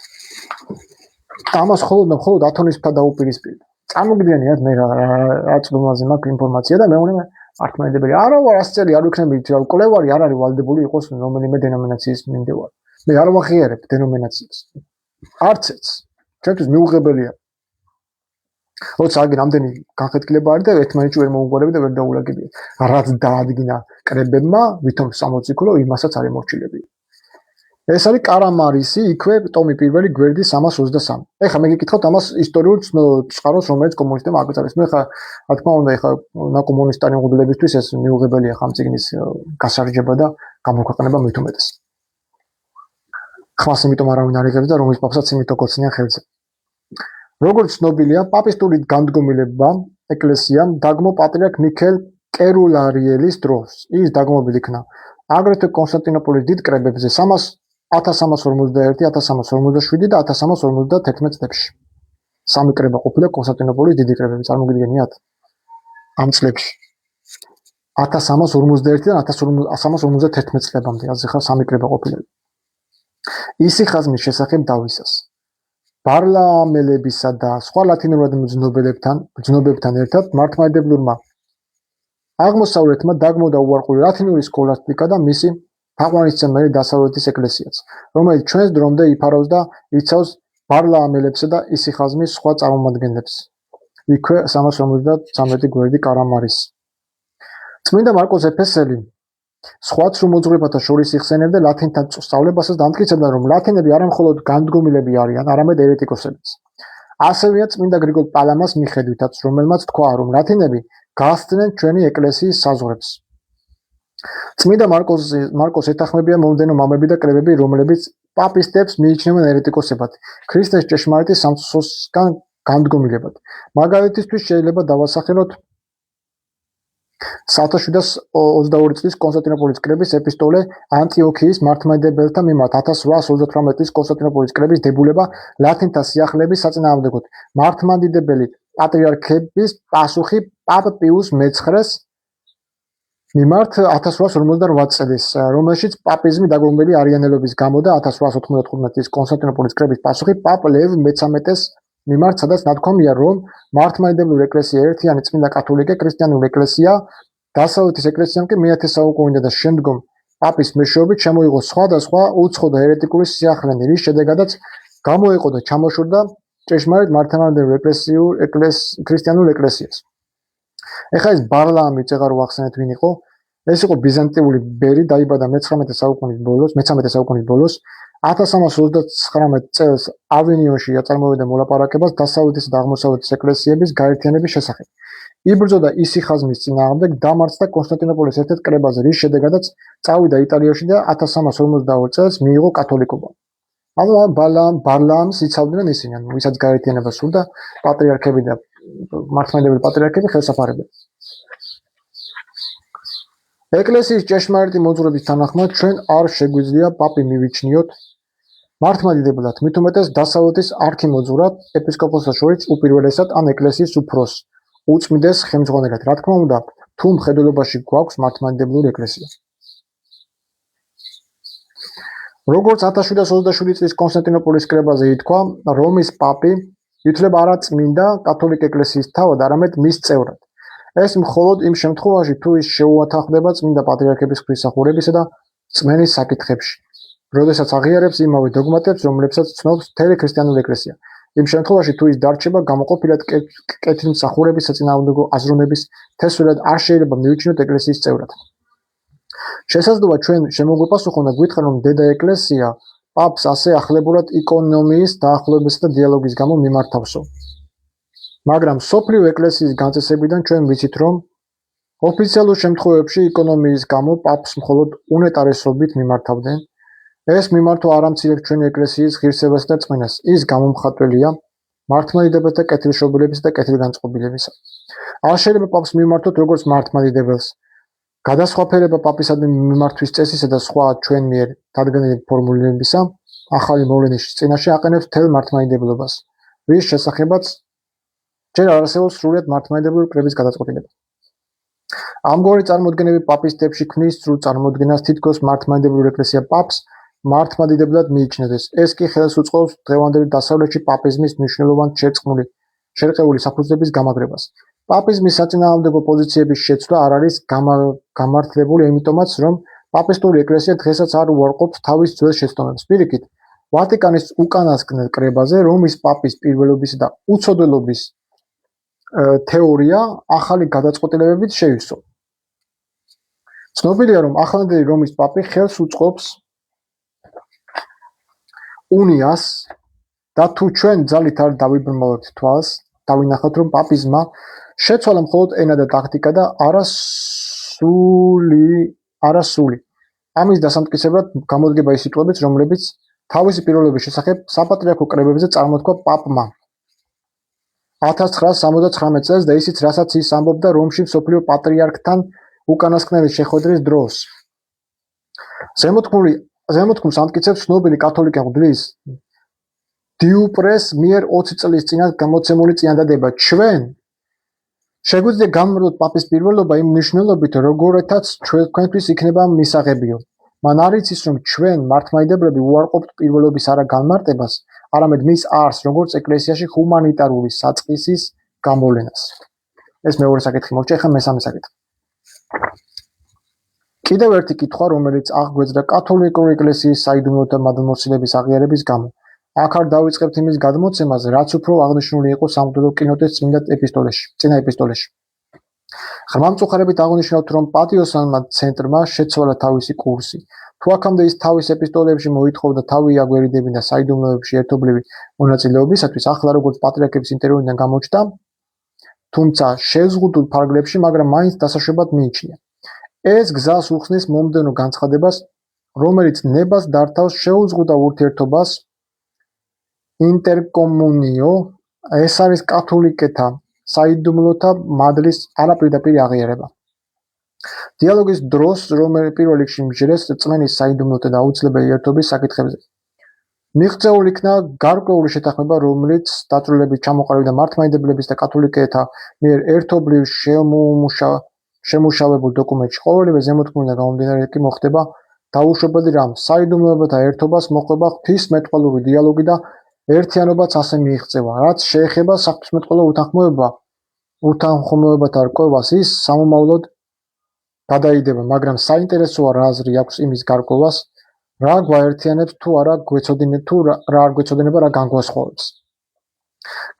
ამას მხოლოდ ათონის ფთა დაუპირისპირდა. წარმოგიდგენიათ მე რა წვდომაზე მაქვს ინფორმაცია და მე მგონი მართლმადიდებელი არა ვარ 100 წელი არ ვიქნები კვლევარი არ არის ვალდებული იყოს რომელიმე დენომინაციის მიმდევარი. მე არ ვახიარებ დენომინაციას. არც ეც. ჩემთვის მიუღებელია. როცა აგი რამდენი განხეთქილება არის და ერთმანეთში ვერ მოუგვარები და ვერ დაულაგებია. რაც დაადგინა კრებებმა, ვითომ 60 ქულო იმასაც არ ემორჩილებია. ეს არის კარამარისი, იქვე ტომი პირველი გვერდი 323. ეხლა მე გიკითხავთ ამას ისტორიულ წყაროს, რომელიც კომუნისტებმა აკრძალეს. ნუ ეხლა რა თქმა უნდა, ეხლა ნაკომუნისტარი მღვდლებისთვის ეს მიუღებელია ხამ წიგნის გასარჯება და გამოქვეყნება მით უმეტეს. ხმას იმიტომ არავინ არ იღებს და რომის პაპსაც იმით ოკოცნიან ხელზე. როგორც ცნობილია, პაპისტური განდგომილება ეკლესიამ დაგმო პატრიარქ მიქელ კერულარიელის დროს. ის დაგმობილი იქნა აგრეთვე კონსტანტინოპოლის დიდ კრებებზე 1341, 1347 და 1351 წლებში. სამი კრება ყოფილა კონსტანტინოპოლის დიდი კრებები, წარმოგიდგენიათ? ამ წლებში 1351 და 1351 წლებამდე, ასე ხარ სამი კრება ყოფილა. ისიხაზმის შესახებ დავისას. ბარლამელებისა და სხვა ლათინურად მძნობებთან ერთად მართლმადიდებლურმა აღმოსავლეთმა დაგმოდა უარყური ლათინური სკოლასტიკა და მისი თაყვანისმცემელი დასავლეთის ეკლესიაც, რომელიც ჩვენს დრომდე იფარავს და იცავს ბარლამელებსა და ისიხაზმის სხვა წარმომადგენლებს. იქვე 353 გვერდი კარამარის. წმინდა მარკოს ეფესელი სხვა ცრუ მოძღვრებათა შორის იხსენებდა ლათინთან სწავლებასაც და ამტკიცებდა, რომ ლათინები არა მხოლოდ განდგომილები არიან, არამედ ერეტიკოსებიც. ასევეა წმინდა გრიგოლ პალამას მიხედვითაც, რომელმაც თქვა, რომ ლათინები გასცდნენ ჩვენი ეკლესიის საზღვრებს. წმინდა მარკოს ეთანხმებიან მომდევნო მამები და კრებები, რომლებიც პაპისტებს მიიჩნევენ ერეტიკოსებად, ქრისტეს ჭეშმარიტი სამწუხაროსგან განდგომილებად. მაგალითისთვის შეიძლება დავასახელოთ 1722 წლის კონსტანტინოპოლის კრების ეპისტოლე ანტიოქიის მართლმადიდებელთა მიმართ, 1838 წლის კონსტანტინოპოლის კრების დებულება ლათინთა სიახლეების საწინააღმდეგოდ, მართლმადიდებელი პატრიარქების პასუხი პაპ პიუს მეცხრეს მიმართ 1858 წლის, რომელშიც პაპიზმი დაგმობილი არიანელობის გამო და 1895 წლის კონსტანტინოპოლის კრების პასუხი პაპ ლევ მე-13-ს მიმართ, სადაც ნათქვამია, რომ მართლმადიდებლური ეკლესია ერთიანი წმინდა კათოლიკე ქრისტიანული ეკლესია, დასავლეთის ეკლესიამ კი მე-10 საუკუნიდან და შემდგომ პაპის მეშვეობით შემოიღო სხვადასხვა უცხო და ერეტიკული სიახლენი, რის შედეგადაც გამოეყო და ჩამოშორდა ჭეშმარიტ მართლმადიდებლურ ქრისტიანულ ეკლესიას. ეხლა ეს ბარლაამი წეგა რო ახსენეთ ვინ იყო? ეს იყო ბიზანტიური ბერი, დაიბადა მე-19 საუკუნის ბოლოს, მე-13 საუკუნის ბოლოს. 1329 წელს ავინიონში აწარმოებდა მოლაპარაკებას დასავლეთის და აღმოსავლეთის ეკლესიების გაერთიანების შესახებ. იბრძოდა ისიხაზმის წინააღმდეგ, დამარცხდა კონსტანტინოპოლის ერთ-ერთ კრებაზე, რის შედეგადაც წავიდა იტალიაში და 1352 წელს მიიღო კათოლიკობა. ანუ ბარლაამს იცავდნენ ისინი, ანუ ვისაც გაერთიანება სურდა, პატრიარქები და მართლმადიდებელი პატრიარქები ხელსაფარებდნენ. ეკლესიის ჭეშმარიტი მოძღვრების თანახმად ჩვენ არ შეგვიძლია პაპი მივიჩნიოთ მართლმადიდებლად, მით უმეტეს დასავლეთის არქიმოძღვრად, ეპისკოპოსთა შორის უპირველესად ან ეკლესიის უფროსს, უწმიდეს ხელმძღვანელად. რა თქმა უნდა, თუ მხედველობაში გვაქვს მართლმადიდებლური ეკლესია. როგორც 1727 წლის კონსტანტინოპოლის კრებაზე ითქვა, რომის პაპი ითვლება არა წმინდა კათოლიკე ეკლესიის თავად, არამედ მის წევრად. ეს მხოლოდ იმ შემთხვევაში, თუ ის შეუათანხმდება წმინდა პატრიარქების ღვთისმსახურებისა და წმენის საკითხებში, როდესაც აღიარებს იმავე დოგმატებს, რომლებსაც ცნობს მთელი ქრისტიანული ეკლესია. იმ შემთხვევაში, თუ ის დარჩება გამოყოფილად კეთილმსახურების საწინააღმდეგო აზროვნების თესლად, არ შეიძლება მივიჩნიოთ ეკლესიის წევრად. შესაძლოა ჩვენ შემოგვეპასუხონ და გითხრათ, რომ დედა ეკლესია პაპს ასე ახლებურად ეკონომიის დაახლოებისა და დიალოგის გამო მიმართავსო. მაგრამ სოფლიო ეკლესიის განწესებიდან ჩვენ ვიცით, რომ ოფიციალურ შემთხვევებში ეკონომიის გამო პაპს მხოლოდ უნეტარესობით მიმართავდნენ. ეს მიმართვა არ ამცირებს ჩვენი ეკლესიის ღირსებასა და წმენას. ის გამომხატველია მართლმადიდებელთა კეთილშობილებისა და კეთილგანწყობილებისა. არ შეიძლება პაპს მიმართოთ როგორც მართლმადიდებელს. გადასხვაფერება პაპისადმი მიმართვის წესისა და სხვა ჩვენ მიერ დადგენილი ფორმულირებისა ახალი მოვლენის წინაშე აყენებს მთელ მართლმადიდებლობას, რის შესახებაც ჯერ არ არსებობს სრულად მართლმადიდებლური კრების გადაწყვეტილება. ამგვარი წარმოდგენები პაპის თებში ქმნის სრულ წარმოდგენას, თითქოს მართლმადიდებლური ეკლესია პაპს მართლმადიდებლად მიიჩნევდეს. ეს კი ხელს უწყობს დღევანდელი დასავლეთში პაპიზმის მნიშვნელოვან შერყეული საფუძვლების გამაგრებას. პაპიზმის საწინააღმდეგო პოზიციების შეცვლა არ არის გამართლებული, იმიტომაც, რომ პაპისტური ეკლესია დღესაც არ უარყოფს თავის ძველ შეცდომებს. პირიქით, ვატიკანის უკანასკნელ კრებაზე რომის პაპის პირველობისა და უცოდელობის თეორია ახალი გადაწყვეტილებებით შეივსო. ცნობილია, რომ ახლანდელი რომის პაპი ხელს უწყობს უნიას და თუ ჩვენ ძალით არ დავიბრმავებთ თვალს, დავინახავთ, რომ პაპიზმა შეცვალა მხოლოდ ენა და ტაქტიკა და არასული. ამის დასამტკიცებლად გამოდგება ის სიტყვებიც, რომლებიც თავისი პირველობის შესახებ საპატრიარქო კრებებზე წარმოთქვა პაპმა 1969 წელს და ისიც, რასაც ის ამბობდა რომში მსოფლიო პატრიარქთან უკანასკნელი შეხვედრის დროს. ზემოთქმულს ამტკიცებს ცნობილი კათოლიკე მღვდლის დიუპრეს მიერ 20 წლის წინათ გამოცემული წინადადება. ჩვენ შეგვიძლია გამოვიდოთ პაპის პირველობა იმ მნიშვნელობით, როგორთაც ჩვენთვის იქნება მისაღებიო. მან არ იცის, რომ ჩვენ მართლმადიდებლები უარყოფთ პირველობის არა განმარტებას, არამედ მის არს, როგორც ეკლესიაში ჰუმანიტარული საწყისის გამოვლენას. ეს მეორე საკითხი მოხდა, ახლა მესამე საკითხი. კიდევ ერთი კითხვა, რომელიც აღგვეძრა კათოლიკური ეკლესიის საიდუმლო და მადლმოსილების აღიარების გამო. აქ არ დავიწყებთ იმის გადმოცემაზე, რაც უფრო აღნიშნული იყო სამღვდელო კინოტეს წინა ეპისტოლეში. ღრმამწუხარებით აღნიშნავთ, რომ პატიოსანმა ცენტრმა შეცვალა თავისი კურსი. თუ აქამდე ის თავის ეპისტოლეებში მოითხოვდა თავი აგვერიდებინა საიდუმლოებში ერთობლივი მონაწილეობისათვის, ახლა როგორც პატრიარქების ინტერვიუდან გამოჩნდა, თუმცა შეზღუდულ ფარგლებში, მაგრამ მაინც დასაშვებად მიიჩნია. ეს გზას უხსნის მომდევნო განცხადებას, რომელიც ნებას დართავს შეუზღუდავ ურთიერთობას ინტერკომუნიო, ეს არის კათოლიკეთა საიდუმლოთა მადლის არაპირდაპირი აღიარება. დიალოგის დროს, რომელიც პირველ რიგში მჟღერეს წმენის საიდუმლოთა და აუცილებელი ერთობის საკითხებზე. მიღწეულ იქნა გარკვეული შეთანხმება, რომელიც დაწვრილებით ჩამოყალიბდა მართლმადიდებლების და კათოლიკეთა მიერ ერთობლივ შემუშავებულ დოკუმენტში. ყოველივე ზემოთქმულიდან გამომდინარე კი მოხდება დაუშვებელი რამ. საიდუმლოებათა ერთობას მოჰყვება ღვთისმეტყველური დიალოგი და ერთიანობაც ასე მიიღწევა. რაც შეეხება საღვთისმეტყველო უთანხმოებათა რკვევას, ის სამომავლოდ გადაიდება, მაგრამ საინტერესოა რა აზრი აქვს იმის გარკვევას, რა გვაერთიანებს თუ რა არ გვეცოდინება, რა განგვასხვავებს.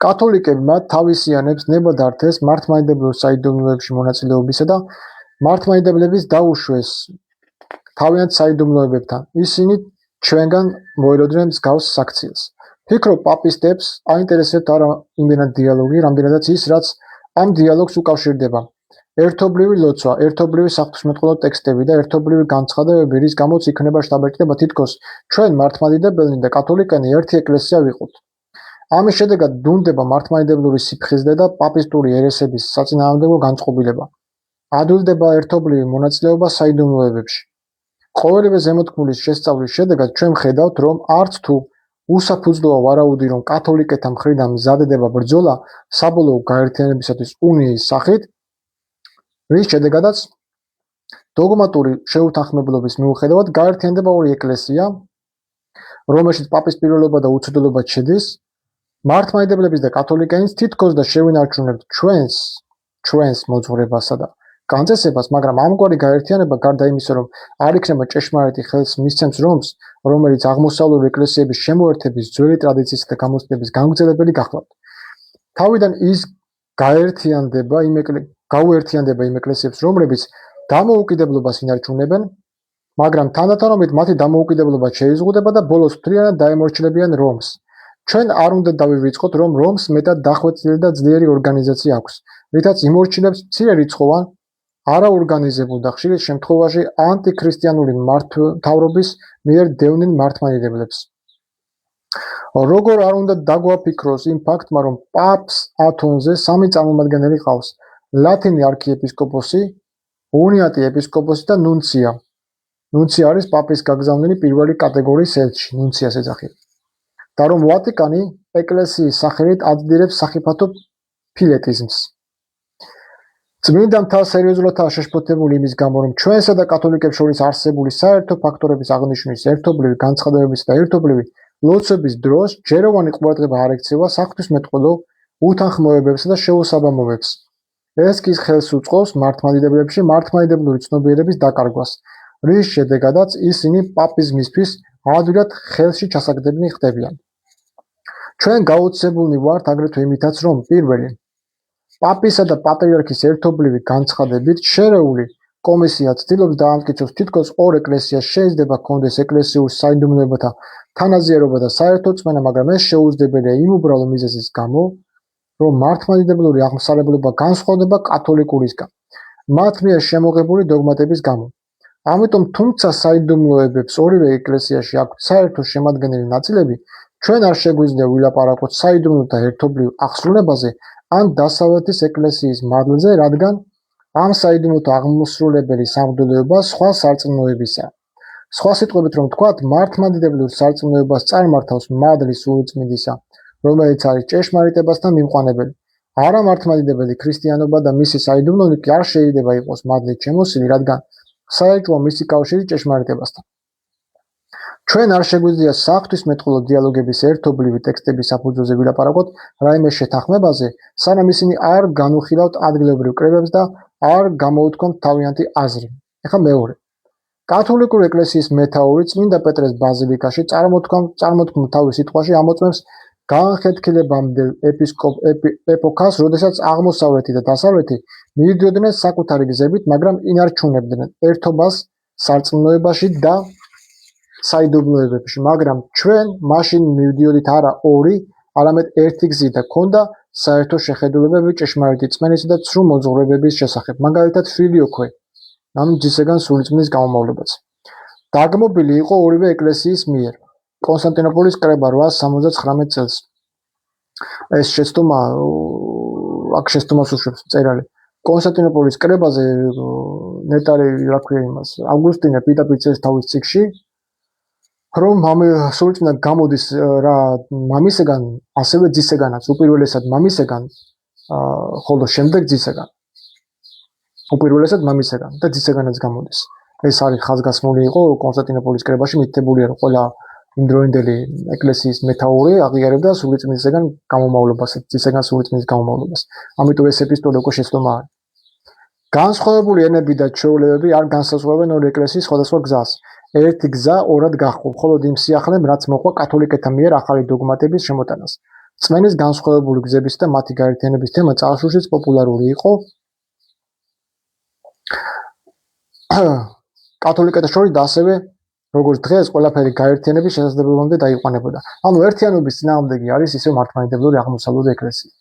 კათოლიკებმა თავისიანებს ნება დართეს მართლმადიდებლურ საიდუმლოებში მონაწილეობისა და მართლმადიდებლების დაუშვეს თავიანთ საიდუმლოებებთან. ისინი ჩვენგან მოელოდნენ მსგავს საქციელს. ფიქრობ პაპისტებს აინტერესებთ არა იმენად დიალოგი, რამდენადაც ის, რაც ამ დიალოგს უკავშირდება. ერთობლივი ლოცვა, ერთობლივი საღვთისმეტყველო ტექსტები და ერთობლივი განცხადებები, რის გამოც იქნება შთაბეჭდება თითქოს ჩვენ მართლმადიდებლენი და კათოლიკანი ერთი ეკლესია ვიყოთ. ამის შედეგად დუნდება მართლმადიდებლური სიფხიზლე და პაპისტური ერესების საწინააღმდეგო განწყობილება. ადვილდება ერთობლივი მონაწილეობა საიდუმლოებებში. ყოველივე ზემოთქმულის შესწავლის შედეგად ჩვენ ვხედავთ, რომ არც თუ უსაფუძვლოა ვარაუდი, რომ კათოლიკეთა მხრიდან მზადდება ბრძოლა საბოლოო გაერთიანებისათვის უნიის სახით, რის შედეგადაც დოგმატური შეუთანხმებლობის მიუხედავად გაერთიანდება ორი ეკლესია, რომელშიც პაპის პირველობა და უცოდელობა შედის. მართლმადიდებლების და კათოლიკენის თითქოს და შევინარჩუნებთ ჩვენს მოძღვრებასა და განწესებას, მაგრამ ამგვარი გაერთიანება გარდა იმისა, რომ არ იქნება ჭეშმარიტი ხელს მისცემს რომს, რომელიც აღმოსავლური ეკლესიების შემოერთების ძველი ტრადიციისა და გამოცდილების გამგრძელებელი გახლავთ. თავიდან ის გაუერთიანდება იმ ეკლესიებს, რომლებიც დამოუკიდებლობას ინარჩუნებენ, მაგრამ თანდათანობით მათი დამოუკიდებლობა შეიზღუდება და ბოლოს მთლიანად დაემორჩილებიან რომს. ჩვენ არ უნდა დავივიწყოთ, რომ რომს მეტად დახვეწილი და ძლიერი ორგანიზაცია აქვს, რითაც იმორჩილებს მცირერიცხოვან, არაორგანიზებულ და ხშირ შემთხვევაში ანტიქრისტიანული მთავრობის მიერ დევნილ მართლმადიდებლებს. როგორ არ უნდა დაგვაფიქროს იმ ფაქტმა, რომ პაპს ათონზე სამი წარმომადგენელი ყავს: ლათინი არქიეპისკოპოსი, უნიატი ეპისკოპოსი და ნუნცია. ნუნცია არის პაპის გაგზავნილი პირველი კატეგორიის ელჩი, ნუნციას ეძახიან. და რომ ვატიკანი ეკლესიის სახელით აცდირებს სახიფათო ფილეტიზმს. წმინდა მთა სერიოზულადაა შეშფოთებული იმის გამო, რომ ჩვენსა და კათოლიკებს შორის არსებული საერთო ფაქტორების აღნიშვნის, ერთობლივი განცხადებების და ერთობლივი ლოცვების დროს ჯეროვანი ყურადღება არ ექცევა საღვთისმეტყველო უთანხმოებებსა და შეუსაბამობებს. ეს კი ხელს უწყობს მართლმადიდებლებში მართლმადიდებლური ცნობიერების დაკარგვას, რის შედეგადაც ისინი პაპიზმისთვის ადვილად ხელში ჩასაგდებნი ხდებიან. ჩვენ გაოცებულნი ვართ აგრეთვე იმითაც, რომ პირველი პაპისა და პატრიარქის ერთობლივი განცხადებით შერეული კომისია ცდილობს დაამტკიცოს თითქოს ორ ეკლესიას შეიძლება ჰქონდეს ეკლესიურ საიდუმლოებათა თანაზიარობა და საერთო წმენა, მაგრამ ეს შეუძლებელია იმ უბრალო მიზეზის გამო, რომ მართლმადიდებლური აღმსარებლობა განსხვავდება კათოლიკურისგან, მათ მიერ შემოღებული დოგმატების გამო. ამიტომ თუმცა საიდუმლოებებს ორივე ეკლესიაში აქვთ საერთო შემადგენელი ნაწილები, ჩვენ არ შეგვიძლია ვილაპარაკოთ საიდუმლოთა ერთობლივ აღსრულებაზე ან დასავლეთის ეკლესიის მადლზე, რადგან ამ საიდუმლოთა აღმასრულებელი სამღვდელოება სხვა სარწმუნოებისაა. სხვა სიტყვებით რომ ვთქვათ, მართლმადიდებლურ სარწმუნოებას წარმართავს მადლი სულიწმინდისა, რომელიც არის ჭეშმარიტებასთან მიმყვანებელი. არა მართლმადიდებელი ქრისტიანობა და მისი საიდუმლო კი არ შეიძლება იყოს მადლით შემოსილი, რადგან საერთოა მისი კავშირი ჭეშმარიტებასთან. ჩვენ არ შეგვიძლია საღვთისმეტყველო დიალოგების ერთობლივი ტექსტების საფუძველზე ვილაპარაკოთ რაიმე შეთანხმებაზე, სანამ ისინი არ განუხილავთ ადგილობრივ კრებებს და არ გამოუთქვამთ თავიანთი აზრი. ეხლა მეორე. კათოლიკური ეკლესიის მეთაური წმინდა პეტრეს ბაზილიკაში წარმოთქმულ თავის სიტყვაში ამოწმებს განხეთქილებამდელ ეპოქას, როდესაც აღმოსავლეთი და დასავლეთი მივიდოდნენ საკუთარი გზებით, მაგრამ ინარჩუნებდნენ ერთობას სარწმუნოებაში და საიდუმლოებებში, მაგრამ ჩვენ მაშინ მივდიოდით არა ორი, არამედ ერთი გზით და ჰქონდა საერთო შეხედულებები ჭეშმარიტი წმენისა და ცრუ მოძღვრებების შესახებ, მაგალითად ფილიოქვე, ამ ძისაგან სულიწმინდის გამომავლებაც. დაგმობილი იყო ორივე ეკლესიის მიერ. კონსტანტინოპოლის კრება 879 წელს. ეს შეცდომა აქ შეცდომას უშვებს წერალი. კონსტანტინოპოლის კრებაზე ნეტარი რა ქვია იმას, ავგუსტინე პიტაპიცეს თავის წიგნში, რომ სულიწმინდა გამოდის რა მამისაგან, ასევე ძისაგანაც, უპირველესად მამისაგან, ხოლო შემდეგ ძისაგან. უპირველესად მამისაგან და ძისაგანაც გამოდის. ეს არის ხაზგასმული იყო კონსტანტინოპოლის კრებაში მითითებულია, რომ ყველა იმდროინდელი ეკლესიის მეთაური აღიარებდა სულიწმინდისაგან გამომავლობას, ძისაგან სულიწმინდის გამომავლობას. ამიტომ ეს ეპისტოლე უკვე შეცდომა არის. განსხვავებული ენები და ჩვეულებები არ განსაზღვრავენ ორი ეკლესიის სხვადასხვა გზას. ერთი გზა ორად გაჰყოლ, მხოლოდ იმ სიახლემ, რაც მოყვა კათოლიკეთა მიერ ახალი დოგმატების შემოტანას. წმენის განსხვავებული გზების და მათი გაერთიანების თემა წარსულშიც პოპულარული იყო კათოლიკეთა შორის და ასევე როგორც დღეს ყველაფერი გაერთიანების შესაძლებლობამდე დაიყვანებოდა. ანუ ერთიანობის წინააღმდეგი არის ისე მართლმადიდებლური აღმოსავლური ეკლესია.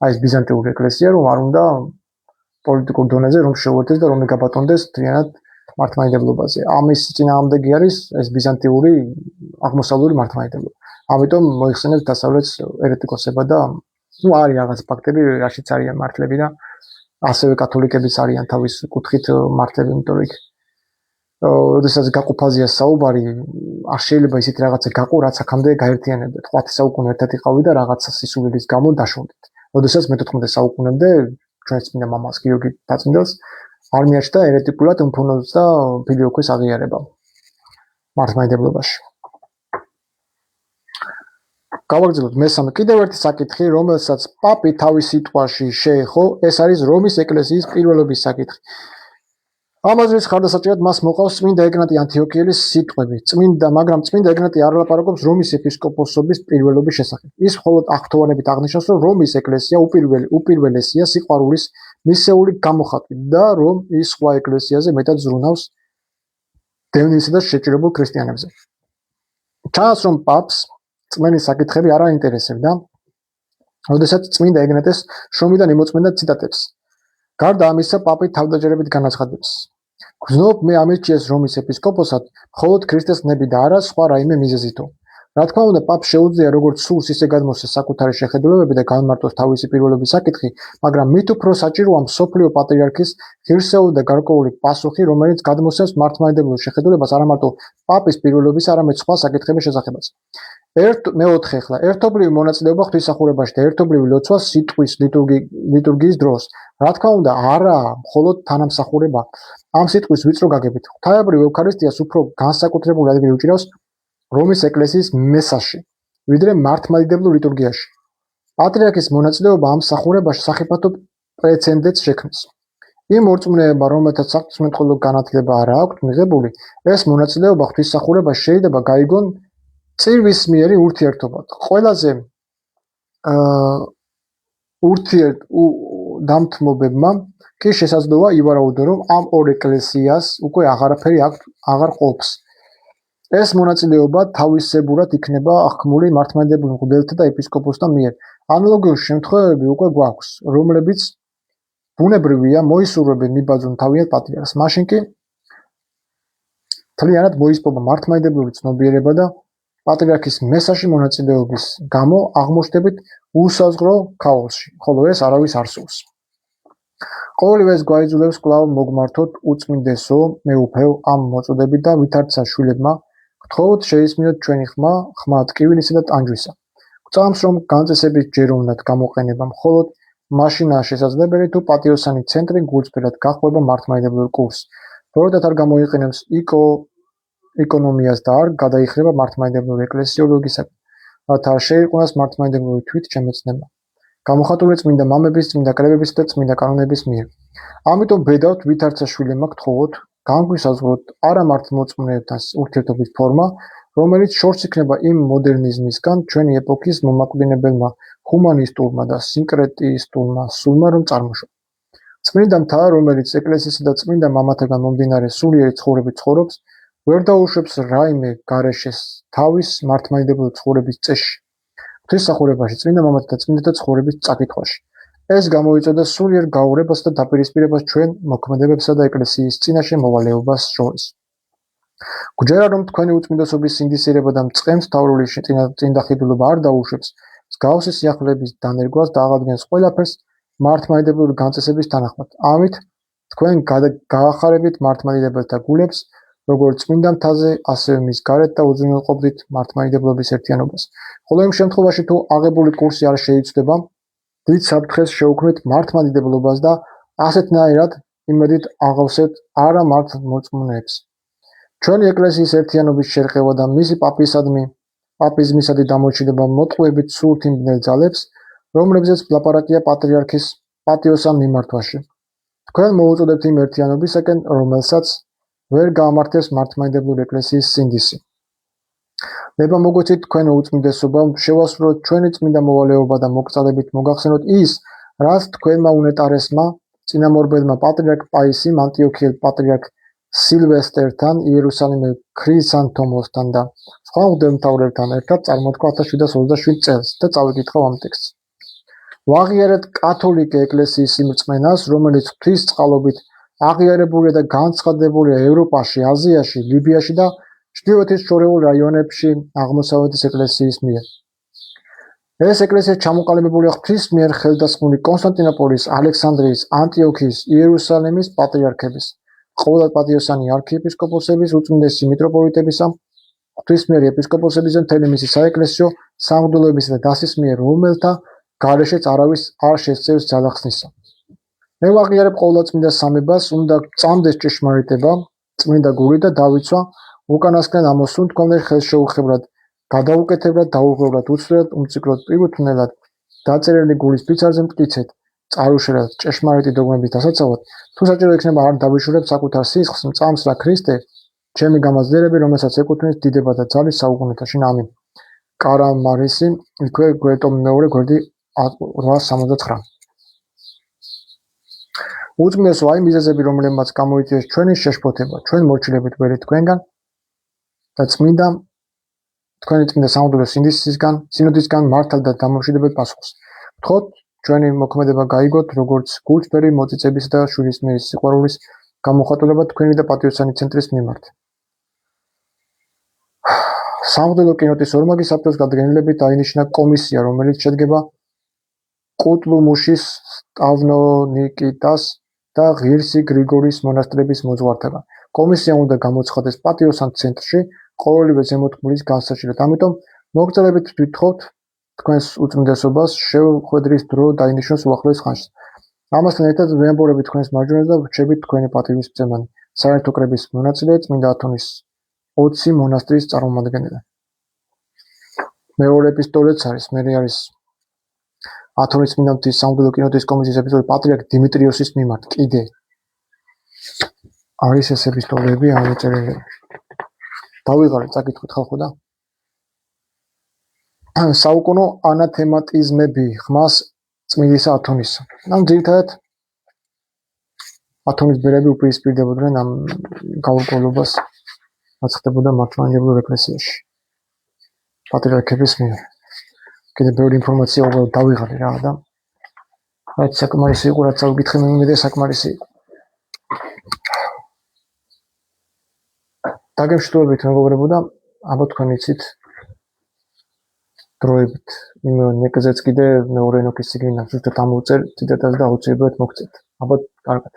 აი ეს ბიზანტიური ეკლესია, რომ არ უნდა პოლიტიკურ დონეზე რომ შეუერთდეს და რომ გაბატონდეს მთლიანად მართლმადიდებლობაზე. ამის წინააღმდეგი არის ეს ბიზანტიური აღმოსავლური მართლმადიდებლობა. ამიტომ მოიხსენებს დასავლეთს ერეტიკოსებად და არის რაღაც ფაქტები, რაშიც არიან მართლები და ასევე კათოლიკებიც არიან თავის კუთხით მართლები, იმიტომ რომ როდესაც გაყოფაზეა საუბარი, არ შეიძლება ისეთი რაღაცა გაყო, რაც აქამდე გაერთიანებდეთ. 9 საუკუნე ერთად იყავით და რაღაცა სისულელის გამო დაშორდით. როდესაც მე-14 საუკუნემდე ჩვენს წმინდა მამას გიორგი დაწმინდელს არ მიაჩნდა ერეტიკულად უმფრონოს და ფილიოქვის აღიარება მართლმადიდებლობაში. გავაგრძელოთ მესამე კიდევ ერთი საკითხი, რომელსაც პაპი თავის სიტყვაში შეეხო, ეს არის რომის ეკლესიის პირველობის საკითხი. ამაზეც ხარდასაჭერად მას მოყავს წმინდა ეგნატი ანტიოქიელის სიტყვები. მაგრამ წმინდა ეგნატი არ ლაპარაკობს რომის ეპისკოპოსობის პირველობის შესახებ. ის მხოლოდ აღთხოვანებით აღნიშნავს, რომ რომის ეკლესია უპირველესია სიყვარულის მისეული გამოხატვით და რომ ის სხვა ეკლესიაზე მეტად ზრუნავს დევნილსა და შეჭრებულ ქრისტიანებზე. ჩანს, რომ პაპს წმენის საკითხები არ აინტერესებდა, როდესაც წმინდა ეგნატეს შრომიდან იმოწმენდა ციტატებს. გარდა ამისა, პაპი თავდაჯერებით განაცხადებს: გრძნობ მე ამირჩიეს რომის ეპისკოპოსად მხოლოდ ქრისტეს ნები და არა სხვა რაიმე მიზეზითო. რა თქმა უნდა, პაპს შეუძლია როგორც სურს ისე გადმოსცეს საკუთარი შეხედულებები და განმარტოს თავისი პირველობის საკითხი, მაგრამ მით უფრო საჭიროა მსოფლიო პატრიარქის ღირსეული და გარკვეული პასუხი, რომელიც გადმოსცემს მართლმადიდებლურ შეხედულებას არა მარტო პაპის პირველობის, არამედ სხვა საკითხების შესახებაც. მეოთხე ახლა ერთობლივი მონაწილეობა ღვთისმსახურებაში და ერთობლივი ლოცვა სიტყვის ლიტურგიის დროს. რა თქმა უნდა, არა მხოლოდ თანამსახურება. ამ სიტყვის ვიწრო გაგებით, ღვთაებრივ ევქარისტიას უფრო განსაკუთრებული ადგილი უჭირავს რომის ეკლესიის მესაში, ვიდრე მართლმადიდებლურ ლიტურგიაში. პატრიარქის მონაწილეობა ამ მსახურებაში სახიფათო პრეცედენტს შექმნის. იმ მორწმუნეებმა, რომელთაც საქმეთხვეულო განათლება არ აქვთ მიღებული, ეს მონაწილეობა ღვთისმსახურებაში შეიძლება გაიგონ წირვის მიერი ურთიერთობად. ყველაზე ურთიერთდამთმობებმა კი შესაძლოა ივარაუდონ, რომ ამ ორ ეკლესიას უკვე აღარაფერი აღარ ყოფს. ეს მონაწილეობა თავისებურად იქნება აღქმული მართლმადიდებლურ მღვდელთა და ეპისკოპოსთა მიერ. ანალოგიური შემთხვევები უკვე გვაქვს, რომლებიც ბუნებრივია მოისურვებენ მიბაძონ თავიანთ პატრიარქს. მაშინ კი მთლიანად მოისპობა მართლმადიდებლური ცნობიერება და პატრიარქის მესაში მონაწილეობის გამო აღმოჩნდებით უსაზღვრო ქაოსში, ხოლო ეს არავის არ სურს. ყოველივე ეს გვაიძულებს კვლავ მოგმართოთ უწმინდესო მეუფეო ამ მოწოდებით და ვითარცა შვილებმა გთხოვთ შეისმინოთ ჩვენი ხმა ტკივილისა და ტანჯვისა. გვწამს, რომ განწესების ჯეროვნად გამოყენება მხოლოდ მაშინაა შესაძლებელი, თუ პატიოსანი ცენტრი გულწრფელად გაჰყვება მართლმადიდებლურ კურსს. ბოროტად არ გამოიყენებს იკონომიას და არ გადაიხრება მართლმადიდებლური ეკლესიოლოგისაკენ, რათა არ შეიყვანოს მართლმადიდებლური თვითჩემეცნება. გამოხატული წმინდა მამების, წმინდა კრებების და წმინდა კანონების მიერ. ამიტომ ბედავთ ვითარცა შვილებმა გთხოვოთ განგვისაზღვროთ არა მართლმორწმუნეებთან ურთიერთობის ფორმა, რომელიც შორს იქნება იმ მოდერნიზმისგან ჩვენი ეპოქის მომაკვდინებელმა ჰუმანისტურმა და სინკრეტისტულმა სულმა რომ წარმოშვა. წმინდა მთა, რომელიც ეკლესიისა და წმინდა მამათაგან მომდინარე სულიერი ცხოვრებით ცხოვრობს, ვერ დაუშვებს რაიმე გარეშეს თავის მართლმადიდებლური ცხოვრების წესში, ღვთისმსახურებაში, წმინდა მამათა და წმინდათა ცხოვრების წაკითხვაში. ეს გამოიწვევდა სულიერ გაურებას და დაპირისპირებას ჩვენ მოქმედებებსა და ეკლესიის წინაშე მოვალეობას შორის. გვჯერა, რომ თქვენი უწმინდესობის სინდისიერება და მწყემსმთავრული წინდახედულობა არ დაუშვებს მსგავსი სიახლეების დანერგვას და აღადგენს ყველაფერს მართლმადიდებლური განწესების თანახმად. ამით თქვენ გაახარებით მართლმადიდებელთა გულებს, როგორც წმინდა მთაზე, ასევე მის გარეთ და უზრუნველყოფდით მართლმადიდებლობის ერთიანობას. ხოლო იმ შემთხვევაში, თუ აღებული კურსი არ შეიცვლება, დიდ საფრთხეს შეუქმნით მართლმადიდებლობას და ასეთნაირად იმედით აღავსებთ არა მართლმორწმუნეებს. ჩვენი ეკლესიის ერთიანობის შერყევა და მისი პაპიზმისადი დამორჩილება მოტყუებით სურთ იმ ბნელ ძალებს, რომლებზეც ლაპარაკია პატრიარქის პატიოსან მიმართვაში. თქვენ მოუწოდებთ იმ ერთიანობისაკენ, რომელსაც ვერ გაამართლებს მართლმადიდებლური ეკლესიის სინდისი. ნება მოგოცით თქვენო უწმინდესობა, შევასრულოთ ჩვენი წმინდა მოვალეობა და მოგწადებით მოგახსენოთ ის, რაც თქვენმა უნეტარესმა წინამორბედმა პატრიარქ პაისიმ ანტიოქიელ პატრიარქ სილვესტერთან, იერუსალიმელ ქრისანთომოსთან და სხვა მღვდელმთავრებთან ერთად წარმოთქვა 1727 წელს და წავიკითხავ ამ ტექსტს. ვაღიარეთ კათოლიკე ეკლესიის იმ რწმენას, რომელიც ღვთის წყალობით აღიარებულია და განცხადებულია ევროპაში, აზიაში, ლიბიაში და ჩრდილოეთის შორეულ რაიონებში აღმოსავლეთის ეკლესიის მიერ. ეს ეკლესია ჩამოყალიბებულია ღვთის მიერ ხელდასხმული კონსტანტინოპოლის, ალექსანდრიის, ანტიოქიის, იერუსალიმის პატრიარქების, ყოველად პატიოსანი არქიეპისკოპოსების, უწმინდესი მიტროპოლიტებისა, ღვთის მიერ ეპისკოპოსების და მთელი მისი საეკლესიო სამღვდელოებისა და დასის მიერ, რომელთა გარეშეც არავის არ შესწევს ძალახსნისა. მე ვაღიარებ ყოვლადწმინდა სამებას, უნდა წამდეს ჭეშმარიტება, წმინდა გული და დავიცვა უკანასკნელ ამოსულ თქვენს ხელშეუხებლად, გადაუკეთებლად, დაუღებლად, უცვლელად, უმციკლოდ, პირუთვნელად, დაწერილი გულის ფიცარზე მტკიცეთ, წარუშელად, ჭეშმარიტი დოგმების დასაცავად, თუ საჭირო იქნება არ დავიშურებ საკუთარ სისხლს, მწამს რა ქრისტე, ჩემი გამაძლიერები, რომელსაც ეკუთვნის დიდება და ძალის საუკუნეთა შინ ამინ. კარამარისი, იქვე გვერდო მეორე გვერდი 869. უწმინდესო, აი მიზეზები, რომლებმაც გამოიწვიეს ჩვენი შეშფოთება, ჩვენ მორჩილებით ვერით თქვენგან და წმინდა თქვენი წმინდა სამღვდელო სინოდისგან მართალ და დამოუკიდებელ პასუხს. ვთხოვთ, ჩვენი მოქმედება გაიგოთ, როგორც გულწრფელი მოწიწებისა და შვილისმიერი სიყვარულის გამოხატულება თქვენი და პატიოსანი ცენტრის მიმართ. სამღვდელო კინოტის ორმაგი საბჭოს გადგენილებით დაინიშნა კომისია, რომელიც შედგება კუტლუმუშის, სტავნონიკიტას და ღირსი გრიგორის მონასტრების მოძღვართაგან. კომისია უნდა გამოცხადდეს პატიოსან ცენტრში ყოველივე ზემოთქმულის განსაჭირად. ამიტომ მოგწადებით ვთხოვთ თქვენს უწმინდესობას შევხვედრის დრო დაინიშნოს უახლოეს ხანში. ამასთან ერთად ვეამბობებით თქვენს მარჯვენას და ვრჩებით თქვენი პატივისმცემელი. საერთო კრების მონაწილე წმინდა ათონის 20 მონასტრის წარმომადგენელი. მეორე ეპისტოლეც არის, მე არის ათონის წმინდა მთის სამღვდელო კინოტის კომისიის ეპისტოლე პატრიარქ დიმიტრიოსის მიმართ. კიდე არის ეს ეპისტოლეები ამოწერილი. დავიღალე, წაკითხოთ ხალხო და საუკუნო ანათემატიზმები ხმას წმინდისა ათონისა. ამ ძირითადად ათონის ბერები უპირისპირდებოდნენ ამ გაურკვევლობას, რაც ხდებოდა მართლმადიდებლურ ეკლესიაში პატრიარქების მიერ. კიდე ბევრი ინფორმაცია უბრალოდ დავიღალე რა და რაც საკმარისი იყო, რაც წავიკითხე მე მინდა საკმარისი იყო. დაგემშვიდობებით მეგობრებო და ალბათ თქვენ იცით დროებით იმ ნეკზეც კიდე მეორე ენოქის წიგნიდან ზუსტად ამოვწერ ციტატას და აუცილებლად მოგწევთ. ალბათ კარგად.